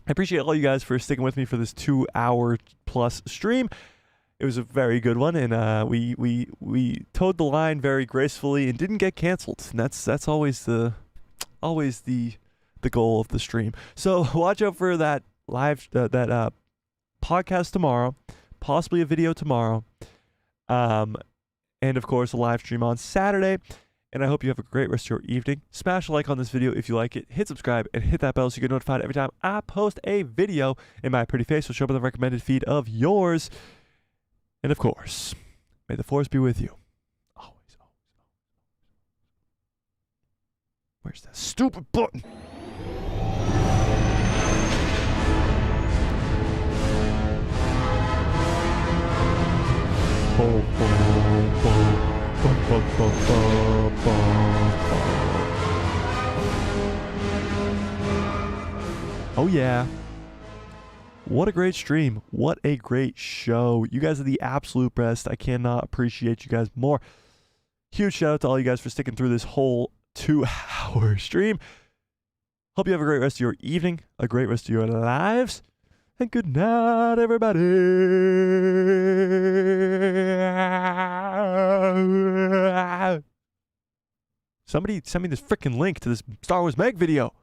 appreciate all you guys for sticking with me for this 2-hour-plus stream. It was a very good one, and we towed the line very gracefully and didn't get canceled. And that's always the goal of the stream. So watch out for that live podcast tomorrow, possibly a video tomorrow, and of course a live stream on Saturday. And I hope you have a great rest of your evening. Smash a like on this video if you like it. Hit subscribe and hit that bell so you get notified every time I post a video. And my pretty face will show up in the recommended feed of yours. And of course, may the Force be with you. Where's that stupid button? Oh yeah. What a great stream. What a great show. You guys are the absolute best. I cannot appreciate you guys more. Huge shout out to all you guys for sticking through this whole 2-hour stream. Hope you have a great rest of your evening, a great rest of your lives, and good night, everybody. Somebody send me this freaking link to this Star Wars Meg video.